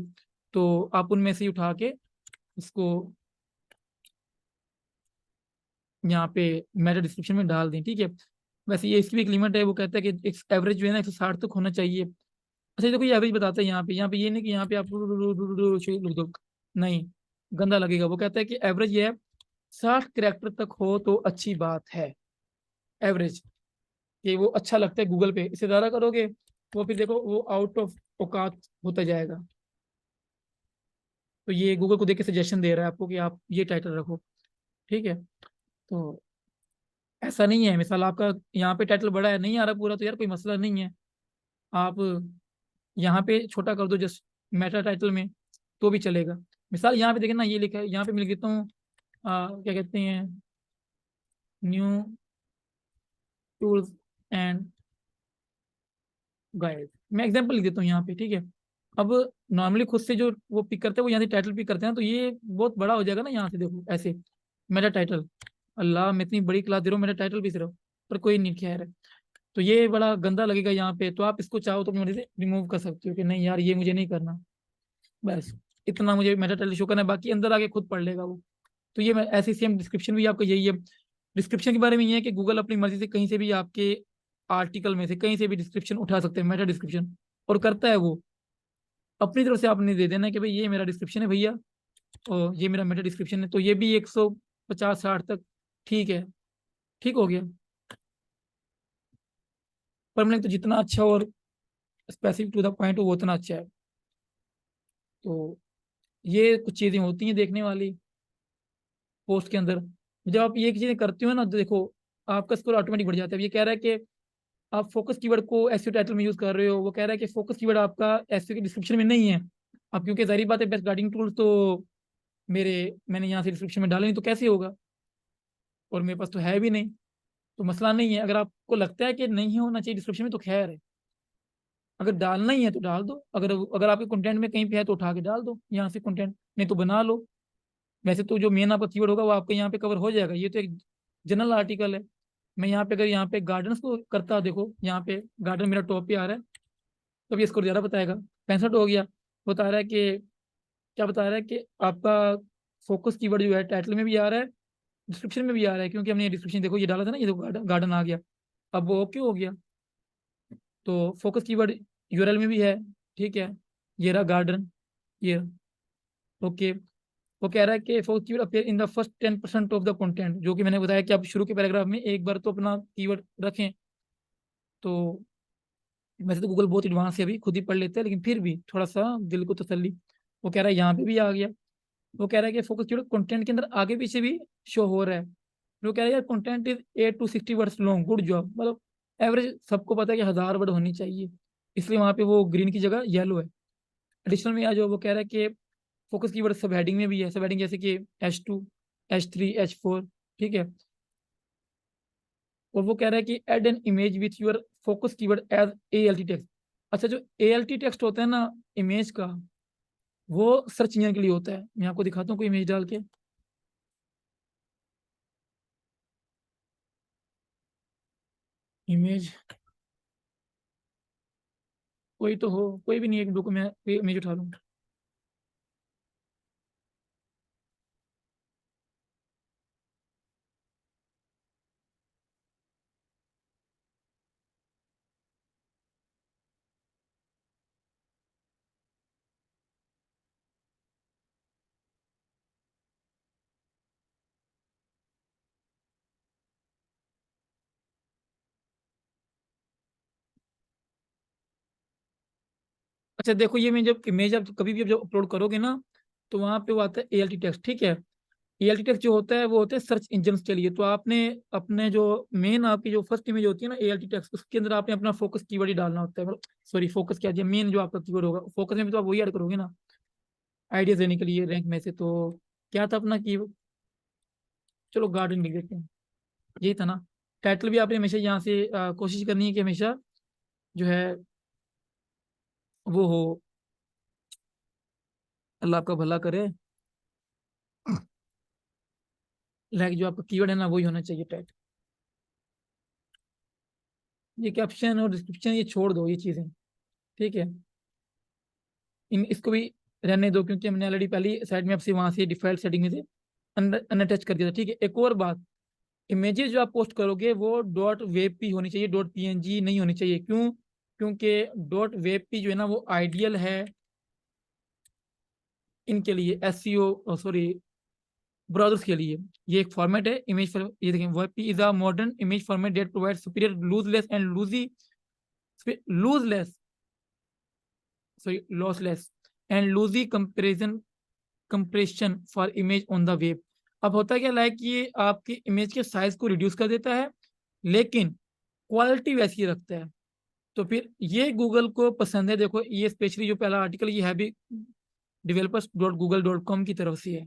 तो आप उनमें से ही उठा के उसको यहाँ पे मेटा डिस्क्रिप्शन में डाल दें, ठीक है। वैसे ये इसकी भी एक लिमिट है, वो कहता है कि एक एवरेज जो है ना 160 तक होना चाहिए। अच्छा, देखो ये एवरेज बताता है यहाँ पे ये नहीं कि यहाँ पे आप लिख दो, नहीं, गंदा लगेगा। वो कहता है कि एवरेज ये है 60 कैरेक्टर तक हो तो अच्छी बात है, एवरेज, कि वो अच्छा लगता है गूगल पे। इससे ज़्यादा करोगे वो फिर देखो वो आउट ऑफ औकात होता जाएगा। तो ये गूगल को देख के सजेशन दे रहा है आपको कि आप ये टाइटल रखो, ठीक है। तो ऐसा नहीं है, मिसाल आपका यहाँ पे टाइटल बड़ा है, नहीं आ रहा पूरा, तो यार कोई मसला नहीं है, आप यहाँ पे छोटा कर दो जस्ट मेटा टाइटल में, तो भी चलेगा। मिसाल यहाँ पे देखें ना, ये लिखा है, यहाँ पे मैं लिख देता हूँ क्या कहते हैं, न्यू टूल्स एंड गाइड, मैं एग्जांपल लिख देता हूँ यहाँ पे, ठीक है। अब नॉर्मली खुद से जो वो पिक करते हैं वो यहाँ से टाइटल पिक करते हैं, तो ये बहुत बड़ा हो जाएगा ना, यहाँ से देखो ऐसे मेरा टाइटल, अल्लाह मैं इतनी बड़ी क्लास दे रहा हूँ, मेरा टाइटल भी सिर्फ, पर कोई नहीं, खैर है। तो ये बड़ा गंदा लगेगा यहाँ पे, तो आप इसको चाहो तो अपनी मर्जी से रिमूव कर सकते हो कि नहीं यार ये मुझे नहीं करना, बस इतना मुझे मेटा टाइटल शो करना है, बाकी अंदर आके खुद पढ़ लेगा वो। तो ये मैं ऐसे सेम डिस्क्रिप्शन भी आपका यही है। डिस्क्रिप्शन के बारे में ये है कि गूगल अपनी मर्जी से कहीं से भी आपके आर्टिकल में से कहीं से भी डिस्क्रिप्शन उठा सकते हैं, मेटा डिस्क्रिप्शन, और करता है वो। अपनी तरफ से आपने दे देना है कि भाई ये मेरा डिस्क्रिप्शन है भैया, और ये मेरा मेटा डिस्क्रिप्शन है, तो ये भी 150-60 तक ठीक है, ठीक हो गया। परमानेंट तो जितना अच्छा और स्पेसिफिक टू द पॉइंट हो वो उतना अच्छा है। तो ये कुछ चीजें होती हैं देखने वाली पोस्ट के अंदर। जब आप ये चीजें करते हो ना, तो देखो आपका स्कोर ऑटोमेटिक बढ़ जाता है। ये कह रहा है कि आप फोकस कीवर्ड को एसईओ टाइटल में यूज कर रहे हो, वो कह रहा है कि फोकस कीवर्ड आपका एसईओ के डिस्क्रिप्शन में नहीं है। अब क्योंकि जाहिर बात है बेस्ट गाइडिंग टूल्स तो मेरे मैंने यहाँ से डिस्क्रिप्शन में डाले नहीं, तो कैसे होगा, और मेरे पास तो है भी नहीं। तो मसला नहीं है, अगर आपको लगता है कि नहीं होना चाहिए डिस्क्रिप्शन में तो खैर है, अगर डालना ही है तो डाल दो, अगर अगर आपके कंटेंट में कहीं पे है तो उठा के डाल दो यहाँ से कंटेंट, नहीं तो बना लो। वैसे तो जो मेन आपका कीवर्ड होगा वो आपके यहाँ पे कवर हो जाएगा, ये तो एक जनरल आर्टिकल है। मैं यहाँ पे अगर यहाँ पे गार्डन्स को करता, देखो यहाँ पे गार्डन मेरा टॉप पे आ रहा है, तो अब ये स्कोर ज़्यादा बताएगा, 65 हो गया। बता रहा है कि क्या बता रहा है कि आपका फोकस कीवर्ड जो है टाइटल में भी आ रहा है, डिस्क्रिप्शन में भी आ रहा है, क्योंकि हमने ये डिस्क्रिप्शन देखो ये डाला था ना, ये देखो गार्डन गार्डन आ गया, अब वो ओके हो गया। तो फोकस कीवर्ड यूआरएल में भी है, ठीक है, ये रहा गार्डन, ये ओके। वो कह रहा है कि focus keyword appear in the first 10% of the content, जो कि मैंने बताया कि आप शुरू के पैराग्राफ में एक बार तो अपना कीवर्ड रखें। तो वैसे तो गूगल बहुत एडवांस है, अभी खुद ही पढ़ लेते हैं, लेकिन फिर भी थोड़ा सा दिल को तसल्ली। वो कह रहा है यहाँ पे भी आ गया। वो कह रहा है कि फोकस कीवर्ड कंटेंट के अंदर आगे पीछे भी शो हो रहा है। वो कह रहा है यार content is 8 to 60 words long, good job, मतलब एवरेज सबको पता है कि 1000 वर्ड होनी चाहिए, इसलिए वहां पे वो ग्रीन की जगह येलो है। एडिशनल में आ जाओ, वो कह रहा है कि फोकस कीवर्ड सब हेडिंग में भी है, सब हेडिंग जैसे कि H2, H3, H4, ठीक है। और वो कह रहा है कि add an image with your focus keyword as ALT text. अच्छा, जो ALT टेक्स्ट होता है ना इमेज का, वो सर्च इंजन के लिए होता है। मैं आपको दिखाता हूँ कोई इमेज डाल के, इमेज कोई तो हो, कोई भी नहीं, एक रुको मैं इमेज उठा लूँ। अच्छा देखो, ये मैं जब इमेज आप कभी भी जब अपलोड करोगे ना, तो वहाँ पे वो आता है ALT टेक्स्ट, ठीक है। ALT टेक्स्ट जो होता है वो होता है सर्च इंजन के लिए। तो आपने अपने जो मेन आपकी जो फर्स्ट इमेज होती है ना ALT टेक्स्ट, उसके अंदर आपने अपना फोकस कीवर्ड ही डालना होता है, मतलब सॉरी फोकस क्या, मेन जो आपका कीवर्ड होगा, फोकस में भी तो आप वही ऐड करोगे ना आइडियाज देने के लिए रैंक में से। तो क्या था अपना की, चलो गार्डन लिख देते हैं, यही था ना। टाइटल भी आपने हमेशा यहाँ से कोशिश करनी है कि हमेशा जो है वो हो, अल्लाह आपका भला करे, लाइक जो आपका कीवर्ड है ना वही होना चाहिए टाइप। ये कैप्शन और डिस्क्रिप्शन ये छोड़ दो, ये चीजें ठीक है, इन इसको भी रहने दो, क्योंकि हमने ऑलरेडी पहली साइड में आपसे वहां से डिफॉल्ट सेटिंग में से अनअटैच कर दिया था। ठीक है, एक और बात, इमेजेस जो आप पोस्ट करोगे वो डॉट वेब पी होनी चाहिए, डॉट पीएनजी नहीं होनी चाहिए। क्यों? क्योंकि डॉट वेब पी जो है ना वो आइडियल है इनके लिए, एसईओ सॉरी ब्राउजर्स के लिए। ये एक फॉर्मेट है इमेज फॉर, ये देखें, WebP is a modern image format that provide superior lossless and lossless sorry lossless and lossy compression for image on the web. अब होता क्या, लाइक ये आपकी इमेज के साइज को रिड्यूस कर देता है, लेकिन क्वालिटी वैसी रखता है। तो फिर ये गूगल को पसंद है। देखो ये स्पेशली जो पहला आर्टिकल ये है भी developers.google.com की तरफ से है।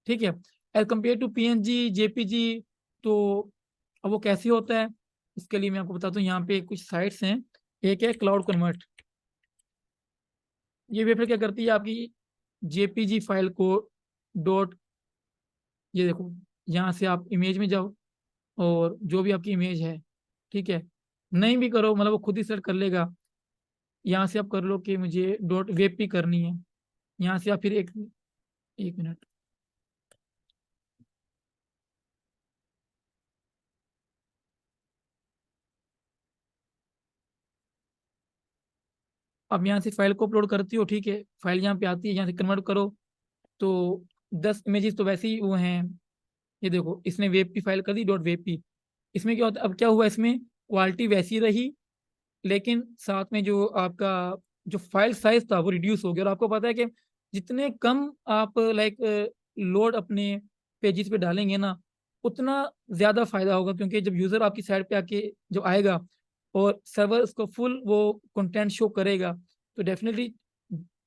ठीक है, as compare to PNG JPG, तो अब वो कैसे होता है इसके लिए मैं आपको बताता हूँ। यहाँ पे कुछ साइट्स हैं, एक है क्लाउड कन्वर्ट। ये वेबसाइट क्या करती है, आपकी जेपीजी फाइल को डॉट, ये देखो यहाँ से आप इमेज में जाओ और जो भी आपकी इमेज है, ठीक है, नहीं भी करो मतलब वो खुद ही सर्च कर लेगा। यहाँ से आप कर लो कि मुझे डॉट वेब पे करनी है, यहाँ से आप फिर एक एक मिनट, अब यहाँ से फाइल को अपलोड करती हो, ठीक है, फाइल यहाँ पे आती है, यहाँ से कन्वर्ट करो। तो 10 इमेजेस तो वैसे ही वो हैं, ये देखो इसने वेब की फाइल कर दी डॉट वेब पी। इसमें क्या होता है, अब क्या हुआ, इसमें क्वालिटी वैसी रही, लेकिन साथ में जो आपका जो फाइल साइज था वो रिड्यूस हो गया। और आपको पता है कि जितने कम आप लाइक लोड अपने पेजेस पे डालेंगे ना, उतना ज्यादा फायदा होगा, क्योंकि जब यूजर आपकी साइट पे आके जब आएगा और सर्वर उसको फुल वो कंटेंट शो करेगा, तो डेफिनेटली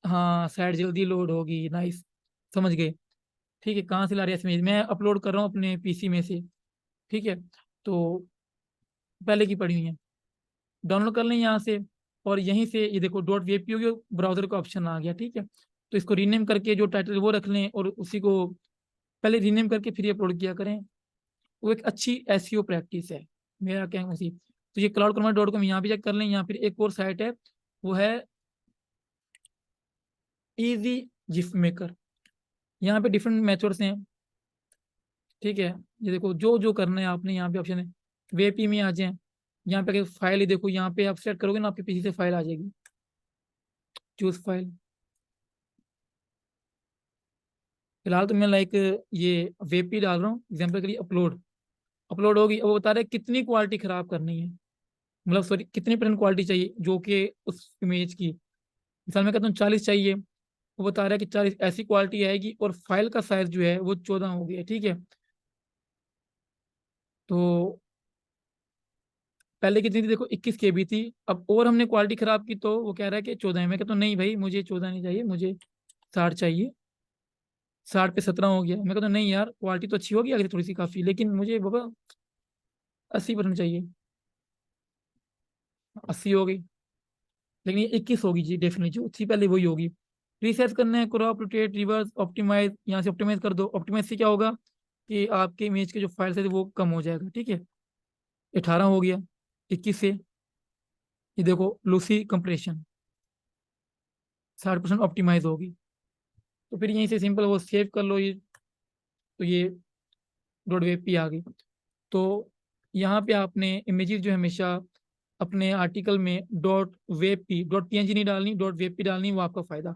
हाँ साइट जल्दी लोड होगी। नाइस, समझ गए। ठीक है, कहाँ से ला रहे हैं इसमें, मैं अपलोड कर रहा हूँ अपने पीसी में से। ठीक है, तो पहले की पड़ी हुई है, डाउनलोड कर लें यहाँ से, और यहीं से ये देखो डॉट वीपीओ के ब्राउजर का ऑप्शन आ गया। ठीक है, तो इसको रीनेम करके जो टाइटल वो रख लें, और उसी को पहले रीनेम करके फिर अपलोड किया करें। वो एक अच्छी एसईओ प्रैक्टिस है, मेरा कहना उसी। तो ये cloudconvert.com यहाँ भी चेक कर लें। यहाँ फिर एक और साइट है, वो है इजी जिफ मेकर। यहाँ पे डिफरेंट मेथड्स हैं। ठीक है, ये देखो जो जो करना है आपने, यहाँ पे ऑप्शन है, वेपी में आ जाए, यहाँ पे फाइल ही देखो, यहाँ पे आप सेट करोगे ना आपके पीसी से फाइल आ जाएगी, चूज फाइल। फिलहाल तो मैं लाइक ये वेब पे डाल रहा हूँ एग्जाम्पल के लिए, अपलोड अपलोड होगी। अब वो बता रहे हैं कितनी क्वालिटी खराब करनी है, मतलब सॉरी कितनी परसेंट क्वालिटी चाहिए जो कि उस इमेज की। मिसाल मैं कहता हूँ 40 चाहिए, वो बता रहा है कि 40 ऐसी क्वालिटी आएगी, और फाइल का साइज जो है वो 14 हो गया। ठीक है, तो पहले कितनी थी देखो, 21 KB थी। अब और हमने क्वालिटी खराब की तो वो कह रहा है कि 14 है। मैं कहता हूँ नहीं भाई, मुझे 14 नहीं चाहिए, मुझे 60 चाहिए। 60 पे 17 हो गया। मैं कहता हूँ नहीं यार, क्वालिटी तो अच्छी होगी आगे थोड़ी सी काफी, लेकिन मुझे बाबा 80% चाहिए। 80 हो गई, लेकिन ये 21 होगी जी, डेफिनेटली जो थी पहले वही होगी। रीसेट करना है, क्रॉप रोटेट रिवर्स ऑप्टिमाइज, यहाँ से ऑप्टिमाइज कर दो। ऑप्टिमाइज से क्या होगा कि आपके इमेज के जो फाइल है वो कम हो जाएगा। ठीक है, 18 हो गया 21 से। ये देखो लूसी कंप्रेशन 60% ऑप्टिमाइज होगी। तो फिर यहीं से सिंपल वो सेव कर लो ये, तो ये डॉट वेब पे आ गई। तो यहाँ पे आपने इमेजेस जो है हमेशा अपने आर्टिकल में dot web P, dot PNG नहीं डालनी, डॉट वेब पी डालनी, वो आपका फायदा।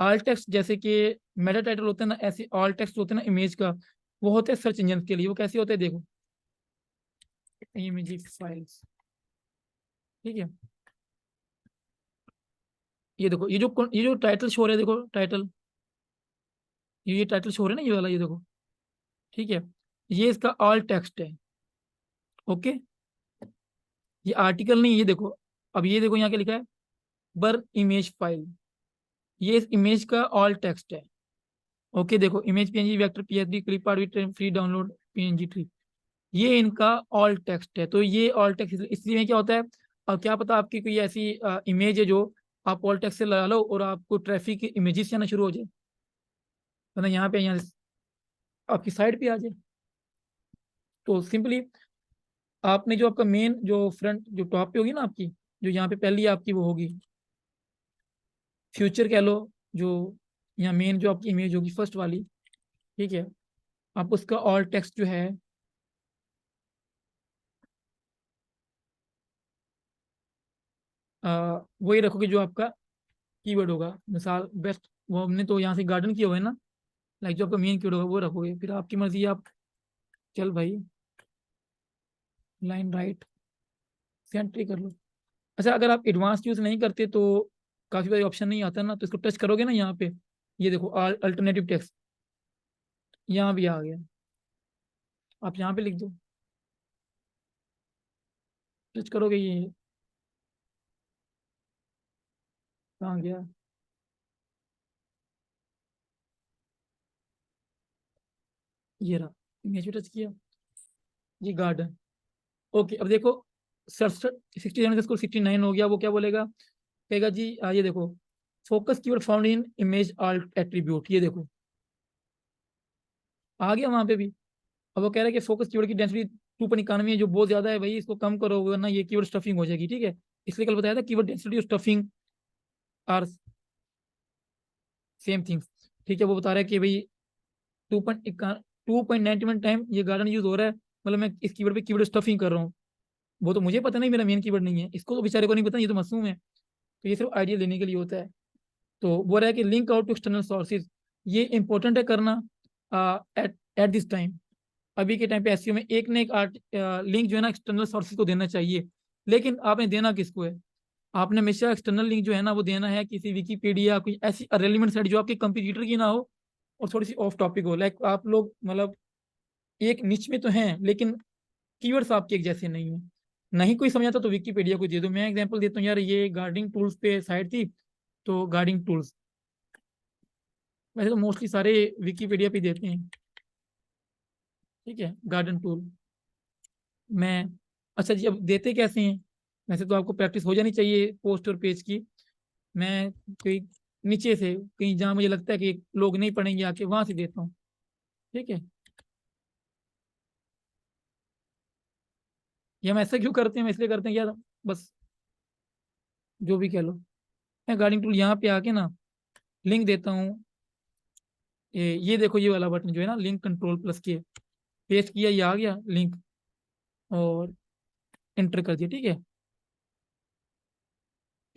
ऑल टेक्स्ट जैसे कि मेटा टाइटल होता है ना, ऐसे ऑल टेक्स्ट होते हैं ना इमेज का, वो होते हैं सर्च इंजन के लिए। वो कैसे होते हैं देखो, इमेज फाइल्स, ठीक है, ये देखो ये जो टाइटल शो हो रहा है, देखो टाइटल, ये टाइटल शो हो रहा है ना, ये वाला, ये देखो। ठीक है, ये इसका ऑल टेक्स्ट है। ओके, ये आर्टिकल नहीं, ये देखो। अब ये देखो यहाँ क्या लिखा है, बर इमेज फाइल, ये इस इमेज का ऑल टेक्स्ट है। ओके, देखो image PNG vector PSD clip art with free download PNG tree, ये इनका ऑल टेक्स्ट है। तो ये ऑल टेक्स्ट इसलिए में क्या होता है, अब क्या पता आपकी कोई ऐसी इमेज है जो आप ऑल टेक्स्ट से लगा लो और आपको ट्रैफिक की इमेजेस आना शुरू हो जाए, वरना यहाँ आपकी साइड पे आ जाए। तो सिंपली आपने जो आपका मेन जो फ्रंट जो टॉप पे होगी ना आपकी, जो यहाँ पे पहली आपकी वो होगी फ्यूचर कह लो, जो यहाँ मेन जो आपकी इमेज होगी फर्स्ट वाली, ठीक है, आप उसका ऑल टेक्स्ट जो है वही रखोगे जो आपका कीवर्ड होगा। मिसाल बेस्ट, वो हमने तो यहाँ से गार्डन किया हुआ है ना, लाइक जो आपका मेन कीवर्ड होगा वो रखोगे, फिर आपकी मर्जी, आप चल भाई लाइन राइट सेंट्री कर लो। अच्छा, अगर आप एडवांस यूज नहीं करते तो काफी बार ऑप्शन नहीं आता ना, तो इसको टच करोगे ना यहाँ पे, ये देखो अल्टरनेटिव टेक्स्ट यहाँ भी आ गया, आप यहाँ पे लिख दो, टच करोगे ये कहाँ गया, ये रहा, इमेज पे टच किया, ये गार्डन। ओके, अब देखो 67 का स्कोर 69 हो गया, वो क्या बोलेगा, कहेगा जी ये देखो focus keyword found in image alt attribute, ये देखो आ गया वहां पे भी। अब वो कह रहा है कि फोकस कीवर्ड की डेंसिटी 2.91 है, जो बहुत ज्यादा है भाई, इसको कम करो वरना ये कीवर्ड स्टफिंग हो जाएगी, ठीक है। इसलिए कल बताया था कीवर्ड डेंसिटी और स्टफिंग आर सेम थिंग्स, ठीक है। वो बता रहा है कि भाई 2.91 टाइम ये गार्डन यूज हो रहा है, मतलब मैं इस कीवर्ड पे कीवर्ड स्टफिंग कर रहा हूँ। वो तो मुझे पता नहीं, मेरा मेन कीवर्ड नहीं है, इसको तो बेचारे को नहीं पता, ये तो मासूम है, तो ये सिर्फ आइडिया लेने के लिए होता है। तो वो रहा है कि link out to external sources, ये इंपॉर्टेंट है करना एट एट दिस टाइम। अभी के टाइम पे एसईओ में एक ना एक लिंक जो है ना एक्सटर्नल सोर्सेज को देना चाहिए, लेकिन आपने देना किसको है, आपने हमेशा एक्सटर्नल लिंक जो है ना वो देना है किसी विकीपीडिया, कोई ऐसी रेलिवेंट साइट जो आपके कंपटीटर की ना हो और थोड़ी सी ऑफ टॉपिक हो, लाइक आप लोग मतलब एक निच में तो हैं लेकिन कीवर्ड्स आपके एक जैसे नहीं है। नहीं कोई समझाता तो विकीपीडिया को दे दो, मैं एग्जांपल देता हूँ यार, ये गार्डिंग टूल्स पे साइट थी, तो गार्डिंग टूल्स, वैसे तो मोस्टली सारे विकीपीडिया पे देते हैं, ठीक है, गार्डन टूल मैं। अच्छा जी, अब देते कैसे हैं, वैसे तो आपको प्रैक्टिस हो जानी चाहिए पोस्ट और पेज की। मैं कोई नीचे से कहीं जहाँ मुझे लगता है कि लोग नहीं पढ़ेंगे आके वहां से देता हूँ, ठीक है। ये हम ऐसा क्यों करते हैं, हम इसलिए करते हैं यार, बस जो भी कह लो, मैं गार्डिंग टूल यहाँ पे आके ना लिंक देता हूँ, ये देखो ये वाला बटन जो है ना लिंक कंट्रोल प्लस के, पेस्ट किया, ये आ गया लिंक, और एंटर कर दिया, ठीक है।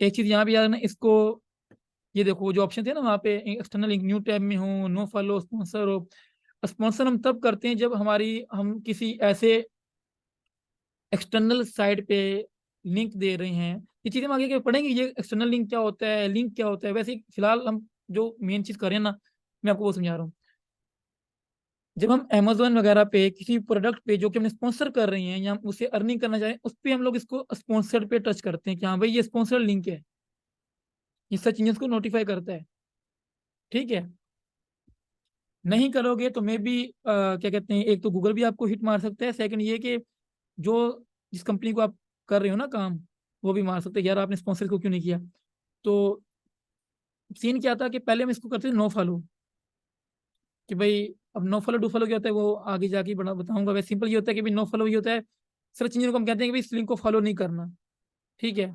एक चीज यहाँ भी याद रखना इसको, ये देखो जो ऑप्शन थे ना वहाँ पे एक्सटर्नल लिंक न्यू टैब में हो, नो फॉलो, स्पॉन्सर हो। स्पॉन्सर हम तब करते हैं जब हम किसी ऐसे एक्सटर्नल साइट पे लिंक दे रहे हैं, ये चीजें हम आगे के पढ़ेंगे, ये एक्सटर्नल लिंक क्या होता है, लिंक क्या होता है, वैसे ही फिलहाल हम जो मेन चीज कर रहे हैं ना, मैं आपको वो समझा रहा हूँ। जब हम अमेजोन वगैरह पे किसी प्रोडक्ट पे जो कि हम स्पॉन्सर कर रहे हैं या हम उसे अर्निंग करना चाहें, उस पे हम लोग इसको स्पॉन्सर्ड पे टच करते हैं कि हाँ भाई ये स्पॉन्सर्ड लिंक है, ये सब चीजें को नोटिफाई करता है, ठीक है। नहीं करोगे तो मे भी क्या कहते हैं, एक तो गूगल भी आपको हिट मार सकता है, सेकंड ये कि जो जिस कंपनी को आप कर रहे हो ना काम, वो भी मार सकते हैं यार आपने स्पॉन्सर को क्यों नहीं किया। तो सीन क्या था कि पहले हम इसको करते थे नो फॉलो, कि भाई अब नो फॉलो डू फॉलो क्या होता है वो आगे जाके बड़ा बताऊंगा। वैसे सिंपल ये होता है कि भाई नो फॉलो ये होता है, सर्च इंजन को हम कहते हैं कि भाई इस लिंक को फॉलो नहीं करना, ठीक है।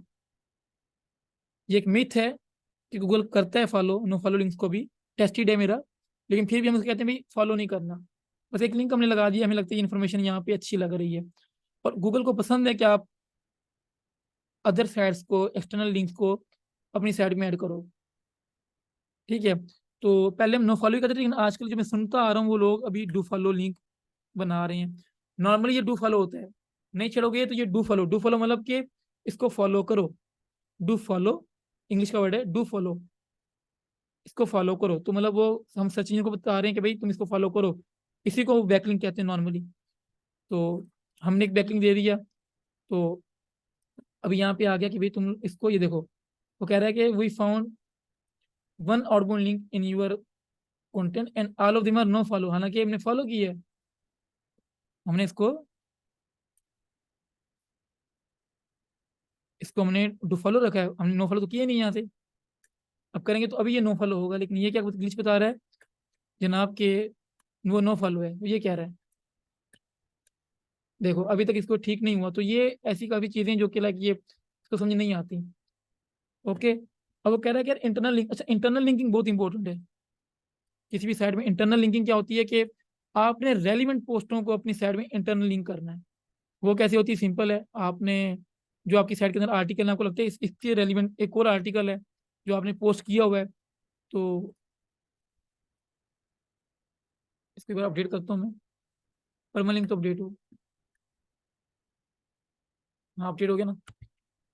ये एक मिथ है कि गूगल करता है फॉलो नो फॉलो लिंक्स को भी, टेस्टेड है मेरा, लेकिन फिर भी हम उसको कहते हैं भाई फॉलो नहीं करना। बस एक लिंक हमने लगा दिया, हमें लगता है इन्फॉर्मेशन यहाँ पे अच्छी लग रही है, और गूगल को पसंद है कि आप अदर साइट्स को, एक्सटर्नल लिंक्स को अपनी साइट में ऐड करो, ठीक है। तो पहले हम नो फॉलो ही करते थे, लेकिन आजकल जो मैं सुनता आ रहा हूँ वो लोग अभी डू फॉलो लिंक बना रहे हैं। नॉर्मली ये डू फॉलो होता है, नहीं छोड़ोगे तो ये डू फॉलो मतलब कि इसको फॉलो करो, डू फॉलो इंग्लिश का वर्ड है डू फॉलो, इसको फॉलो करो, तो मतलब वो हम सर्च इंजन को बता रहे हैं कि भाई तुम इसको फॉलो करो, इसी को बैकलिंक कहते हैं नॉर्मली। तो हमने एक बैकलिंक दे दिया, तो अब यहाँ पे आ गया कि भाई तुम इसको, ये देखो वो कह रहा है कि we found one outbound link in your content and all of them are no follow, हालांकि हमने फॉलो की है, हमने इसको हमने डू फॉलो रखा है, हमने नो फॉलो तो किया नहीं यहाँ से। अब करेंगे तो अभी ये नो फॉलो होगा, लेकिन ये क्या ग्लिच बता रहा है जनाब के वो नो फॉलो है, ये कह रहा है। देखो अभी तक इसको ठीक नहीं हुआ, तो ये ऐसी काफी चीजें जो कि लाइक ये इसको समझ नहीं आती। ओके। अब वो कह रहा है कि यार इंटरनल लिंक, अच्छा इंटरनल लिंकिंग बहुत इंपॉर्टेंट है किसी भी साइड में। इंटरनल लिंकिंग क्या होती है कि आपने रेलिवेंट पोस्टों को अपनी साइड में इंटरनल लिंक करना है। वो कैसे होती है, सिंपल है। आपने जो आपकी साइट के अंदर आर्टिकल है, आपको लगता है इसके रेलिवेंट एक और आर्टिकल है जो आपने पोस्ट किया हुआ है, तो इसको एक बार अपडेट करता हूँ मैं। परमानेंट लिंक तो अपडेट हो, हाँ अपडेट हो गया ना।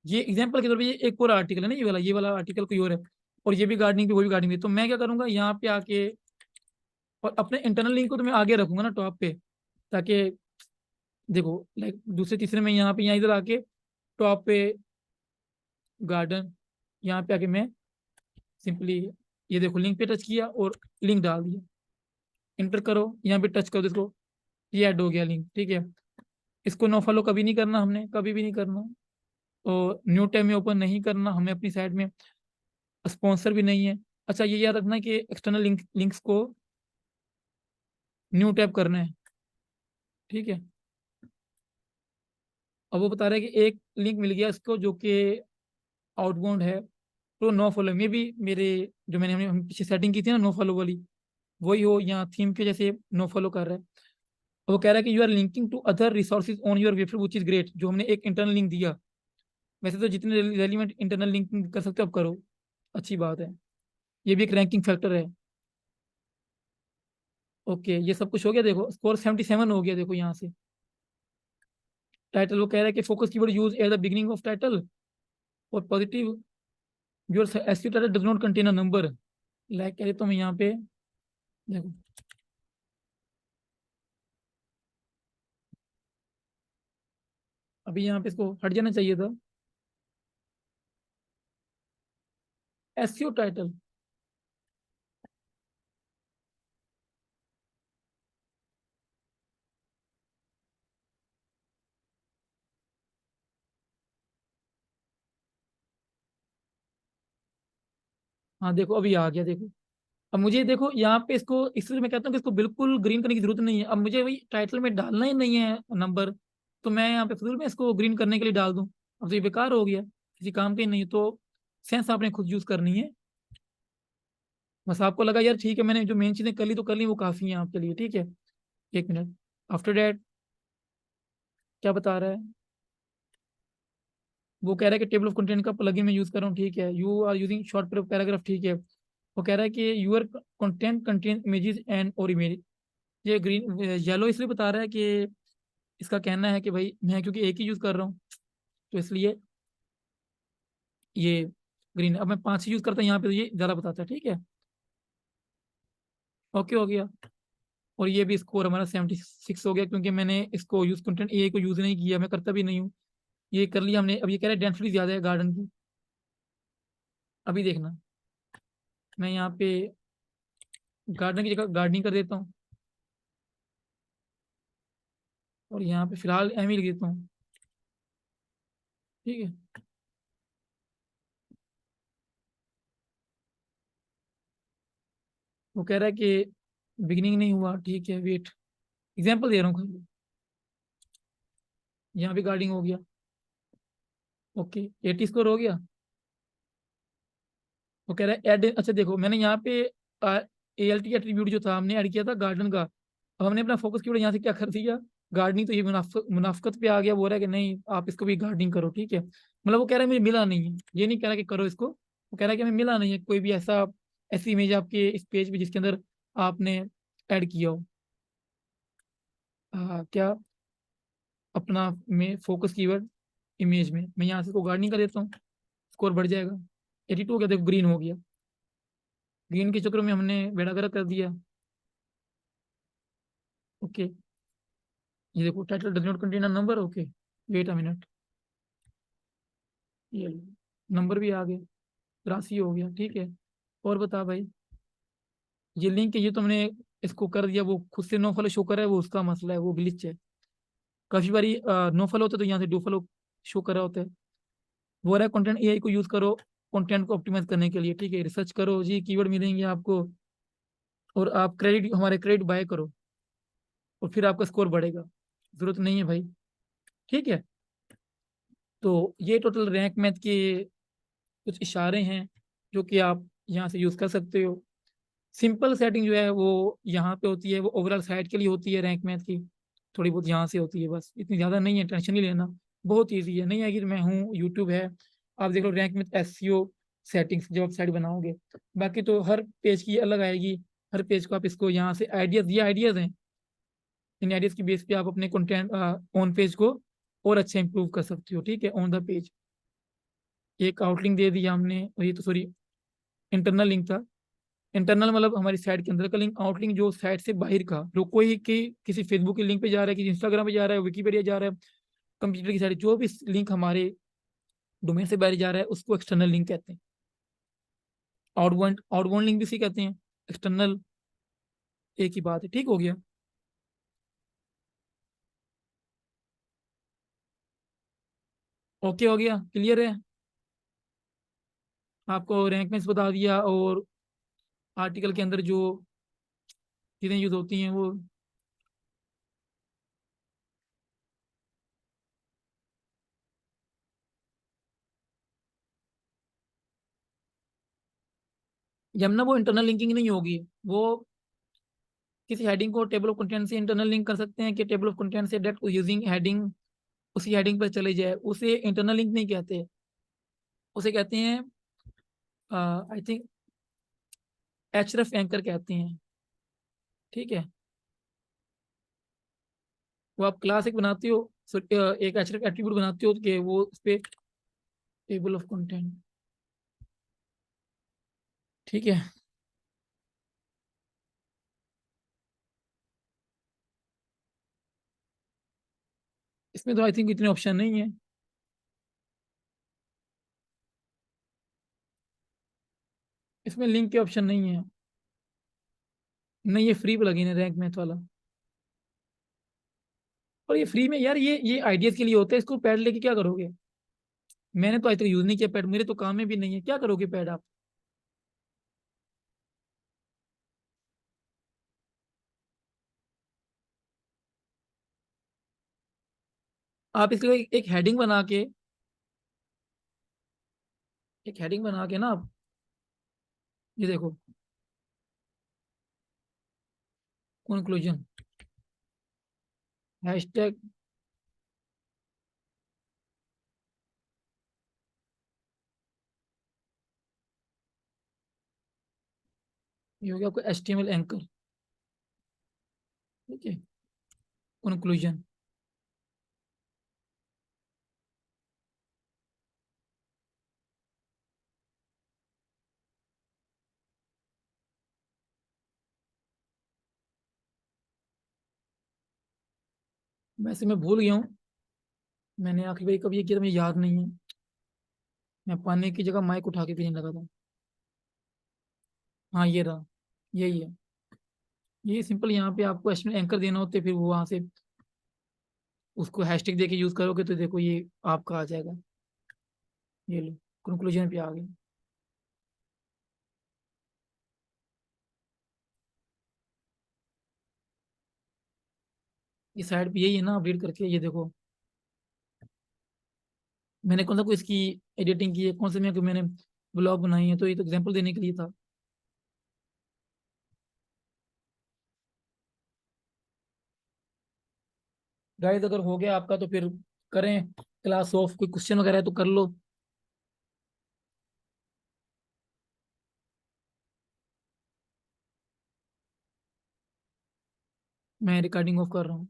ये एग्जांपल के तौर पे ये एक और आर्टिकल है ना, ये वाला आर्टिकल कोई और है, और ये भी गार्डनिंग पे, वो भी गार्डनिंग पे। तो मैं क्या करूंगा यहाँ पे आके, और अपने इंटरनल लिंक को तो मैं आगे रखूंगा ना टॉप पे, ताकि देखो लाइक दूसरे तीसरे में यहाँ पे, यहाँ इधर आके टॉप पे गार्डन, यहाँ पे आके मैं सिंपली ये देखो लिंक पे टच किया और लिंक डाल दिया। इंटर करो, यहाँ पे टच करो तो इसको, ये ऐड हो गया लिंक, ठीक है। इसको नो फॉलो कभी नहीं करना हमने, कभी भी नहीं करना। और न्यू टैब में ओपन नहीं करना हमें अपनी साइट में, स्पॉन्सर भी नहीं है। अच्छा ये याद रखना कि एक्सटर्नल लिंक्स को न्यू टैब करना है, ठीक है। अब वो बता रहा है कि एक लिंक मिल गया इसको जो कि आउटबाउंड है, तो नो फॉलो में भी मेरे जो मैंने हम पीछे सेटिंग की थी ना नो फॉलो वाली, वही हो यहाँ थीम के जैसे नो फॉलो कर रहा है। वो कह रहा है कि you are linking to other resources on your website which is great, जो हमने एक इंटरनल लिंक दिया। वैसे तो जितने रेलिवेंट इंटरनल लिंकिंग कर सकते हो अब करो, अच्छी बात है। ये भी एक रैंकिंग फैक्टर है। ओके ये सब कुछ हो गया, देखो स्कोर 77 हो गया देखो यहाँ से। टाइटल वो कह रहा है कि focus keyword use at the beginning of title, और positive your SEO title does not contain a number. Like कह रहे तो मैं यहाँ पे देखो, अभी यहाँ पे इसको हट जाना चाहिए था। एसईओ टाइटल, हाँ देखो अभी आ गया देखो। अब मुझे देखो यहाँ पे इसको, इसलिए मैं कहता हूँ कि इसको बिल्कुल ग्रीन करने की जरूरत नहीं है। अब मुझे वही टाइटल में डालना ही नहीं है नंबर, तो मैं यहाँ पे फिर में इसको ग्रीन करने के लिए डाल दूँ। अब तो ये बेकार हो गया, किसी काम का ही नहीं है। तो सेंस आपने खुद यूज करनी है। बस आपको लगा यार ठीक है मैंने जो मेन चीजें कर ली तो कर ली, वो काफी है आपके लिए, ठीक है। एक मिनट, आफ्टर डेट क्या बता रहा है। वो कह रहा है कि टेबल ऑफ कंटेंट का प्लगइन मैं यूज कर रहा हूँ, ठीक है। You are using short paragraph, ठीक है। वो कह रहा है कि your content contain images and और इमेज, ये ग्रीन येलो इसलिए बता रहा है कि इसका कहना है कि भाई मैं क्योंकि एक ही यूज कर रहा हूँ, तो इसलिए ये ग्रीन। अब मैं 5 ही यूज करता हूँ यहाँ पे, तो ये ज्यादा बताता है, ठीक है। ओके हो गया। और ये भी स्कोर हमारा 76 हो गया, क्योंकि मैंने इसको यूज कंटेंट ए को यूज नहीं किया, मैं करता भी नहीं हूँ। ये कर लिया हमने। अब ये कह रहा है डेंसिटी ज्यादा है गार्डन की। अभी देखना, मैं यहाँ पे गार्डन की जगह गार्डनिंग कर देता हूँ, और यहाँ पे फिलहाल एम ही लिख देता हूँ, ठीक है। वो कह रहा है कि बिगिनिंग नहीं हुआ, ठीक है वेट, एग्जाम्पल दे रहा हूँ खाली। यहाँ भी गार्डनिंग हो गया, ओके 80 स्कोर हो गया। वो कह रहा है ऐड, अच्छा देखो मैंने यहाँ पे ALT एट्रीब्यूट जो था हमने ऐड किया था गार्डन का। अब हमने अपना फोकस कीवर्ड यहाँ से क्या कर दिया, गार्डनिंग। तो ये मुनाफकत पे आ गया, बोल रहा है कि नहीं आप इसको भी गार्डनिंग करो, ठीक है। मतलब वो कह रहा है मुझे मिला नहीं है, ये नहीं कह रहा कि करो इसको, वो कह रहा है कि हमें मिला नहीं है कोई भी ऐसा, ऐसी इमेज आपके इस पेज पे जिसके अंदर आपने ऐड किया हो क्या अपना में फोकस कीवर्ड इमेज में। मैं यहाँ से इसको गार्डनिंग कर देता हूँ, स्कोर बढ़ जाएगा। 82 हो गया, देखो ग्रीन हो गया। ग्रीन के चक्कर में हमने बेड़ा गर्क कर दिया। ओके ये देखो title does not contain a number, okay wait a minute, ये नंबर भी आ गया, 83 हो गया, ठीक है। और बता भाई, ये लिंक है, ये तुमने इसको कर दिया, वो खुद से नो फॉलो शो कर रहा है, वो उसका मसला है, वो ग्लिच है। काफी बारी नो फॉलो होता है तो यहाँ से डू फॉलो शो कर रहा होता है। वो रहा कंटेंट AI को यूज करो कंटेंट को ऑप्टिमाइज करने के लिए, ठीक है। रिसर्च करो जी, कीवर्ड मिलेंगे आपको, और आप क्रेडिट, हमारे क्रेडिट बाय करो, और फिर आपका स्कोर बढ़ेगा। जरूरत नहीं है भाई, ठीक है। तो ये टोटल रैंक मैथ के कुछ इशारे हैं जो कि आप यहाँ से यूज कर सकते हो। सिंपल सेटिंग जो है वो यहाँ पे होती है, वो ओवरऑल साइट के लिए होती है रैंक मैथ की। थोड़ी बहुत यहाँ से होती है, बस इतनी ज़्यादा नहीं है, टेंशन नहीं लेना। बहुत ईजी है, नहीं आएगी तो मैं हूँ, यूट्यूब है, आप देख लो रैंक मैथ एसईओ सेटिंग्स जब आप साइट बनाओगे। बाकी तो हर पेज की अलग आएगी, हर पेज को आप इसको यहाँ से आइडियाज, ये आइडियाज हैं, इन आइडियाज की बेस पे आप अपने कंटेंट ऑन पेज को और अच्छा इंप्रूव कर सकते हो, ठीक है, ऑन द पेज। एक आउटलिंक दे दिया हमने, और ये तो सॉरी इंटरनल लिंक था। इंटरनल मतलब हमारी साइट के अंदर का लिंक, आउटलिंक जो साइट से बाहर का, जो कोई की किसी फेसबुक के लिंक पे जा रहा है, किसी इंस्टाग्राम पे जा रहा है, विकीपीडिया जा रहा है, कंप्यूटर की साइट, जो भी लिंक हमारे डोमेन से बाहर जा रहा है उसको एक्सटर्नल लिंक कहते हैं। आउटबाउंड आउटबाउंड लिंक भी इसी कहते हैं, एक्सटर्नल एक ही बात है, ठीक हो गया। ओके हो गया, क्लियर है। आपको रैंक में बता दिया, और आर्टिकल के अंदर जो चीज़ें यूज होती हैं वो। जब ना वो इंटरनल लिंकिंग नहीं होगी, वो किसी हेडिंग को टेबल ऑफ कंटेंट से इंटरनल लिंक कर सकते हैं कि टेबल ऑफ कंटेंट से डायरेक्ट यूजिंग हेडिंग उसी हेडिंग पर चले जाए, उसे इंटरनल लिंक नहीं कहते, उसे कहते हैं आई थिंक एचरेफ एंकर कहते हैं, ठीक है। वो आप क्लास एक बनाते हो, एक एचरेफ एट्रीब्यूट बनाते हो कि वो उस पे टेबल ऑफ कंटेंट, ठीक है। इसमें तो आई थिंक इतने ऑप्शन नहीं है, इसमें लिंक के ऑप्शन नहीं है। नहीं, ये फ्री प्लगइन है रैंक मैथ वाला। और ये फ्री में यार, ये आइडियाज के लिए होता है, इसको पैड लेके क्या करोगे। मैंने तो आज तक यूज नहीं किया पैड, मेरे तो काम में भी नहीं है, क्या करोगे पैड आप। आप इसके लिए एक हेडिंग बना के, एक हेडिंग बना के ना आप, ये देखो, कंक्लूजन, हैशटैग, ये हो गया आपको एचटीएमएल एंकर, ठीक है, कंक्लूजन। वैसे मैं भूल गया हूँ, मैंने आखिरी बार कब ये किया था मुझे याद नहीं है। मैं पानी की जगह माइक उठा के पीने लगा था। हाँ ये रहा, यही है। ये सिंपल, यहाँ पे आपको एचटीएमएल एंकर देना होता है, फिर वो वहाँ से उसको हैशटैग देके यूज करोगे तो देखो ये आपका आ जाएगा। ये लो, कंक्लूजन पे आ गए। ये साइड पे यही है ना, अपडेट करके ये देखो, मैंने कौन सा कोई इसकी एडिटिंग की है, कौन से मैंने ब्लॉग बनाई है, तो ये तो एग्जांपल देने के लिए था। गाइस अगर हो गया आपका तो फिर करें क्लास ऑफ, कोई क्वेश्चन वगैरह है तो कर लो। मैं रिकॉर्डिंग ऑफ कर रहा हूँ।